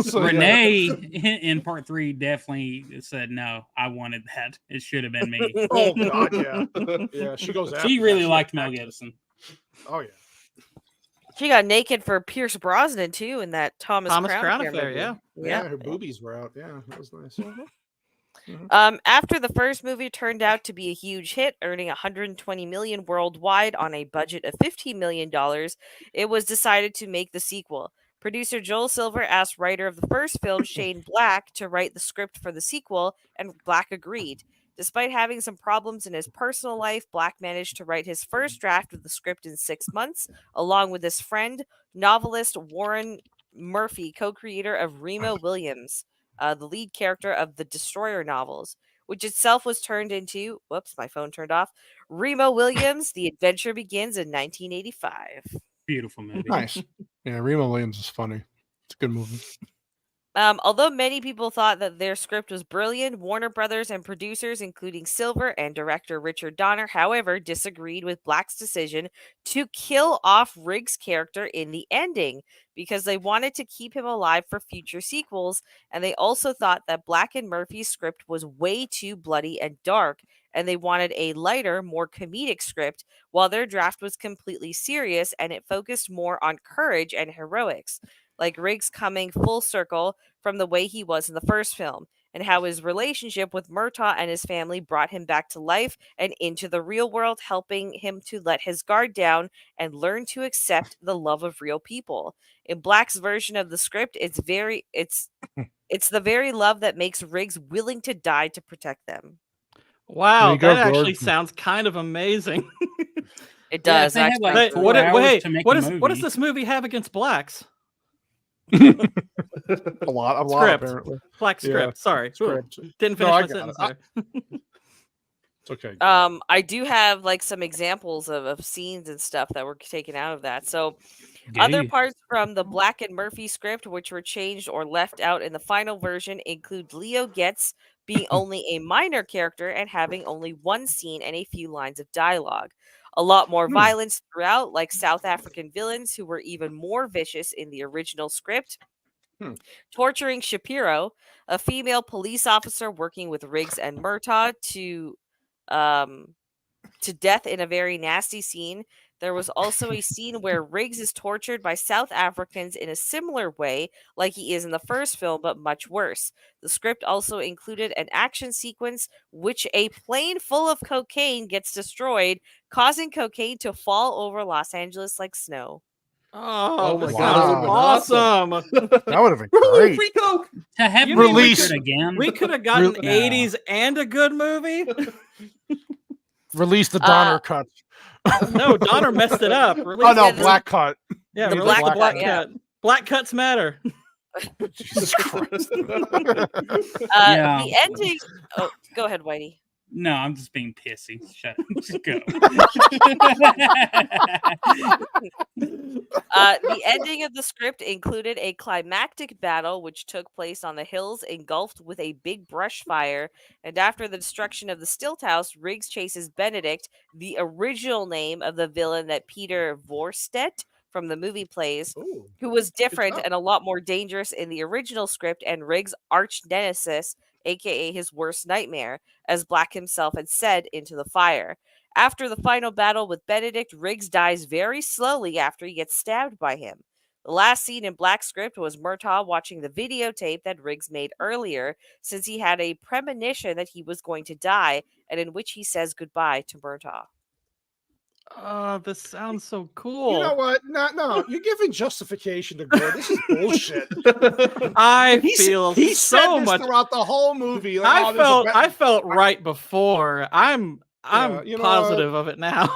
So, Renee in part 3 definitely said no. I wanted that. It should have been me. Oh God, yeah, yeah. She goes. She really liked Mel Gibson. Oh yeah. She got naked for Pierce Brosnan too in that Thomas Crown Affair. movie. Yeah, her boobies were out. Yeah, that was nice. After the first movie turned out to be a huge hit, earning $120 million worldwide on a budget of $15 million, it was decided to make the sequel. Producer Joel Silver asked writer of the first film, Shane Black, to write the script for the sequel, and Black agreed. Despite having some problems in his personal life, Black managed to write his first draft of the script in 6 months, along with his friend, novelist Warren Murphy, co-creator of Remo Williams, the lead character of the Destroyer novels, which itself was turned into, whoops, my phone turned off, Remo Williams, The Adventure Begins in 1985. Beautiful movie. Nice. Yeah, Remo Williams is funny. It's a good movie. Although many people thought that their script was brilliant, Warner Brothers and producers, including Silver and director Richard Donner, however, disagreed with Black's decision to kill off Riggs' character in the ending because they wanted to keep him alive for future sequels, and they also thought that Black and Murphy's script was way too bloody and dark, and they wanted a lighter, more comedic script, while their draft was completely serious and it focused more on courage and heroics, like Riggs coming full circle from the way he was in the first film. and how his relationship with Murtaugh and his family brought him back to life and into the real world, helping him to let his guard down and learn to accept the love of real people. In Black's version of the script, it's the very love that makes Riggs willing to die to protect them. Wow, that actually sounds kind of amazing. It does. Yeah, if they had like 4 hours to make a movie. What does this movie have against blacks? a lot apparently. Black script. Sorry, Script. Didn't finish my sentence there. It's okay. I do have like some examples of scenes and stuff that were taken out of that. So other parts from the Black and Murphy script which were changed or left out in the final version include Leo Getz being only a minor character and having only one scene and a few lines of dialogue. A lot more violence throughout, like South African villains who were even more vicious in the original script. Torturing Shapiro, a female police officer working with Riggs and Murtaugh, to death in a very nasty scene. There was also a scene where Riggs is tortured by South Africans in a similar way, like he is in the first film, but much worse. The script also included an action sequence which a plane full of cocaine gets destroyed, causing cocaine to fall over Los Angeles like snow. Oh my God, awesome! That would have been great. Free coke. To have Release again. We could have gotten 80s and a good movie. Release the Donner cut. No, Donner messed it up. Oh no, black cut. Yeah, The release the black cut, cut. Black cuts matter. Jesus Christ. The ending. Oh, go ahead, Whitey. No, I'm just being pissy. Shut up. Just go. The ending of the script included a climactic battle which took place on the hills engulfed with a big brush fire, and after the destruction of the Stilt house, Riggs chases Benedict, the original name of the villain that Peter Vorstedt from the movie plays, who was different and a lot more dangerous in the original script, and Riggs' arch nemesis, aka his worst nightmare, as Black himself had said, into the fire. After the final battle with Benedict, Riggs dies very slowly after he gets stabbed by him. The last scene in Black's script was Murtaugh watching the videotape that Riggs made earlier, since he had a premonition that he was going to die, and in which he says goodbye to Murtaugh. Oh, this sounds so cool. You know what? No, you're giving justification to Gore. This is bullshit. He so much throughout the whole movie. Like, I felt right before. I'm positive of it now.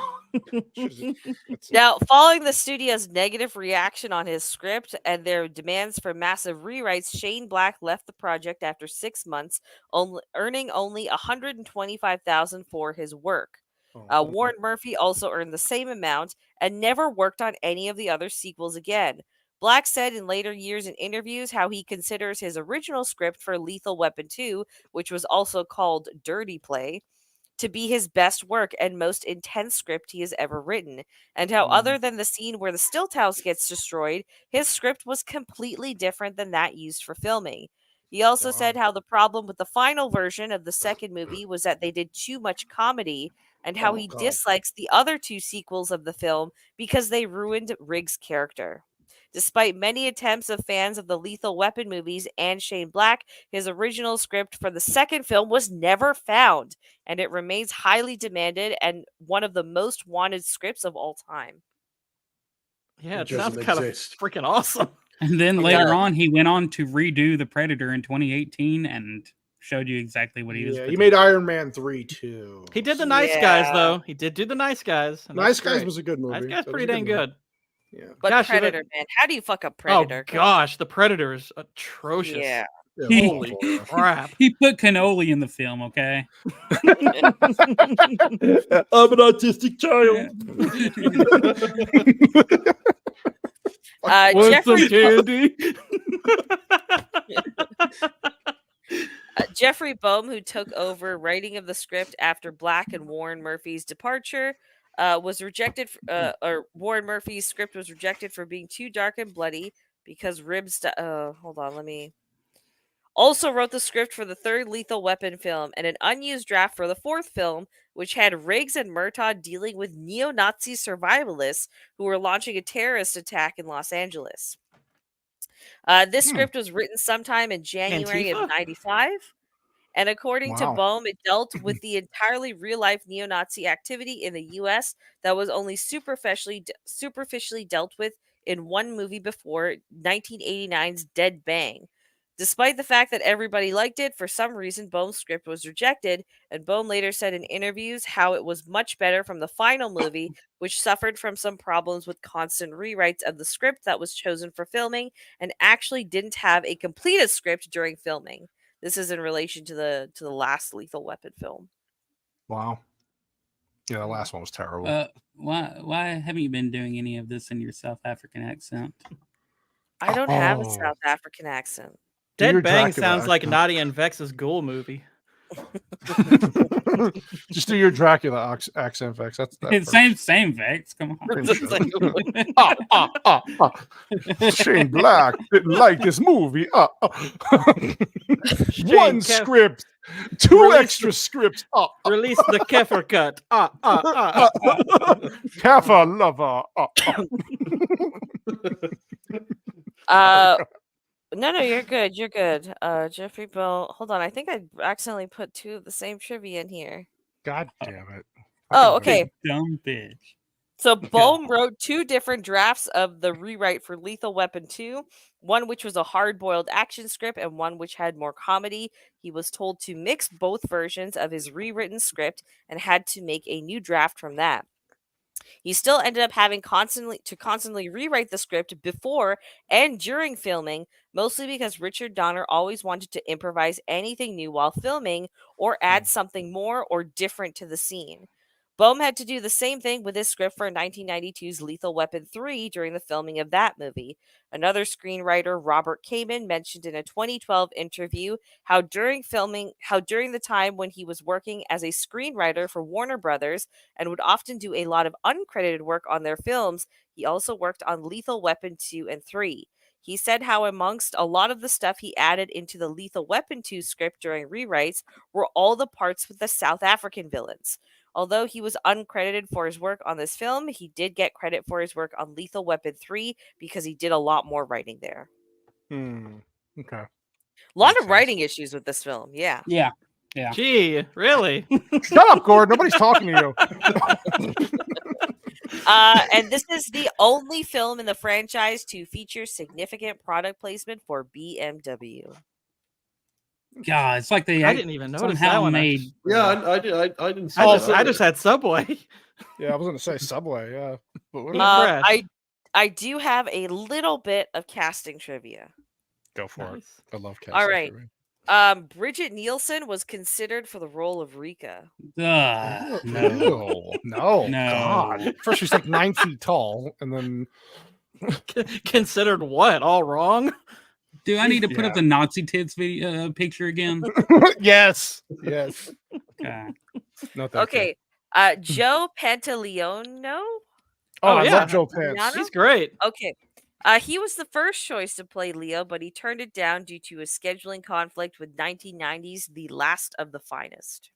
Now, following the studio's negative reaction on his script and their demands for massive rewrites, Shane Black left the project after 6 months, earning only $125,000 for his work. Warren Murphy also earned the same amount and never worked on any of the other sequels again. Black said in later years in interviews how he considers his original script for Lethal Weapon 2, which was also called Dirty Play, to be his best work and most intense script he has ever written, and how other than the scene where the Stilt house gets destroyed, his script was completely different than that used for filming. He also said how the problem with the final version of the second movie was that they did too much comedy, and how he dislikes the other two sequels of the film because they ruined Riggs' character. Despite many attempts of fans of the Lethal Weapon movies and Shane Black, his original script for the second film was never found, and it remains highly demanded and one of the most wanted scripts of all time. Yeah, it sounds kind of freaking awesome. And then later on, he went on to redo The Predator in 2018 and showed you exactly what he was. Yeah, he made Iron Man 3 too. He did The Nice Guys, though. He did do The Nice Guys. Nice Guys was a good movie. Nice Guys pretty dang good. Yeah. But gosh, Predator, man, how do you fuck up Predator? Oh gosh, The Predator is atrocious. Yeah. Holy crap. He put cannoli in the film, okay? I'm an autistic child. Want some candy? Jeffrey Boehm, who took over writing of the script after Black and Warren Murphy's departure, was rejected. Or Warren Murphy's script was rejected for being too dark and bloody because Ribs. Hold on, let me. Also wrote the script for the third Lethal Weapon film and an unused draft for the fourth film, which had Riggs and Murtaugh dealing with neo-Nazi survivalists who were launching a terrorist attack in Los Angeles. This script was written sometime in January of '95. And according to Wow. Bohm, it dealt with the entirely real-life neo-Nazi activity in the U.S. that was only superficially dealt with in one movie before 1989's Dead Bang. Despite the fact that everybody liked it, for some reason Bohm's script was rejected, and Bohm later said in interviews how it was much better from the final movie, which suffered from some problems with constant rewrites of the script that was chosen for filming, and actually didn't have a completed script during filming. This is in relation to the last Lethal Weapon film. Wow. Yeah, the last one was terrible. Why haven't you been doing any of this in your South African accent? I don't have a South African accent. Dead Bang sounds like Nadia and Vex's Ghoul movie. Just do your Dracula accent, Vex. That's same Vex. Come on. Shane Black didn't like this movie. One script, two extra scripts. Release the Kefir cut. Kefir lover. No, you're good. You're good. Jeffrey Bell. Hold on. I think I accidentally put two of the same trivia in here. God damn it. Oh, okay. Dumb bitch. So Bohm wrote two different drafts of the rewrite for Lethal Weapon 2, one which was a hard-boiled action script and one which had more comedy. He was told to mix both versions of his rewritten script and had to make a new draft from that. He still ended up having constantly rewrite the script before and during filming, mostly because Richard Donner always wanted to improvise anything new while filming or add something more or different to the scene. Bohm had to do the same thing with his script for 1992's Lethal Weapon 3 during the filming of that movie. Another screenwriter, Robert Kamen, mentioned in a 2012 interview how during the time when he was working as a screenwriter for Warner Brothers and would often do a lot of uncredited work on their films, he also worked on Lethal Weapon 2 and 3. He said how amongst a lot of the stuff he added into the Lethal Weapon 2 script during rewrites were all the parts with the South African villains. Although he was uncredited for his work on this film, he did get credit for his work on Lethal Weapon 3 because he did a lot more writing there. Okay. A lot of writing issues with this film, yeah. Yeah. Gee, really? Shut up, Gordon. Nobody's talking to you. And this is the only film in the franchise to feature significant product placement for BMW. God, it's like I didn't even notice somehow that one. made. I didn't see I just had Subway. Yeah, I was going to say Subway. Yeah, but I do have a little bit of casting trivia. Go for it. I love casting. All right. Trivia. Bridget Nielsen was considered for the role of Rika. No. God. First, she's like 9 feet tall, and then considered what? All wrong. Do I need to put up the Nazi tits video picture again? Yes. Okay. Not that Okay. Joe Pantoliano. I love Joe Pants. He's great. Okay. He was the first choice to play Leo, but he turned it down due to a scheduling conflict with 1990's The Last of the Finest.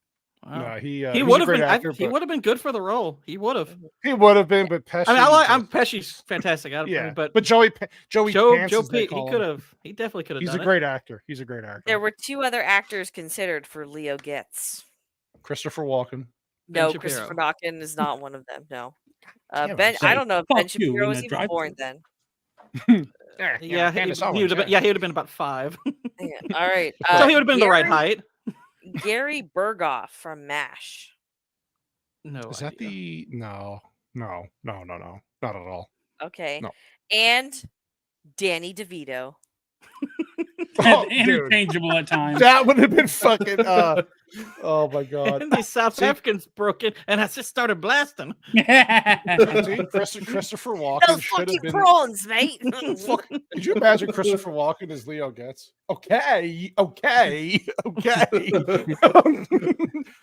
Wow. No, he would have been. He would have been good for the role. He would have. He would have been, but Pesci. I'm Pesci's fantastic. But Joey Pants, Joe Pete, he could have. He definitely could have. He's a great actor. There were two other actors considered for Leo Getz. Christopher Walken. No, Ben Christopher Walken is not one of them. No. Damn, Ben. I don't know if Ben Shapiro was in a even born then. Yeah, he would have been about 5. Yeah. All right. So he would have been the right height. Gary Berghoff from MASH. No. Is that the no, not at all. Okay. No. And Danny DeVito. Interchangeable at times. That would have been fucking. Oh my god! And these South Africans broke in, and I just started blasting. Christopher Walken. Those fucking prawns, mate. Could you imagine Christopher Walken as Leo Getz? Okay.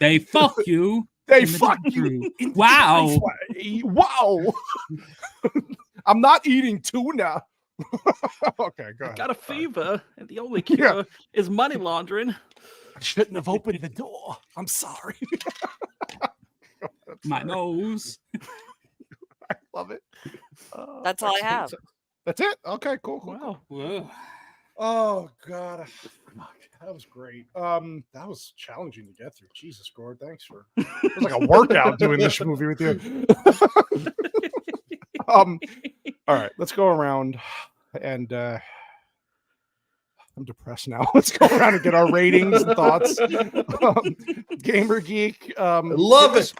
They fuck you. They fuck you. Wow. Wow. I'm not eating tuna. Okay, go ahead. Got a fever, and the only cure is money laundering. I shouldn't have opened the door. I'm sorry. My nose. I love it. That's all I have. That's it. Okay, cool. Wow. Whoa. Oh god. that was great. That was challenging to get through. Jesus, Gord, thanks for. It was like a workout doing this movie with you. All right, let's go around and. I'm depressed now. Let's go around and get our ratings and thoughts. Gamer Geek, love it.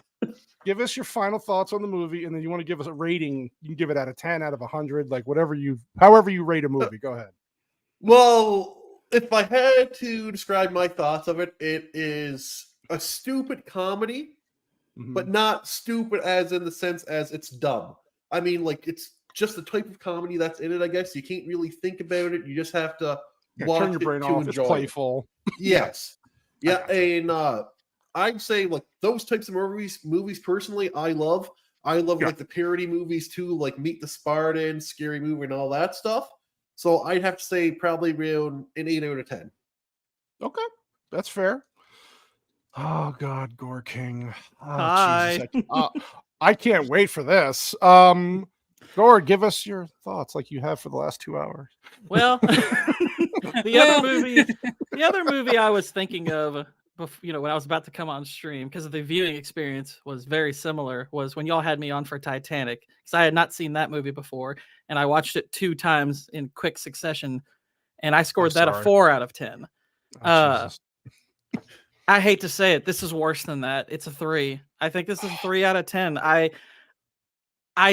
Give us your final thoughts on the movie, and then you want to give us a rating. You can give it out of 10, out of 100, like however you rate a movie. Go ahead. Well, if I had to describe my thoughts of it, it is a stupid comedy, but not stupid as in the sense as it's dumb. I mean, like, it's just the type of comedy that's in it, I guess. You can't really think about it. You just have to watch turn your brain off. It's playful. Yes. Yeah, and I'd say like those types of movies personally, I love. Like the parody movies too, like Meet the Spartans, Scary Movie, and all that stuff. So I'd have to say probably around an 8 out of 10. Okay, that's fair. Oh God, Gore King. Oh, Hi. Jesus, I can't wait for this. Gore, give us your thoughts like you have for the last 2 hours. Well, the other movie I was thinking of, when I was about to come on stream, because the viewing experience was very similar, was when y'all had me on for Titanic, because I had not seen that movie before, and I watched it 2 times in quick succession, and I scored that a 4 out of 10. I hate to say it, this is worse than that. It's a 3. I think this is a 3 out of 10. I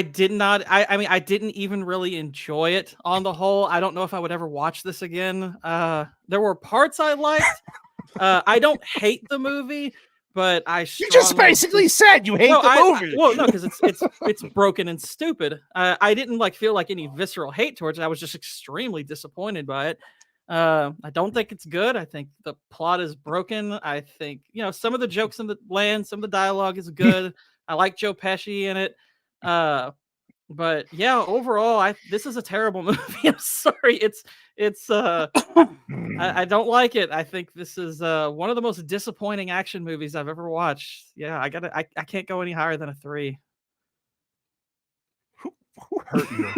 didn't even really enjoy it on the whole. I don't know if I would ever watch this again. There were parts I liked. I don't hate the movie, but you just basically said you hate the movie. Well, no, because it's broken and stupid. I didn't feel like any visceral hate towards it. I was just extremely disappointed by it. I don't think it's good. I think the plot is broken. I think some of the jokes in the land, some of the dialogue is good. I like Joe Pesci in it. But yeah, overall, this is a terrible movie. I'm sorry. I don't like it. I think this is one of the most disappointing action movies I've ever watched. Yeah, I can't go any higher than a 3. Who hurt you?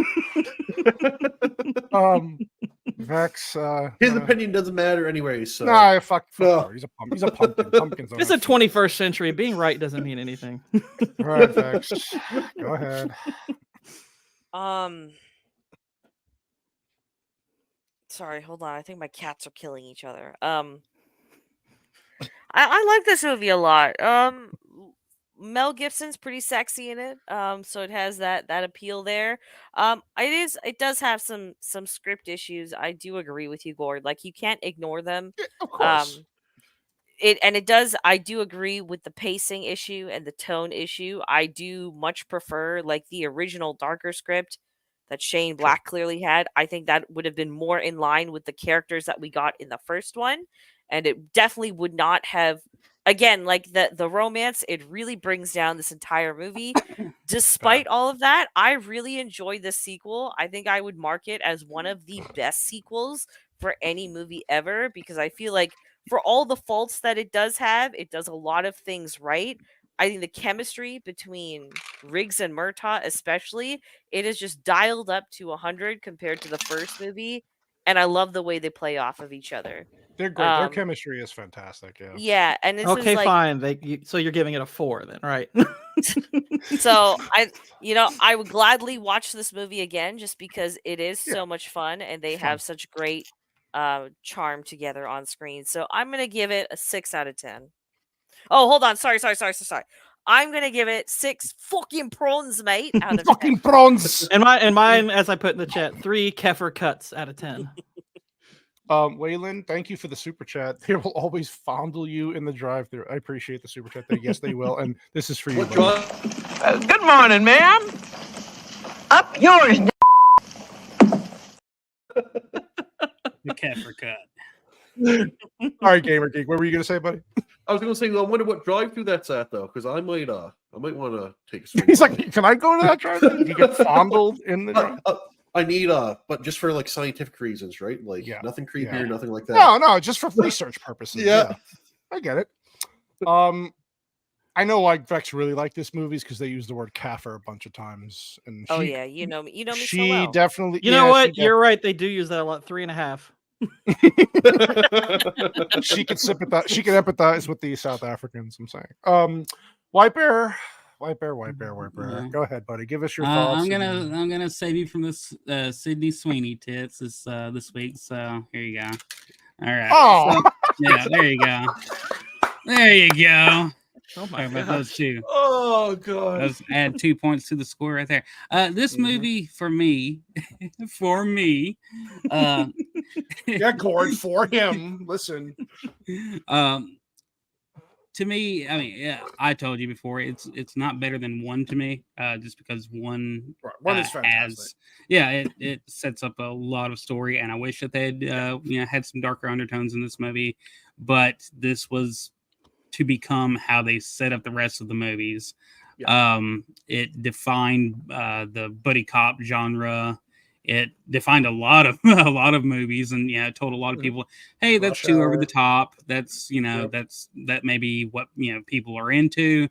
Vex. His opinion doesn't matter anyway. So nah, fuck. He's a pumpkin. Pumpkins. It's a 21st century. Being right doesn't mean anything. All right, Vex. Go ahead. Sorry, hold on. I think my cats are killing each other. I like this movie a lot. Mel Gibson's pretty sexy in it. So it has that appeal there. It does have some script issues. I do agree with you, Gord. Like, you can't ignore them. Yeah, of course. I do agree with the pacing issue and the tone issue. I do much prefer like the original darker script that Shane Black clearly had. I think that would have been more in line with the characters that we got in the first one. And it definitely would not have, again, like the romance, it really brings down this entire movie. Despite all of that, I really enjoyed this sequel. I think I would mark it as one of the best sequels for any movie ever, because I feel like for all the faults that it does have, it does a lot of things right. I think the chemistry between Riggs and Murtaugh, especially, it is just dialed up to 100 compared to the first movie. And I love the way they play off of each other. They're great. Their chemistry is fantastic. Yeah. Yeah. And this okay, is like, fine. So you're giving it a 4 then, right? So I would gladly watch this movie again just because it is so much fun and they have such great charm together on screen. So I'm gonna give it a 6 out of 10. Oh, hold on. Sorry. I'm gonna give it 6 fucking prawns, mate. Out of fucking 10. prawns. And mine, as I put in the chat, 3 Kefir cuts out of 10. Waylon, thank you for the super chat. They will always fondle you in the drive-thru. I appreciate the super chat. Yes, they will. And this is for you. Good morning, ma'am. Up yours. The Kefir cut. All right, Gamer Geek. What were you gonna say, buddy? I was gonna say, I wonder what drive-through that's at though, because I might want to take a swing. He's like, can I go to that drive-through? You get fondled in the drive? I need but just for like scientific reasons, right? Like nothing creepy or nothing like that. No, just for research purposes. Yeah, I get it. I know like Vex really like this movies because they use the word kafir a bunch of times. And you know me. You know me she so well. Definitely. You know what? You're right. They do use that a lot. 3.5. She can sympathize. She can empathize with the South Africans. I'm saying. White Bear. Go ahead, buddy. Give us your thoughts. I'm gonna save you from this Sydney Sweeney tits this week. So here you go. All right. Oh, so, yeah. There you go. There you go. Oh my about god. those two. Oh god. Those add 2 points to the score right there. This movie for me, yeah, Gord, for him. Listen. To me, I mean, yeah, I told you before, it's not better than one to me, just because one is fantastic. It sets up a lot of story, and I wish that they'd had some darker undertones in this movie, but this was to become how they set up the rest of the movies. Yeah. It defined the buddy cop genre. It defined a lot of movies, and it told a lot of people, hey, that's too over the top. That's that may be what people are into.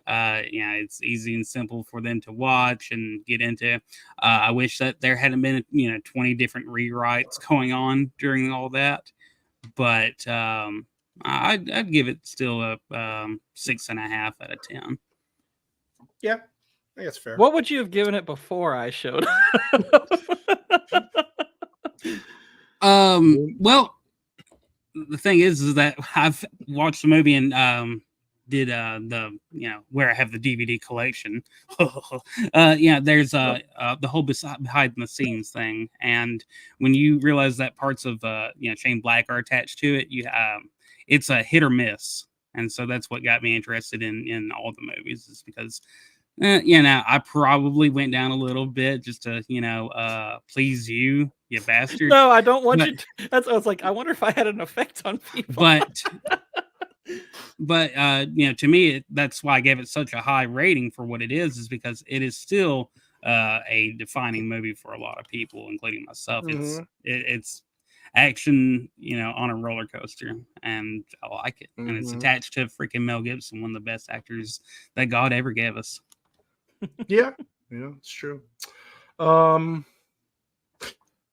It's easy and simple for them to watch and get into. I wish that there hadn't been 20 different rewrites going on during all that, but I'd give it still a 6.5 out of 10. Yeah, I think that's fair. What would you have given it before I showed? Well, the thing is that I've watched the movie and did the where I have the DVD collection. There's the whole behind the scenes thing, and when you realize that parts of Shane Black are attached to it, it's a hit or miss, and so that's what got me interested in all the movies, is because I probably went down a little bit just to please you bastard. No, I don't want you to. That's I was like, I wonder if I had an effect on people. But to me, that's why I gave it such a high rating for what it is because it is still a defining movie for a lot of people, including myself. Mm-hmm. It's action, on a roller coaster, and I like it. And it's attached to freaking Mel Gibson, one of the best actors that God ever gave us. Yeah, it's true.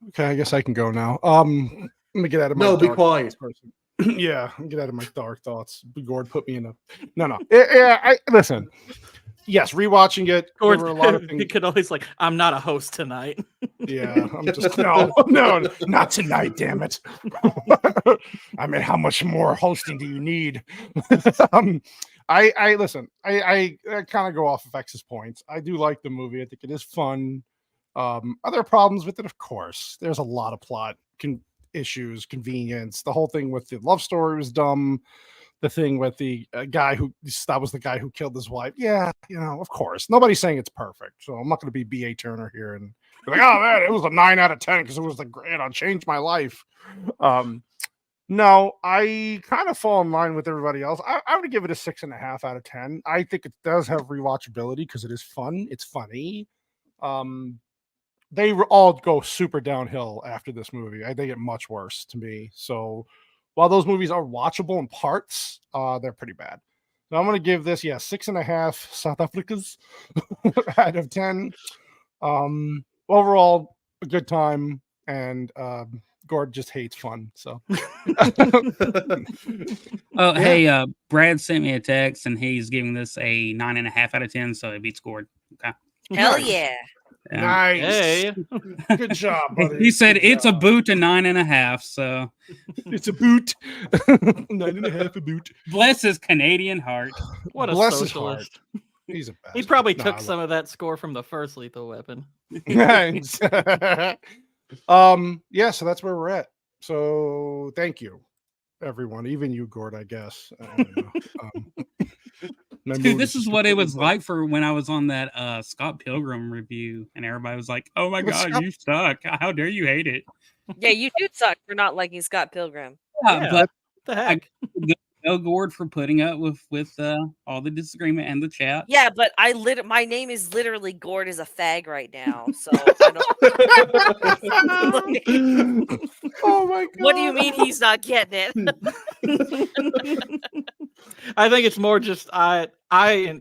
Okay, I guess I can go now. Let me get out of my be quiet. Yeah, get out of my dark thoughts. Gord put me in a no. Listen. Yes, rewatching it. Gord, there were a lot of things. He could always I'm not a host tonight. Yeah, I'm just no, not tonight. Damn it. I mean, how much more hosting do you need? I listen. I kind of go off of X's points. I do like the movie. I think it is fun. Are there problems with it? Of course. There's a lot of plot issues, convenience. The whole thing with the love story was dumb. The thing with the guy that was the guy who killed his wife. Yeah, of course. Nobody's saying it's perfect. So I'm not going to be B.A. Turner here and be like, oh man, it was a 9 out of 10 because it was it changed my life. No, I kind of fall in line with everybody else. I would give it a 6.5 out of 10. I think it does have rewatchability because it is fun. It's funny. They all go super downhill after this movie. They get much worse to me. So while those movies are watchable in parts, they're pretty bad. So I'm going to give this, 6.5 South Africas out of 10. Overall, a good time, and Gord just hates fun. So, Hey, Brad sent me a text, and he's giving this a 9.5 out of 10, so it beats Gord. Okay. Hell yeah. Nice. Hey. Good job, buddy. He said it's a boot and 9.5, so it's a boot. 9.5 a boot. Bless his Canadian heart. What a Bless socialist. His heart. He's a bastard. He probably took some of that score from the first Lethal Weapon. Nice. So that's where we're at. So thank you, everyone, even you, Gord, I guess. I don't know. Dude, this is what it was like for when I was on that Scott Pilgrim review, and everybody was like, "Oh my god, you suck! How dare you hate it?" Yeah, you do suck for not liking Scott Pilgrim. Yeah, but the heck, no Gord for putting up with all the disagreement and the chat. Yeah, but my name is literally Gord is a fag right now. So I don't... Oh my god! What do you mean he's not getting it? I think it's more just I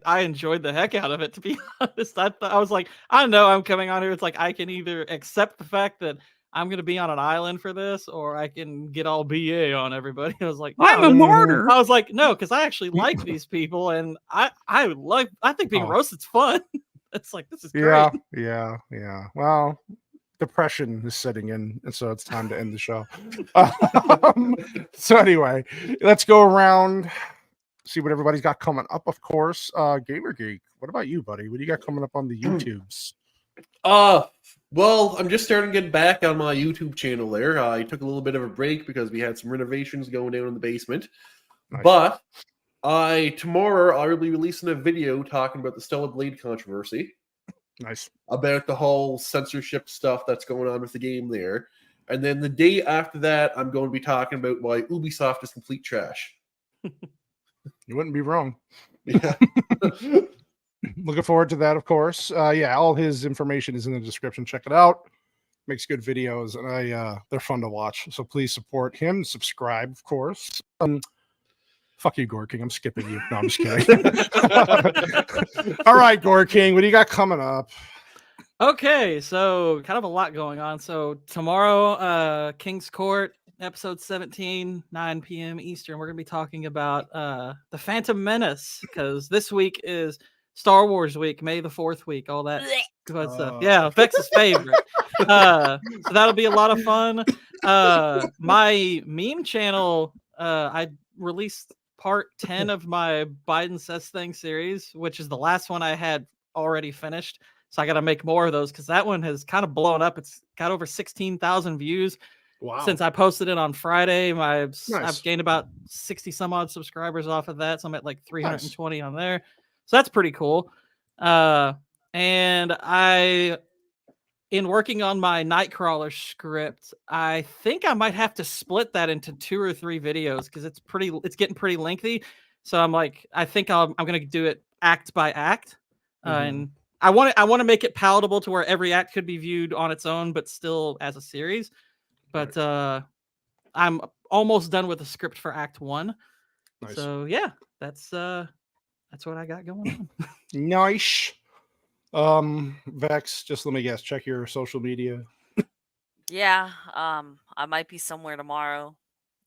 enjoyed the heck out of it, to be honest. I was like, I know I'm coming on here. It's like I can either accept the fact that I'm gonna be on an island for this, or I can get all BA on everybody. I was like, I'm a martyr. I was like, no, because I actually like these people, and I think being roasted's fun. It's like, this is great. Yeah. Well, depression is setting in, and so it's time to end the show. So anyway, let's go around, see what everybody's got coming up. Of course, Gamer Geek. What about you, buddy? What do you got coming up on the YouTubes? Well, I'm just starting to get back on my YouTube channel there. I took a little bit of a break because we had some renovations going down in the basement. Nice. But tomorrow I will be releasing a video talking about the Stellar Blade controversy. Nice. About the whole censorship stuff that's going on with the game there. And then the day after that, I'm going to be talking about why Ubisoft is complete trash. You wouldn't be wrong. Yeah. Looking forward to that, of course. All his information is in the description. Check it out. Makes good videos, and they're fun to watch. So please support him. Subscribe, of course. Fuck you, Gore King. I'm skipping you. No, I'm just kidding. All right, Gore King, what do you got coming up? Okay, so kind of a lot going on. So tomorrow, King's Court, episode 17, 9 p.m. Eastern. We're going to be talking about the Phantom Menace, because this week is Star Wars week, May the 4th week, all that good stuff. Yeah, Vex's favorite. So that'll be a lot of fun. My meme channel, I released part 10 of my Biden Says Things series, which is the last one I had already finished. So I got to make more of those, because that one has kind of blown up. It's got over 16,000 views. Wow. Since I posted it on Friday. Nice. I've gained about 60 some odd subscribers off of that. So I'm at like 320 on there. So that's pretty cool. And in working on my Nightcrawler script, I think I might have to split that into 2 or 3 videos, because it's getting pretty lengthy. So I'm like, I think I'm going to do it act by act. And I want to make it palatable to where every act could be viewed on its own, but still as a series. But I'm almost done with the script for Act 1. Nice. So yeah, that's what I got going on. Nice. Vex, just let me guess, check your social media. Yeah, I might be somewhere tomorrow.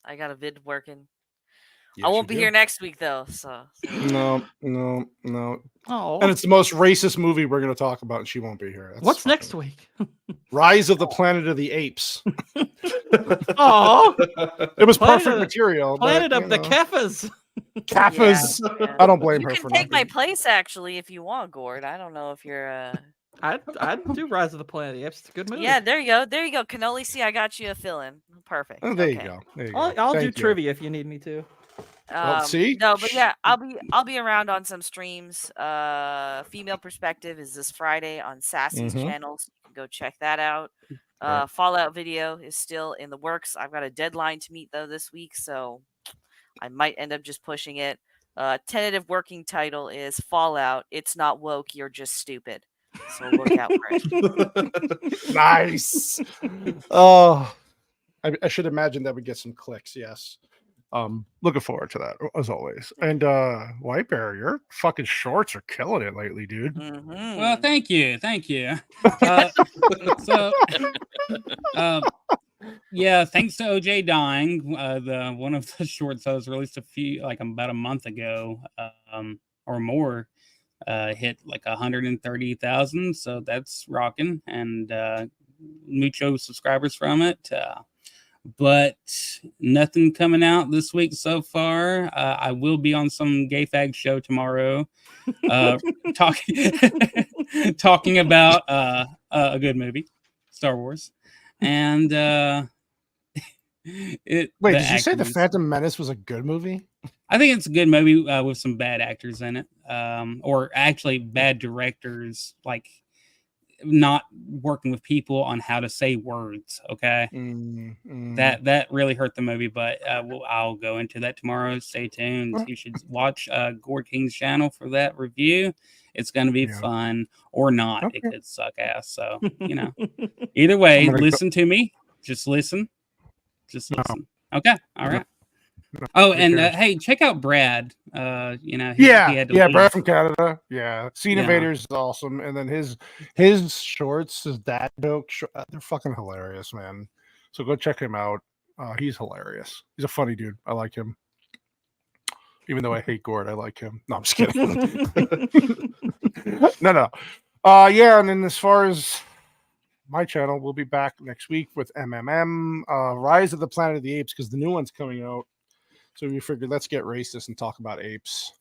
I got a vid working. Yes, I won't be here next week though. So no. Oh, and it's the most racist movie we're going to talk about, and she won't be here. What's next week? Rise of the Planet of the Apes. Oh, it was perfect material. Planet of the Keffas. Kaffas. Yeah. I don't blame her for that. You can take my place, actually, if you want, Gord. I don't know if you're. I'd do Rise of the Planet of the Apes. It's a good movie. Yeah, there you go. Cannoli, see, I got you a fill-in. Perfect. Oh, there you go. I'll do trivia if you need me to. See? No, but yeah, I'll be around on some streams. Female Perspective is this Friday on Sassy's channel, so you can go check that out. Fallout video is still in the works. I've got a deadline to meet though this week, so I might end up just pushing it. Tentative working title is Fallout. It's not woke, you're just stupid. So look out for it. Nice. Oh, I should imagine that would get some clicks. Yes. Looking forward to that as always. And White Bear, your fucking shorts are killing it lately, dude. Well, thank you. Yeah, thanks to OJ dying, the one of the shorts that was released about a month ago, or more, hit like 130,000. So that's rocking, and mucho subscribers from it. But nothing coming out this week so far. I will be on some gay fag show tomorrow, talking about a good movie, Star Wars, and Wait, did you say The Phantom Menace was a good movie? I think it's a good movie with some bad actors in it, or actually bad directors, like not working with people on how to say words. Okay, that really hurt the movie, but I'll go into that tomorrow. Stay tuned. You should watch Gore King's channel for that review. It's going to be fun, or not. Okay. It could suck ass. So either way, listen to me. Just listen. Okay. All right. Oh, and hey, check out Brad. He had to leave. Brad from Canada. Yeah, Scene Invaders is awesome, and then his shorts, his dad joke, they're fucking hilarious, man. So go check him out. He's hilarious. He's a funny dude. I like him. Even though I hate Gord, I like him. No, I'm just kidding. No. And then as far as my channel, we'll be back next week with MMM, Rise of the Planet of the Apes, because the new one's coming out. So we figured let's get racist and talk about apes.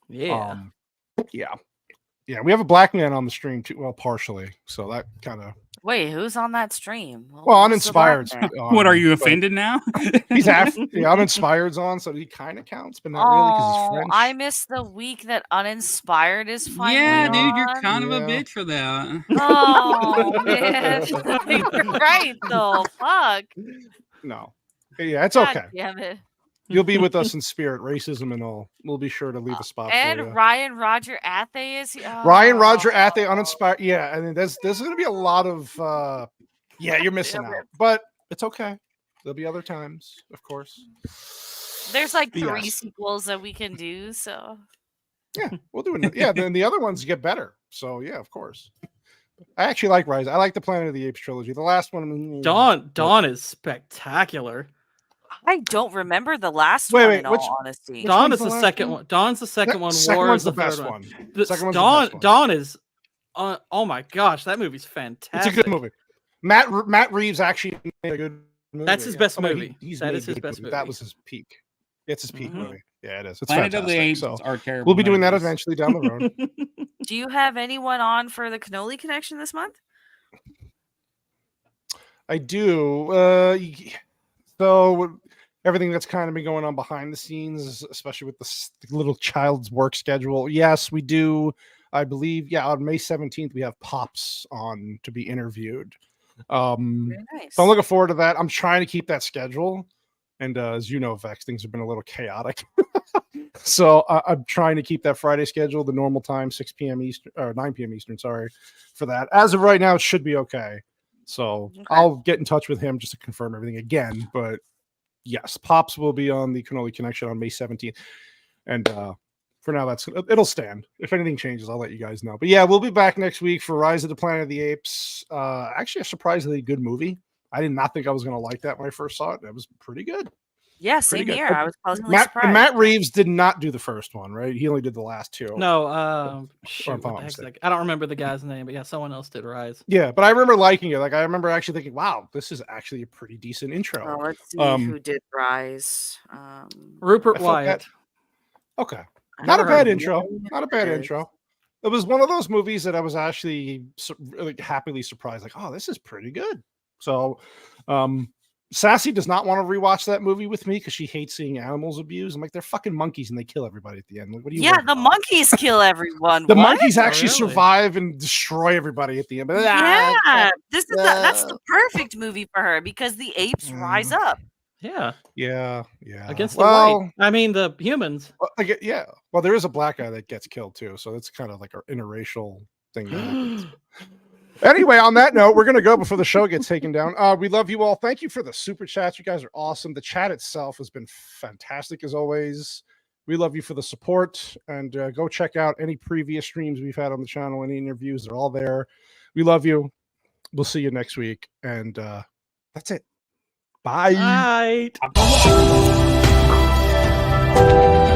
Yeah. Yeah. We have a black man on the stream too. Well, partially. So that kind of. Wait, who's on that stream? Well, Uninspired's what are you offended now? He's Uninspired's on, so he kind of counts, but not really because he's French. I missed the week that Uninspired is finally Yeah, on. dude, you're kind of a bitch for that. Oh man, you're right though. Fuck. No, yeah, it's God okay. Damn it. You'll be with us in spirit, racism and all. We'll be sure to leave a spot And for you. Ryan Roger Athe is here. Ryan Roger Athe, Uninspired. Yeah, I mean, there's going to be a lot of. You're missing out, but it's okay. There'll be other times, of course. There's like 3 sequels that we can do, so. Yeah, we'll do it. Yeah, then the other ones get better. So yeah, of course. I actually like Rise. I like the Planet of the Apes trilogy. The last one. Dawn is spectacular. I don't remember the last one. In all honesty, Dawn is the second one. Dawn's the second one. Second one's the best one. one. Second one's Dawn. the best one. Dawn is. Oh my gosh, that movie's fantastic. It's a good movie. Matt Reeves actually made a good movie. That's his best movie. That is his best movie. That was his peak. It's his peak movie. Yeah, it is. It's Planet fantastic. of the Apes so are terrible. we'll be doing that eventually down the road. Do you have anyone on for the Cannoli Connection this month? I do. So everything that's kind of been going on behind the scenes, especially with the little child's work schedule. Yes, we do. I believe, on May 17th, we have Pops on to be interviewed. Very nice. So I'm looking forward to that. I'm trying to keep that schedule. And as you know, Vex, things have been a little chaotic. So I'm trying to keep that Friday schedule, the normal time, 6 p.m. Eastern, or 9 p.m. Eastern, sorry, for that. As of right now, it should be okay. So I'll get in touch with him just to confirm everything again. But yes, Pops will be on the Cannoli Connection on May 17th. And for now, it'll stand. If anything changes, I'll let you guys know. But yeah, we'll be back next week for Rise of the Planet of the Apes. Actually, a surprisingly good movie. I did not think I was going to like that when I first saw it. It was pretty good. Yeah, same here. I was pleasantly surprised. And Matt Reeves did not do the first one, right? He only did the last 2. No, I don't remember the guy's name, but yeah, someone else did Rise. Yeah, but I remember liking it. Like I remember actually thinking, "Wow, this is actually a pretty decent intro." Oh, let's see who did Rise. Rupert Wyatt. Okay, not a bad intro. Not a bad intro. It was one of those movies that I was actually really happily surprised. Like, oh, this is pretty good. So, Sassy does not want to rewatch that movie with me because she hates seeing animals abused. I'm like, they're fucking monkeys and they kill everybody at the end. Like, what do you? Yeah, the monkeys kill everyone. The monkeys actually survive and destroy everybody at the end. Yeah, that's the perfect movie for her because the apes rise up. Yeah. Against the white. I mean, the humans. Well, there is a black guy that gets killed too, so it's kind of like an interracial thing. Anyway, on that note, we're going to go before the show gets taken down. We love you all. Thank you for the super chats. You guys are awesome. The chat itself has been fantastic as always. We love you for the support. And go check out any previous streams we've had on the channel, any interviews. They're all there. We love you. We'll see you next week. And that's it. Bye. Bye.